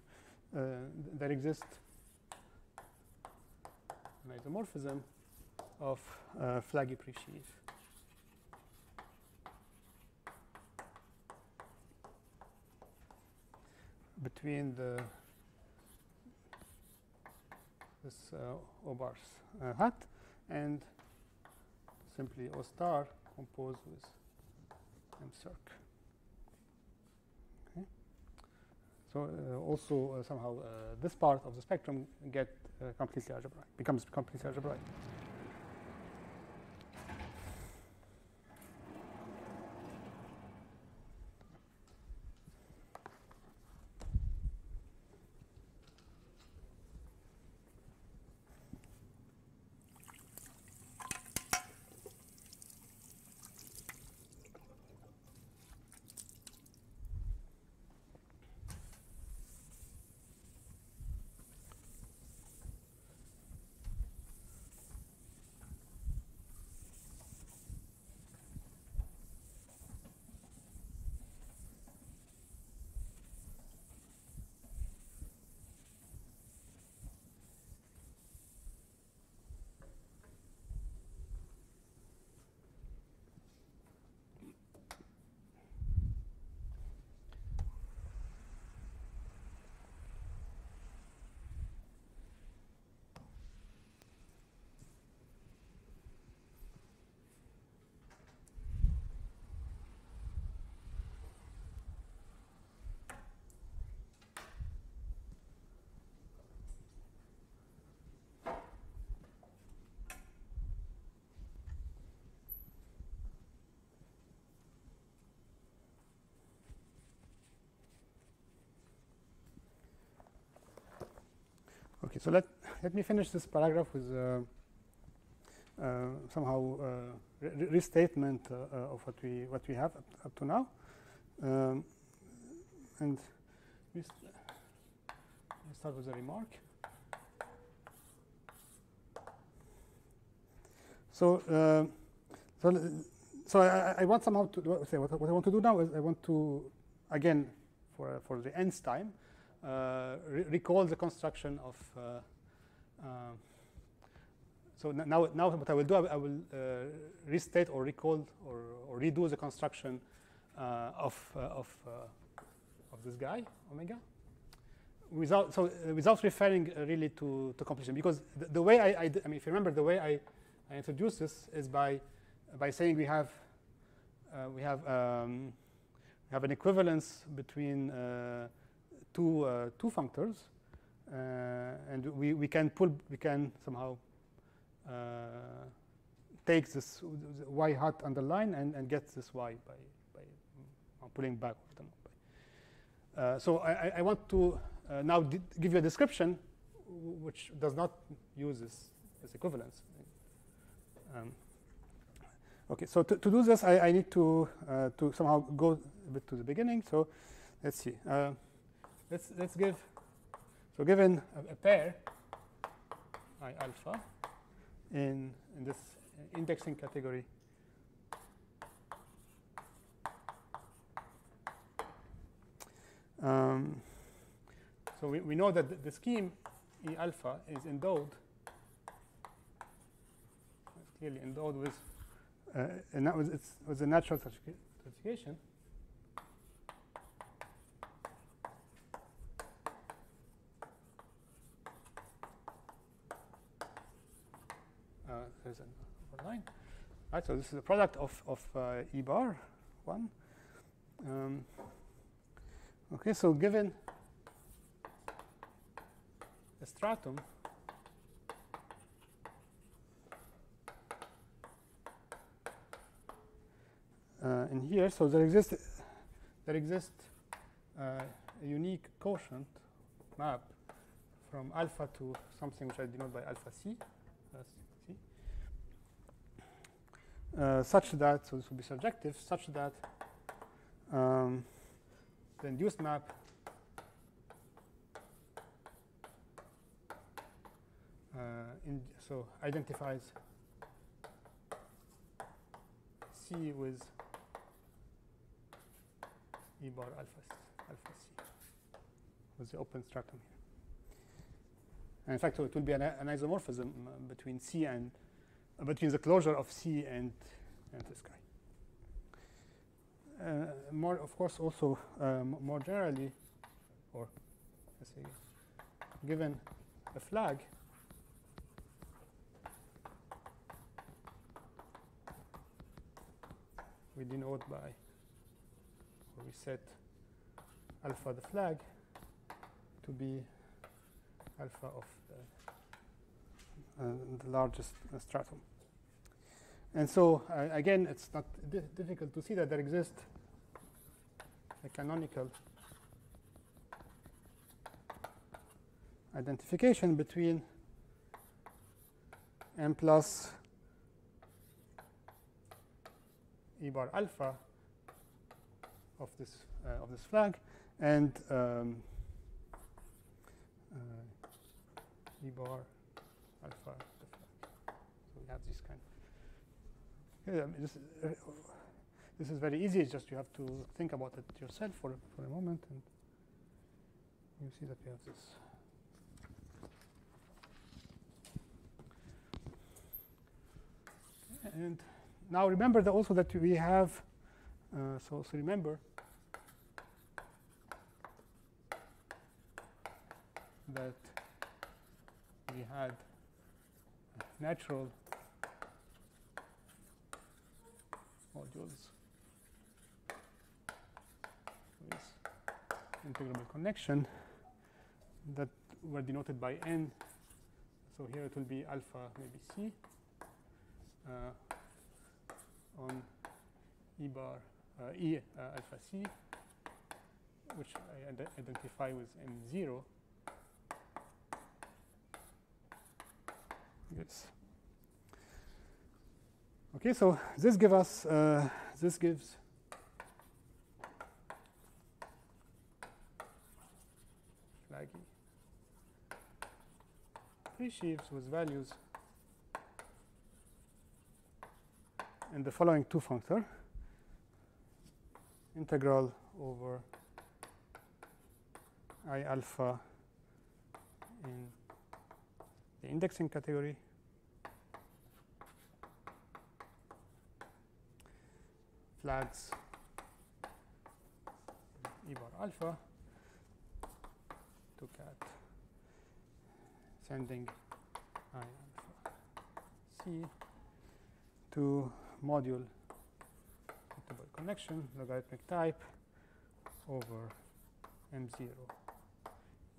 Speaker 1: there exists an isomorphism of Flaggy-Prishev between this O bars hat and simply O star composed with M circ. Okay. So also somehow this part of the spectrum completely algebraic, becomes completely algebraic. Okay, so let me finish this paragraph with somehow restatement of what we have up to now, and we start with a remark. So I want somehow to say what I want to do now is I want to again for the nth time recall the construction of. So now what I will do, I will restate or recall or redo the construction of this guy omega, without referring really to completion, because the way I mean, if you remember, the way I introduced this is by saying we have an equivalence between two functors, and we can somehow take this y hat underline and get this y by pulling back of them. So I want to now give you a description which does not use this equivalence. Okay, so to do this, I need to somehow go a bit to the beginning. So let's see. Let's give, so given a pair I alpha in this indexing category, so we know that the scheme E alpha is endowed, it's clearly endowed with and that was a natural certification. There's an overline. Right, so this is a product of E bar 1. Okay, so given a stratum in here, so there exists a unique quotient map from alpha to something which I denote by alpha c. Such that, so this will be surjective, such that the induced map so identifies C with E bar alpha C with the open stratum here. And in fact, so it will be an isomorphism between C and between the closure of C and this guy. More, of course, also more generally, or let's say, given a flag, we denote by, or we set alpha the flag to be alpha of the largest stratum. And so, again, it's not difficult to see that there exists a canonical identification between m plus E bar alpha of this flag and E bar alpha the flag. So we have this kind of. Yeah, this is very easy. It's just you have to think about it yourself for a moment, and you see that we have this. And now remember that also that we have, so remember that we had natural modules with integrable connection that were denoted by n. So here it will be alpha maybe C on E bar alpha C, which I identify with M0, Yes. Okay, so this gives us flag E. Three sheaves with values in the following two functor: integral over I alpha in the indexing category, flags E bar alpha to cat sending I alpha C to module mutable connection logarithmic type over M0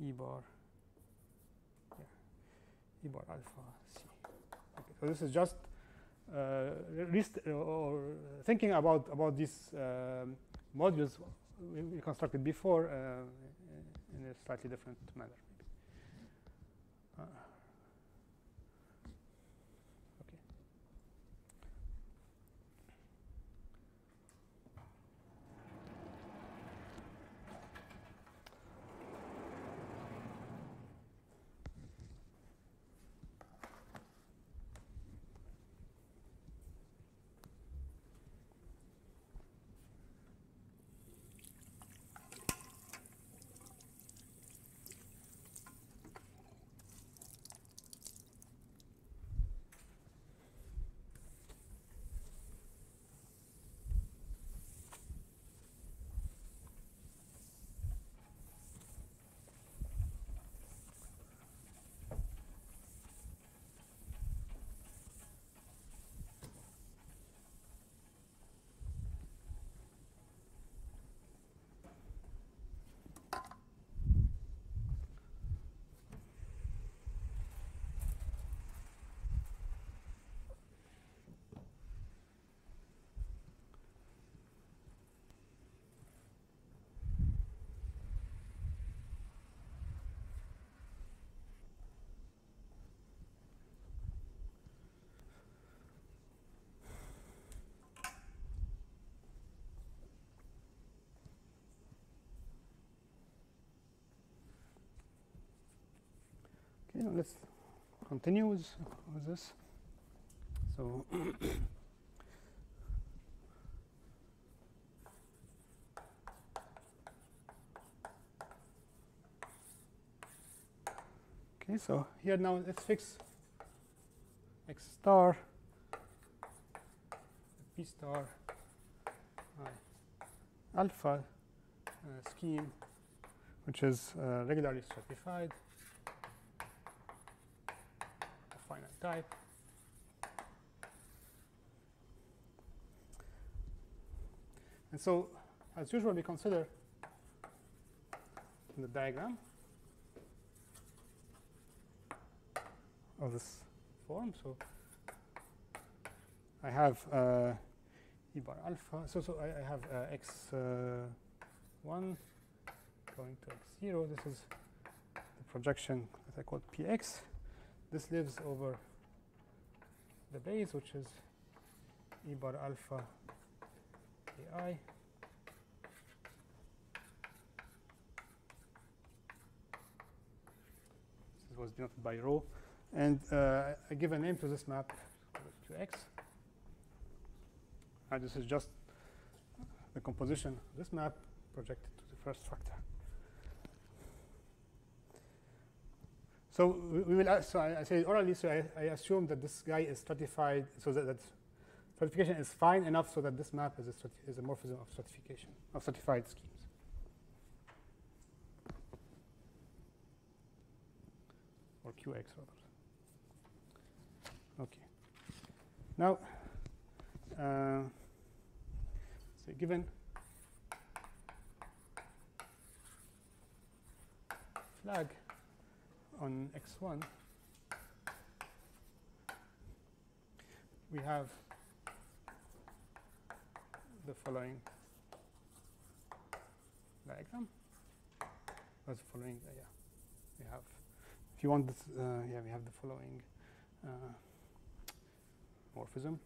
Speaker 1: E bar alpha C. Okay, so this is just or thinking about these modules we constructed before in a slightly different manner. Okay. Okay, now let's continue with this. So okay, so here now let's fix x star, p star, alpha scheme, which is regularly stratified, of finite type. And so, as usual, we consider the diagram of this form. So I have E bar alpha. So I have x1 going to x0. This is the projection that I call px. This lives over the base, which is E bar alpha ai. This was denoted by rho. And I give a name to this map, qx. And this is just the composition of this map projected to the first factor. So we will. So I say orally. So I assume that this guy is stratified, so that stratification is fine enough, so that this map is a morphism of stratification of stratified schemes. Or qx rather. Okay. Now, so given flag on x1, we have the following diagram. That's following. Yeah, we have. If you want this, yeah, we have the following morphism.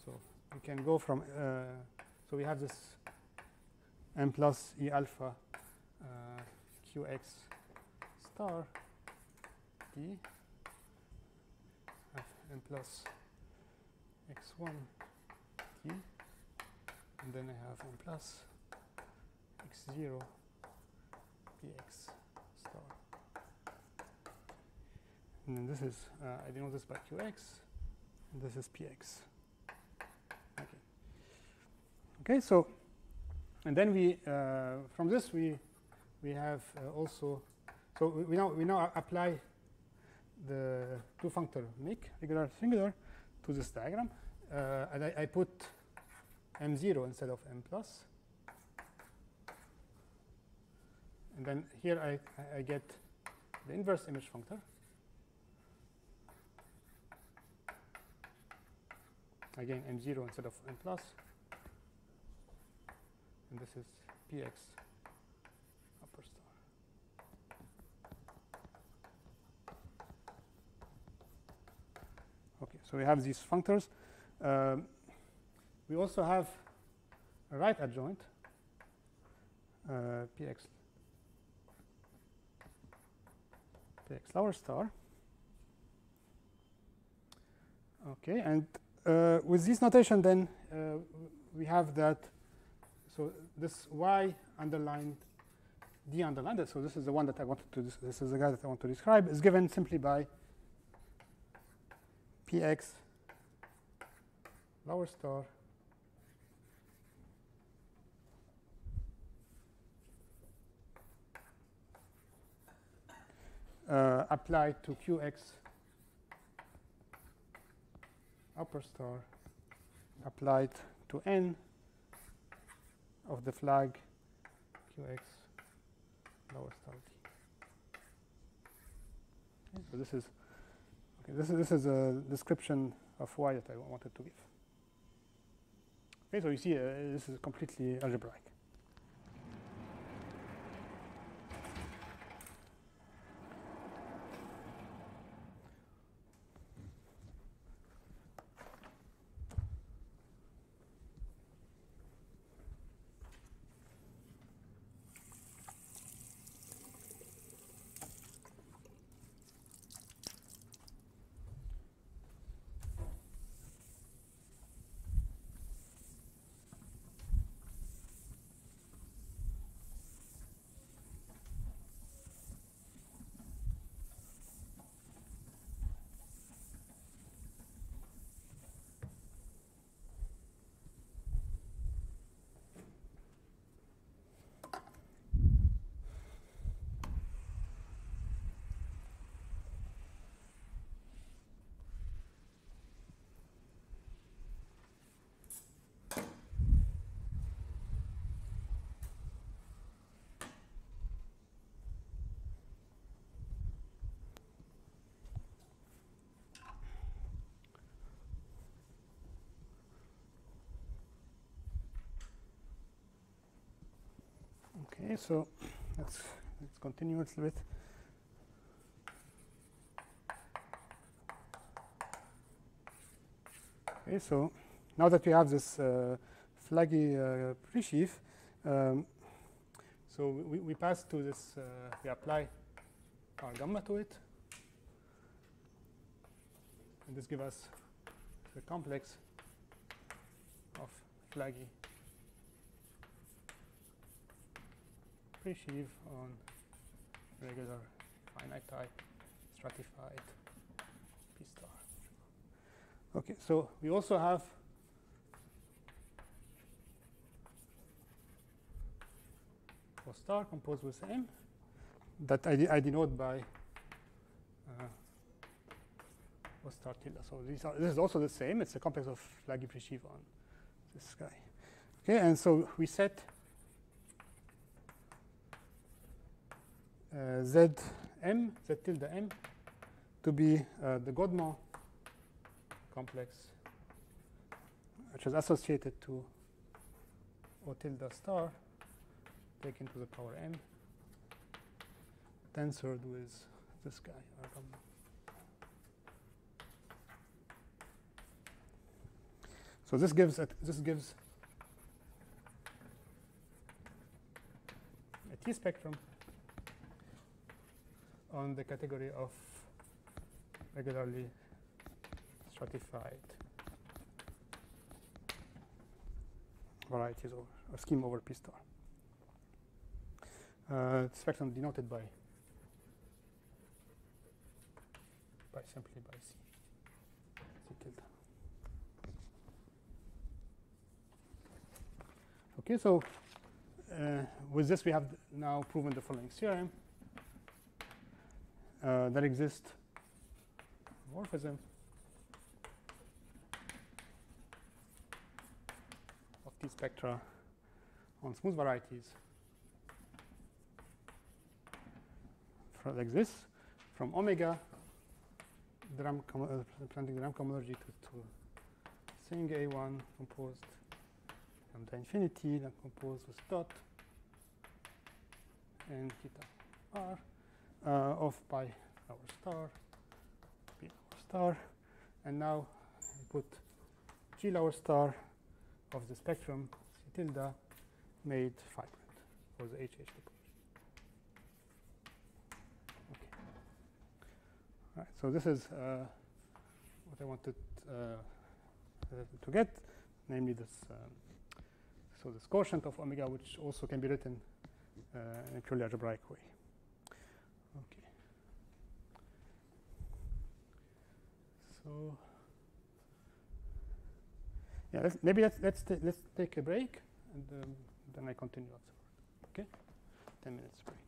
Speaker 1: So we can go from so we have this m plus e alpha qx star d have m plus x1 t, and then I have m plus x0 px star. And then this is I denote this by qx, and this is px. Okay, so and then we from this we have also so we now apply the two-functor make regular singular to this diagram, and I put m0 instead of m plus, and then here I get the inverse image functor. Again, m0 instead of m plus, and this is px upper star. Okay, so we have these functors. We also have a right adjoint, px lower star. Okay, and with this notation, then we have that. So this y underlined d underlined. So this is the one that I wanted to. This is the guy that I want to describe. Is given simply by px lower star applied to qx upper star applied to n of the flag qx lower star d. Okay, so this is okay. This is a description of y that I wanted to give. Okay, so you see this is completely algebraic. Okay, so let's continue a little bit. Okay, so now that we have this flaggy presheaf, so we pass to this, we apply our gamma to it, and this gives us the complex of flaggy presheaf on regular finite type stratified p star. Okay, so we also have O star composed with M that I denote by O star tilde. So this is also the same. It's a complex of flaggy presheaf on this guy. Okay, and so we set Z tilde M to be the Godman complex, which is associated to O tilde star taken to the power m, tensored with this guy. So this gives a T spectrum on the category of regularly stratified varieties or scheme over P star. Spectrum denoted by simply by C tilde. Okay, so with this we have now proven the following theorem. There exists morphism of T spectra on smooth varieties like this, from omega representing the RAM cohomology to thing A1 composed lambda infinity, then composed with dot and theta r of pi lower star, p lower star, and now I put g lower star of the spectrum C tilde made fibrant for the HH topology. Okay. All right. So this is what I wanted to get, namely this. So this quotient of omega, which also can be written in a purely algebraic way. Okay. So yeah, maybe let's take a break, and then I continue afterward. Okay, 10 minutes break.